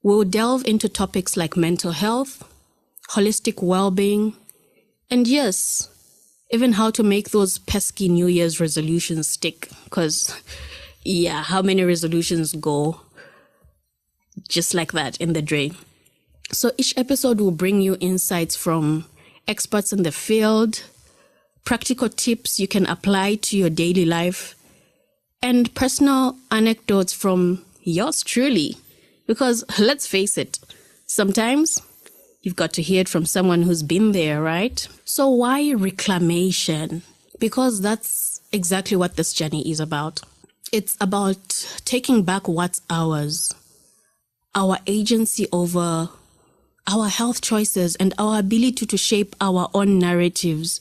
like mental health, holistic well-being, and yes, even how to make those pesky New Year's resolutions stick, because yeah, how many resolutions go just like that in the drain. So each episode will bring you insights from experts in the field, practical tips you can apply to your daily life, and personal anecdotes from yours truly. Because let's face it, sometimes you've got to hear it from someone who's been there, right? So why reclamation? Because that's exactly what this journey is about. It's about taking back what's ours, our agency over our health choices and our ability to shape our own narratives.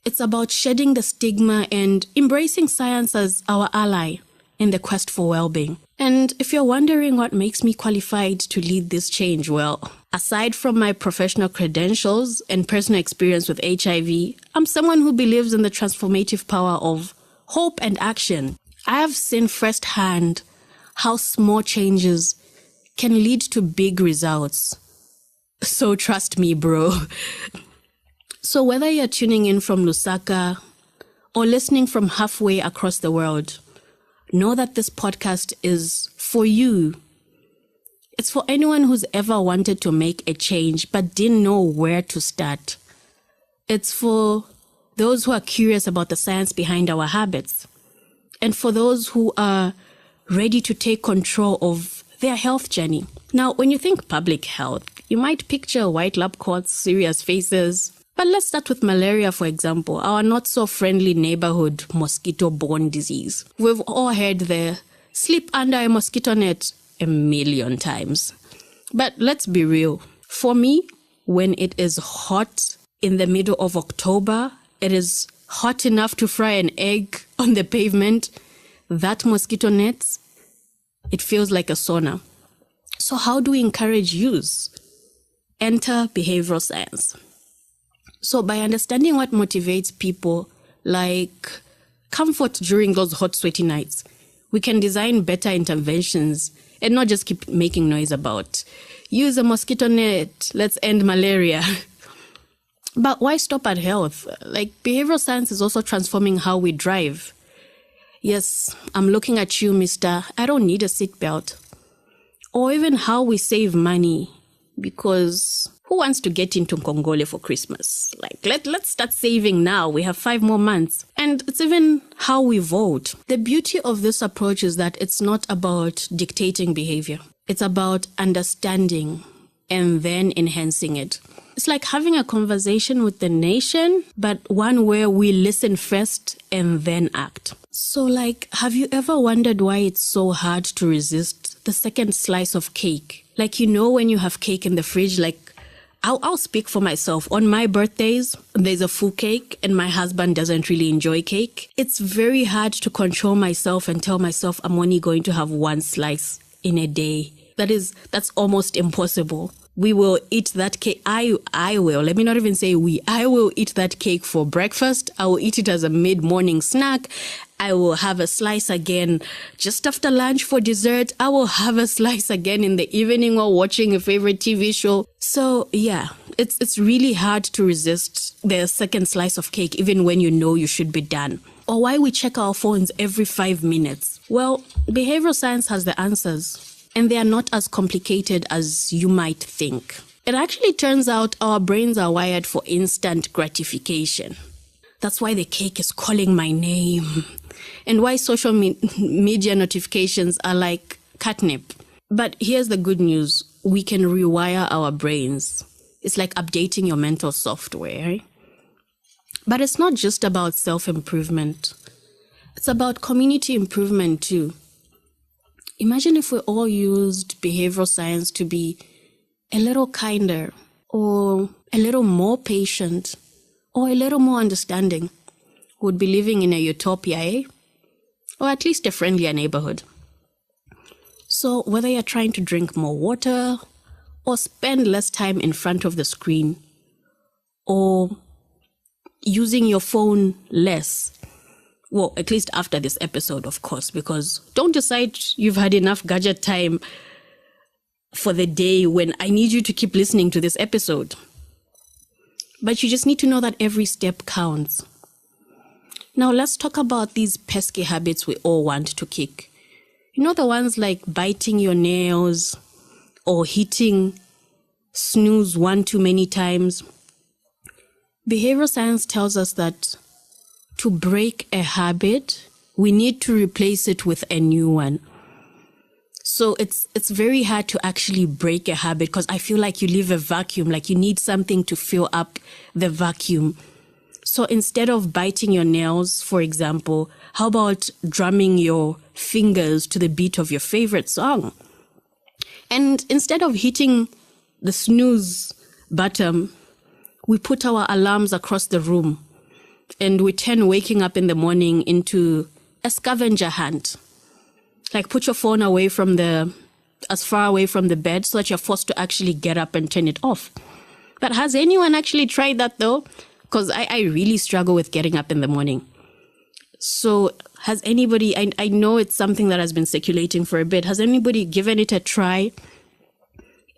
It's about shedding the stigma and embracing science as our ally in the quest for well-being. And if you're wondering what makes me qualified to lead this change, well, aside from my professional credentials and personal experience with HIV, I'm someone who believes in the transformative power of hope and action. I have seen firsthand how small changes can lead to big results. So trust me, bro. So whether you're tuning in from Lusaka or listening from halfway across the world, know that this podcast is for you. It's for anyone who's ever wanted to make a change but didn't know where to start. It's for those who are curious about the science behind our habits, and for those who are ready to take control of their health journey. Now, when you think public health, you might picture white lab coats, serious faces. But let's start with malaria, for example, our not-so-friendly neighborhood mosquito-borne disease. We've all heard the sleep under a mosquito net a million times. But let's be real. For me, when it is hot in the middle of October, it is hot enough to fry an egg on the pavement. That mosquito net, it feels like a sauna. So how do we encourage use? Enter behavioral science. So by understanding what motivates people, like comfort during those hot, sweaty nights, we can design better interventions and not just keep making noise about use a mosquito net, let's end malaria. But why stop at health? Like, behavioral science is also transforming how we drive. Yes, I'm looking at you, mister. I don't need a seatbelt. Or even how we save money. Because who wants to get into Nkongole for Christmas? Like, let's start saving now. We have 5 more months. And it's even how we vote. The beauty of this approach is that it's not about dictating behavior. It's about understanding and then enhancing it. It's like having a conversation with the nation, but one where we listen first and then act. So, like, have you ever wondered why it's so hard to resist the second slice of cake? Like, you know, when you have cake in the fridge, like, I'll speak for myself. On my birthdays, there's a full cake and my husband doesn't really enjoy cake. It's very hard to control myself and tell myself I'm only going to have 1 slice in a day. That's almost impossible. We will eat that cake. I will. Let me not even say we. I will eat that cake for breakfast. I will eat it as a mid-morning snack. I will have a slice again just after lunch for dessert. I will have a slice again in the evening while watching a favorite TV show. So yeah, it's really hard to resist the second slice of cake even when you know you should be done. Or why we check our phones every 5 minutes. Well, behavioral science has the answers. And they are not as complicated as you might think. It actually turns out our brains are wired for instant gratification. That's why the cake is calling my name. And why social media notifications are like catnip. But here's the good news. We can rewire our brains. It's like updating your mental software. But it's not just about self-improvement. It's about community improvement too. Imagine if we all used behavioral science to be a little kinder, or a little more patient, or a little more understanding. We'd be living in a utopia, eh? Or at least a friendlier neighborhood. So whether you're trying to drink more water, or spend less time in front of the screen, or using your phone less, well, at least after this episode, of course, because don't decide you've had enough gadget time for the day when I need you to keep listening to this episode. But you just need to know that every step counts. Now let's talk about these pesky habits we all want to kick. You know, the ones like biting your nails or hitting snooze one too many times. Behavioral science tells us that to break a habit, we need to replace it with a new one. So it's very hard to actually break a habit because I feel like you leave a vacuum, like you need something to fill up the vacuum. So instead of biting your nails, for example, how about drumming your fingers to the beat of your favorite song? And instead of hitting the snooze button, we put our alarms across the room and we turn waking up in the morning into a scavenger hunt. Like put your phone as far away from the bed so that you're forced to actually get up and turn it off. But has anyone actually tried that though? Because I really struggle with getting up in the morning. So has anybody, I know it's something that has been circulating for a bit. Has anybody given it a try?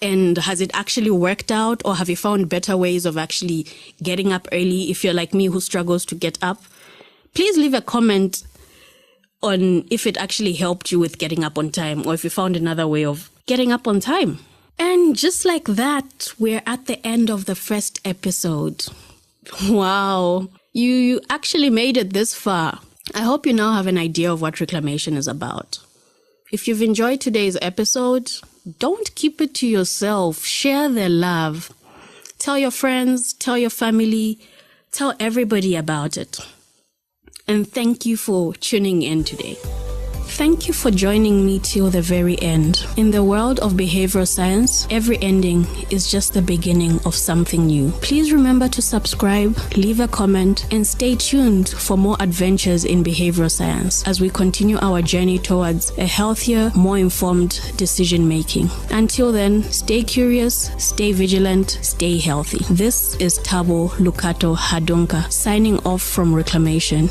And has it actually worked out? Or have you found better ways of actually getting up early if you're like me who struggles to get up? Please leave a comment on if it actually helped you with getting up on time or if you found another way of getting up on time. And just like that, we're at the end of the first episode. Wow, you actually made it this far. I hope you now have an idea of what reclamation is about. If you've enjoyed today's episode, don't keep it to yourself. Share the love. Tell your friends, tell your family, tell everybody about it. And thank you for tuning in today. Thank you for joining me till the very end. In the world of behavioral science, every ending is just the beginning of something new. Please remember to subscribe, leave a comment, and stay tuned for more adventures in behavioral science as we continue our journey towards a healthier, more informed decision making. Until then, stay curious, stay vigilant, stay healthy. This is Tabo Lukato Hadunka signing off from Reclamation.